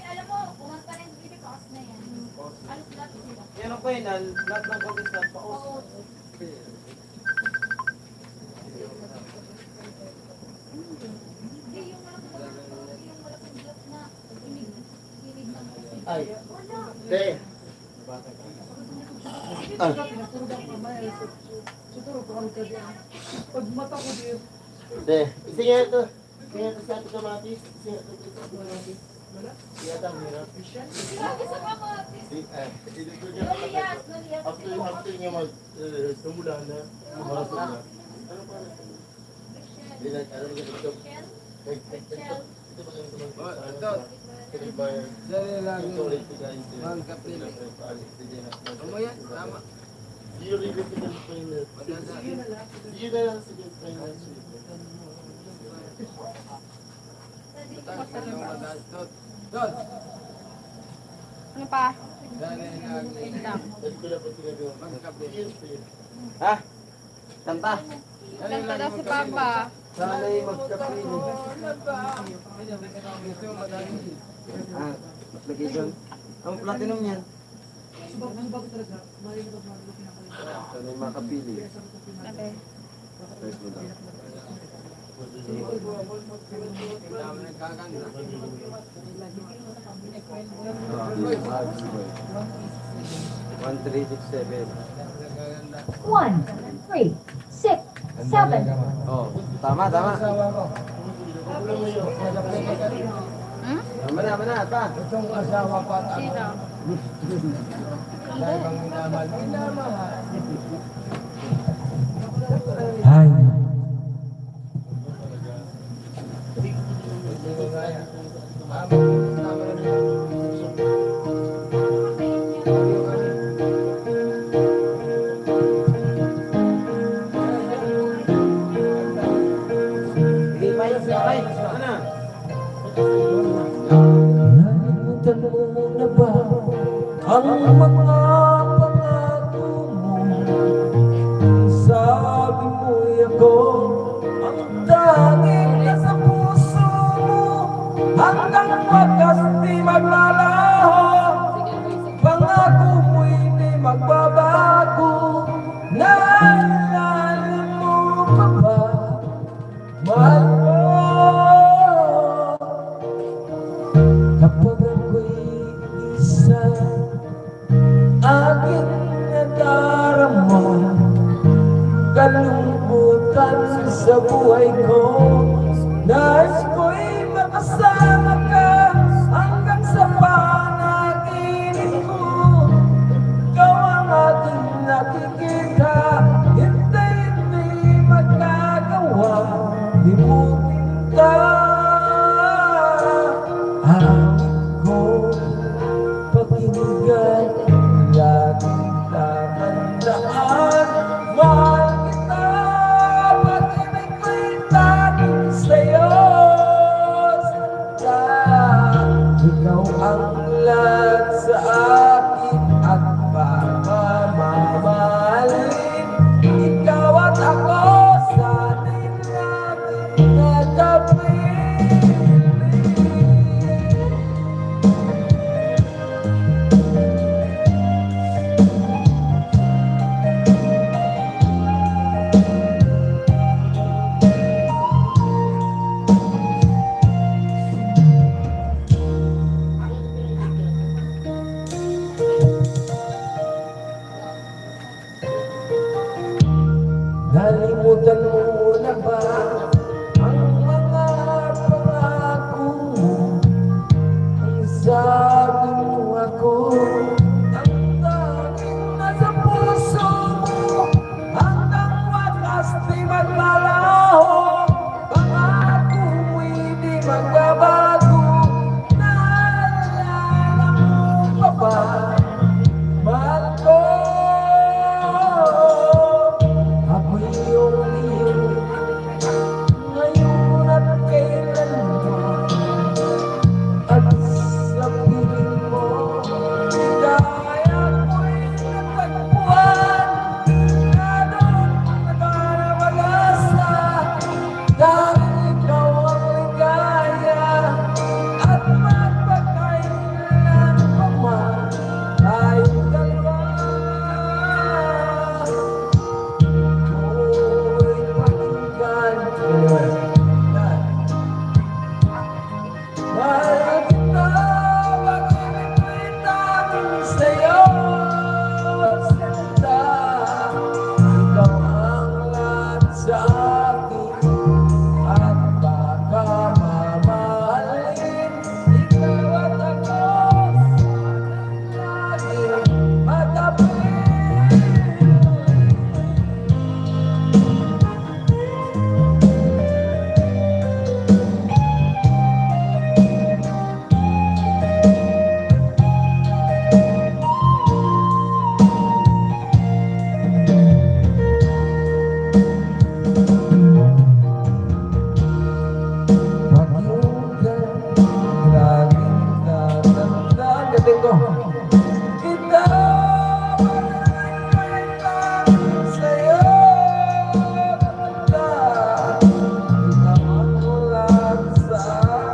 Speaker 1: Alam mo, pumunta rin dito paus na yan. Alos dati sila.
Speaker 6: Yan ang final, lahat ng contestant paus.
Speaker 1: Hindi, yung malaking glass na hinig ng
Speaker 5: Ay. Te. Ah. Te. Isi nga ito. Kaya ito sa ating kamatis. Isi nga ito sa ating kamatis. Iya tang hirap.
Speaker 1: Lagi sa kamatis.
Speaker 5: Ito dyan.
Speaker 1: Noliyas, noliyas.
Speaker 5: After nga mag-tumula na. Marasok na. Ano pa? Hindi na. Ano ba ito? Ito ba yung tumagpapaan? Ito. Pinagbayan. Ito ulit ito guys. Mangkapila. Umaya, tama. Iyo rin yung second final. Iyo na lang second final.
Speaker 2: Ano pa?
Speaker 6: Ha? Kanta?
Speaker 2: Kanta daw si Papa.
Speaker 6: Sana'y magkapili. Ah, lagi dyan. Ang platinum yan. Sana'y makapili.
Speaker 2: Okay.
Speaker 6: One, three, six, seven.
Speaker 1: 1, 3, 6, 7.
Speaker 6: Oh, tama, tama. Tama na, pa.
Speaker 2: Sino?
Speaker 4: Ay. Nalimutan mo na ba ang mga pangako mo? Sabi mo'y ako ang tanging nasa puso mo, hanggang wakas di maglalaho. Pangako mo'y di magbabago. Naalala mo pa ba, mahal mo? Kapag ako'y isa, aking nadarama kalungkutan sa buhay ko. Nais ko'y makasama ka hanggang sa panaginip ko. Ako pakinggan, laging tatandaan. Mahal kita, pag-ibig ko'y tanging sa'yo. Sinta, ikaw ang lahat sa akin at pagmamahalin. Ikaw at ako, sana'y laging nagkapiling. Nalimutan mo na ba ang mga pangako mo? Ang sabi mo ako, ang tanging nasa puso mo. Hanggang wakas di maglalaho, pangako mo'y di magbabago. Naalala mo pa ba, mahal ko? Ako'y iyong iyo, ngayon at kailanman. At sa piling mo, ligaya ko'y natagpuan. Na doon naghanap pag-asa, dahil ikaw ang ligaya. At magpakailan pa man tayong dalawa. Ako'y pakinggan, mahal kita, pag-ibig ko'y tanging sa'yo. Sinta, ikaw ang lahat sa akin at pagmamahalin. Ikaw at ako, sana'y laging magkapiling. Pakinggan, laging tatandaan. Gating ko. Kita, pag-ibig ko'y tanging sa'yo. Sinta, ikaw ang lahat sa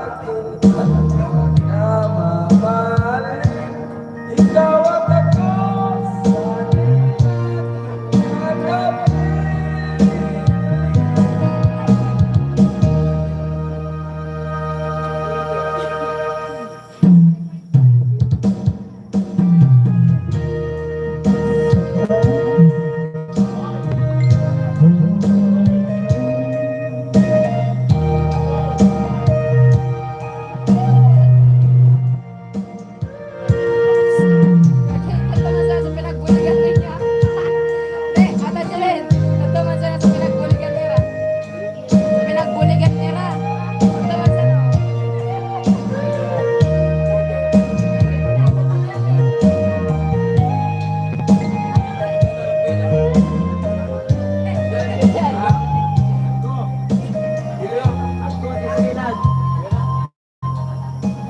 Speaker 4: akin at pagmamahalin. Ikaw at ako, sana'y
Speaker 2: Ito man siya sa pinagbuligan niya. Ate Jelen, ito man siya sa pinagbuligan niya. Pinagbuligan niya. Ito man siya.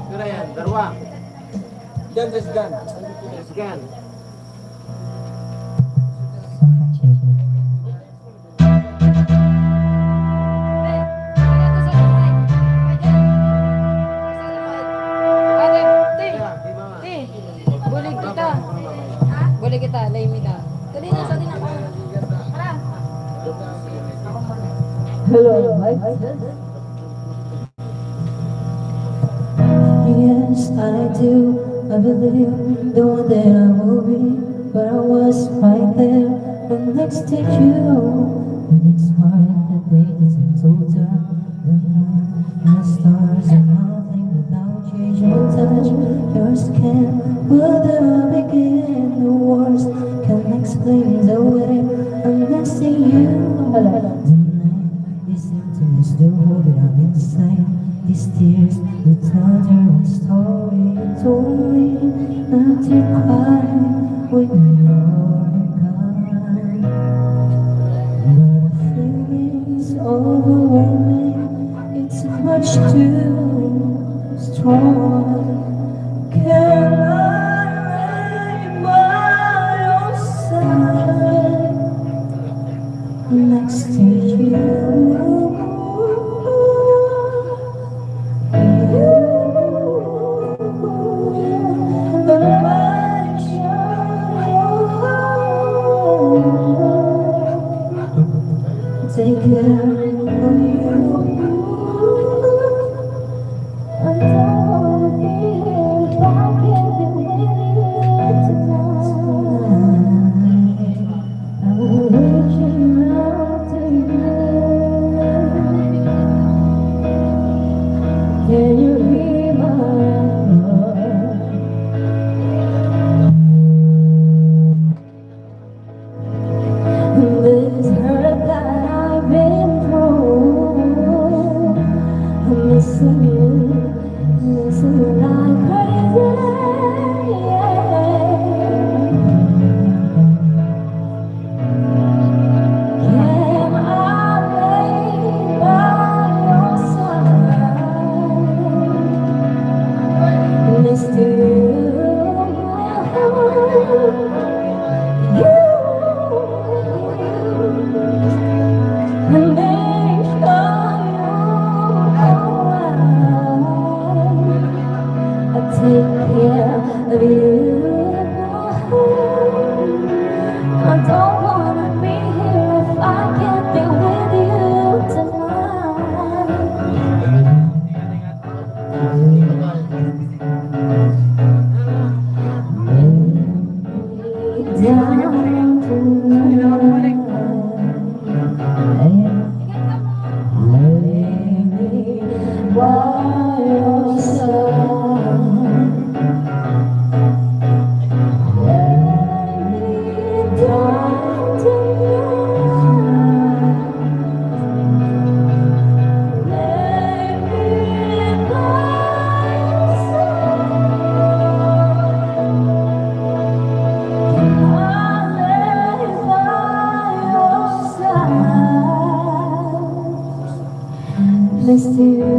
Speaker 6: Kira yan, darwa.
Speaker 4: Yan, Desgan.
Speaker 6: Scan.
Speaker 2: Bulig kita. Bulig kita, lay mi ta. Dali na sa din ako. Tara.
Speaker 1: Hello, Mike. Yes, I do. I believe the one that I will be, but I was right there and next to you. And it's hard that day that seems so dark. The moon and the stars are nothing without you. Your touch, your skin, where do I begin? The words can explain the way I'm next to you. Tonight, you seem to miss the word that I'm inside. These tears will tell their own story. Told me not to cry when you're gone. But the feeling's overwhelming. It's much too strong. Can I lay by your side next to take care of you. I don't wanna be here if I can't be with you tonight. I'm reaching out to you. Can you hear my heart? This hurt that I've been through. I'm missing you like crazy. Can I lay by your side next to you? And make sure you're alright. I take care of you. I don't wanna be here if I can't be with you tonight. Down tonight. By your side, lay me down tonight. Lay me by your side. Can I lay by your side next to you?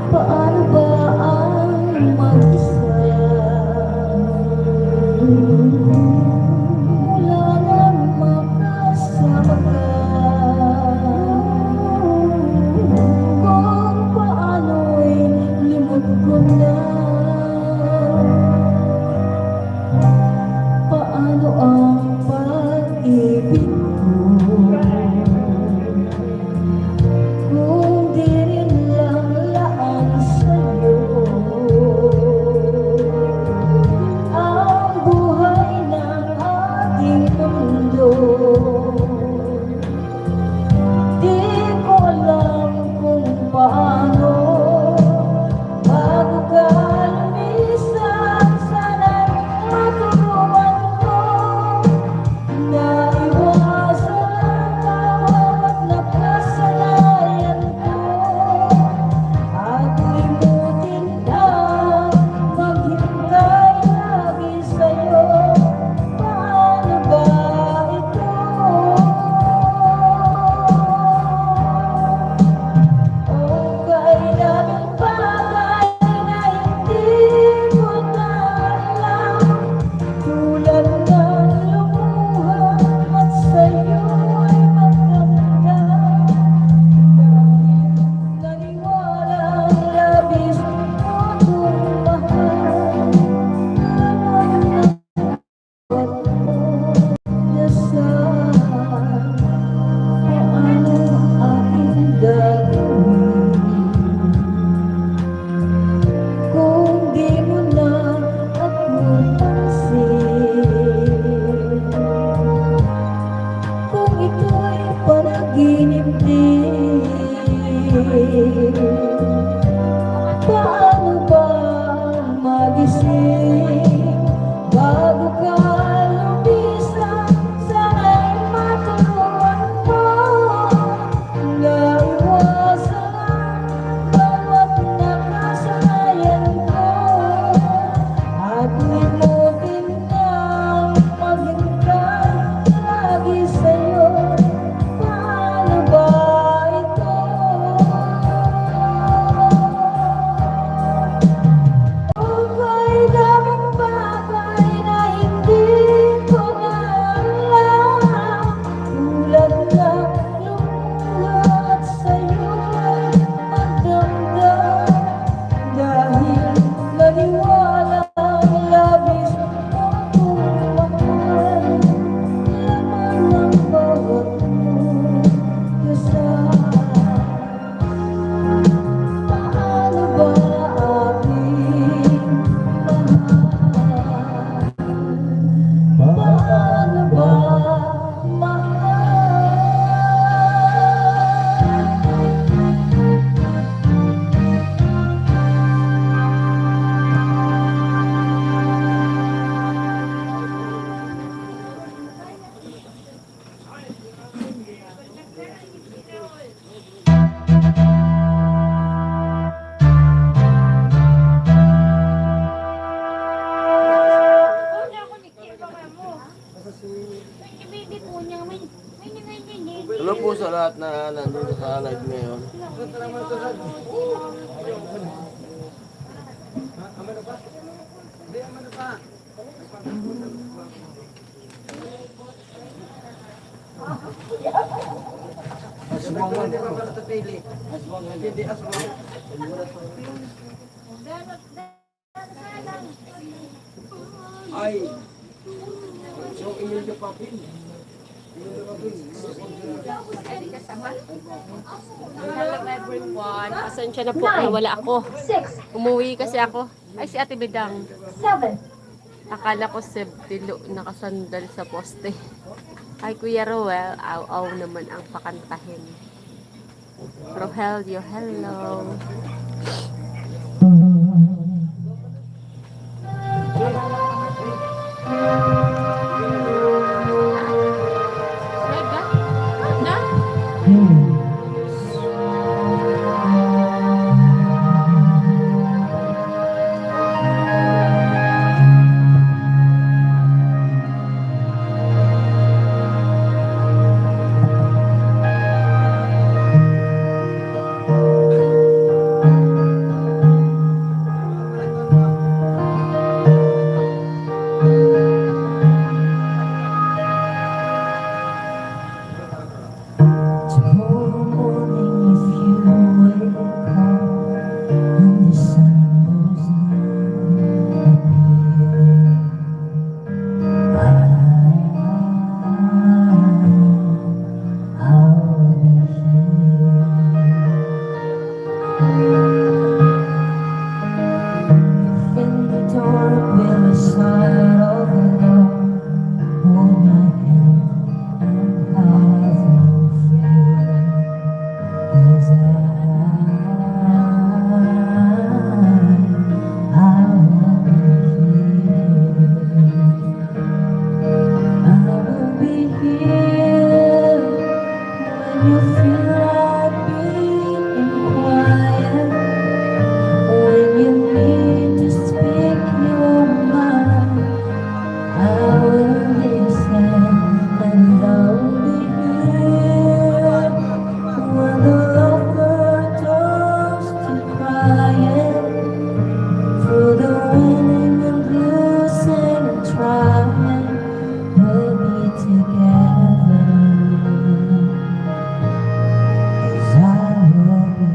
Speaker 1: Paano ba ang mag-isa? Wala nang makasama ka. Kung paano'y limot ko na. Paano ang pag-ibig ko? Kung di rin lang laan sa'yo ang buhay ng ating mundo. Di ko alam kung paano bago ka lumisan. Sana'y matulungan mo na
Speaker 2: Baby po niya, may nanganyan.
Speaker 5: Hello po sa lahat na nandito sa live ngayon.
Speaker 6: Aswang mo, di ba para tatili? Aswang, hindi aswang. Ay, so inyo yung papin.
Speaker 2: Hello everyone. Pasensya na po, nawala ako.
Speaker 1: 6,
Speaker 2: Umuwi kasi ako. Ay, si Ate Bidang.
Speaker 1: 7,
Speaker 2: Akala ko si Dilo nakasandal sa poste. Ay, Kuya Roel, aw-aw naman ang pakantahin. Rogelio, hello. Mega? Na?
Speaker 1: tomorrow morning if you wake up and the sun goes I'll be here. In the dark by the side of the road, hold my hand and have no fear. 'Cause I will be here. I will be here when you feel like being quiet, when you need to speak your mind. I will listen and I will be here when the lover turns to crying, through the winning and losing and trying, we'll be together. 'Cause I will be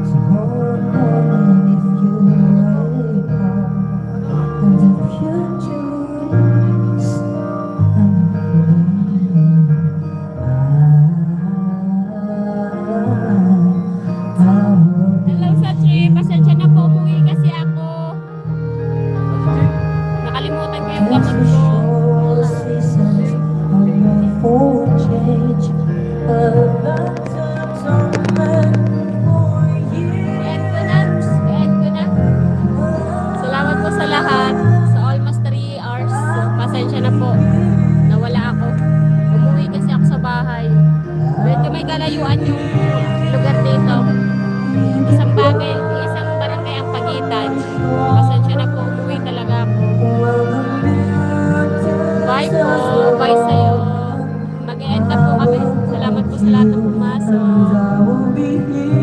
Speaker 1: tomorrow morning if you wake up and the future is
Speaker 2: Hello, Sachi. Pasensya na po, umuwi kasi ako. Nakalimutan ko yung gamot ko.
Speaker 1: seasons are known for change. About times are meant for
Speaker 2: I-end ko na. I-end ko na. Salamat po sa lahat. Sa almost 3 hours. Pasensya na po. Nawala ako. Umuwi kasi ako sa bahay. Medyo may kalayuan yung lugar dito. Isang bagay, isang barangay ang pagitan. Pasensya na po. Umuwi talaga ako. Bye po. Bye sa'yo. Mag-e-end na po kami. Salamat po sa lahat ng pumasok.
Speaker 1: I will be here.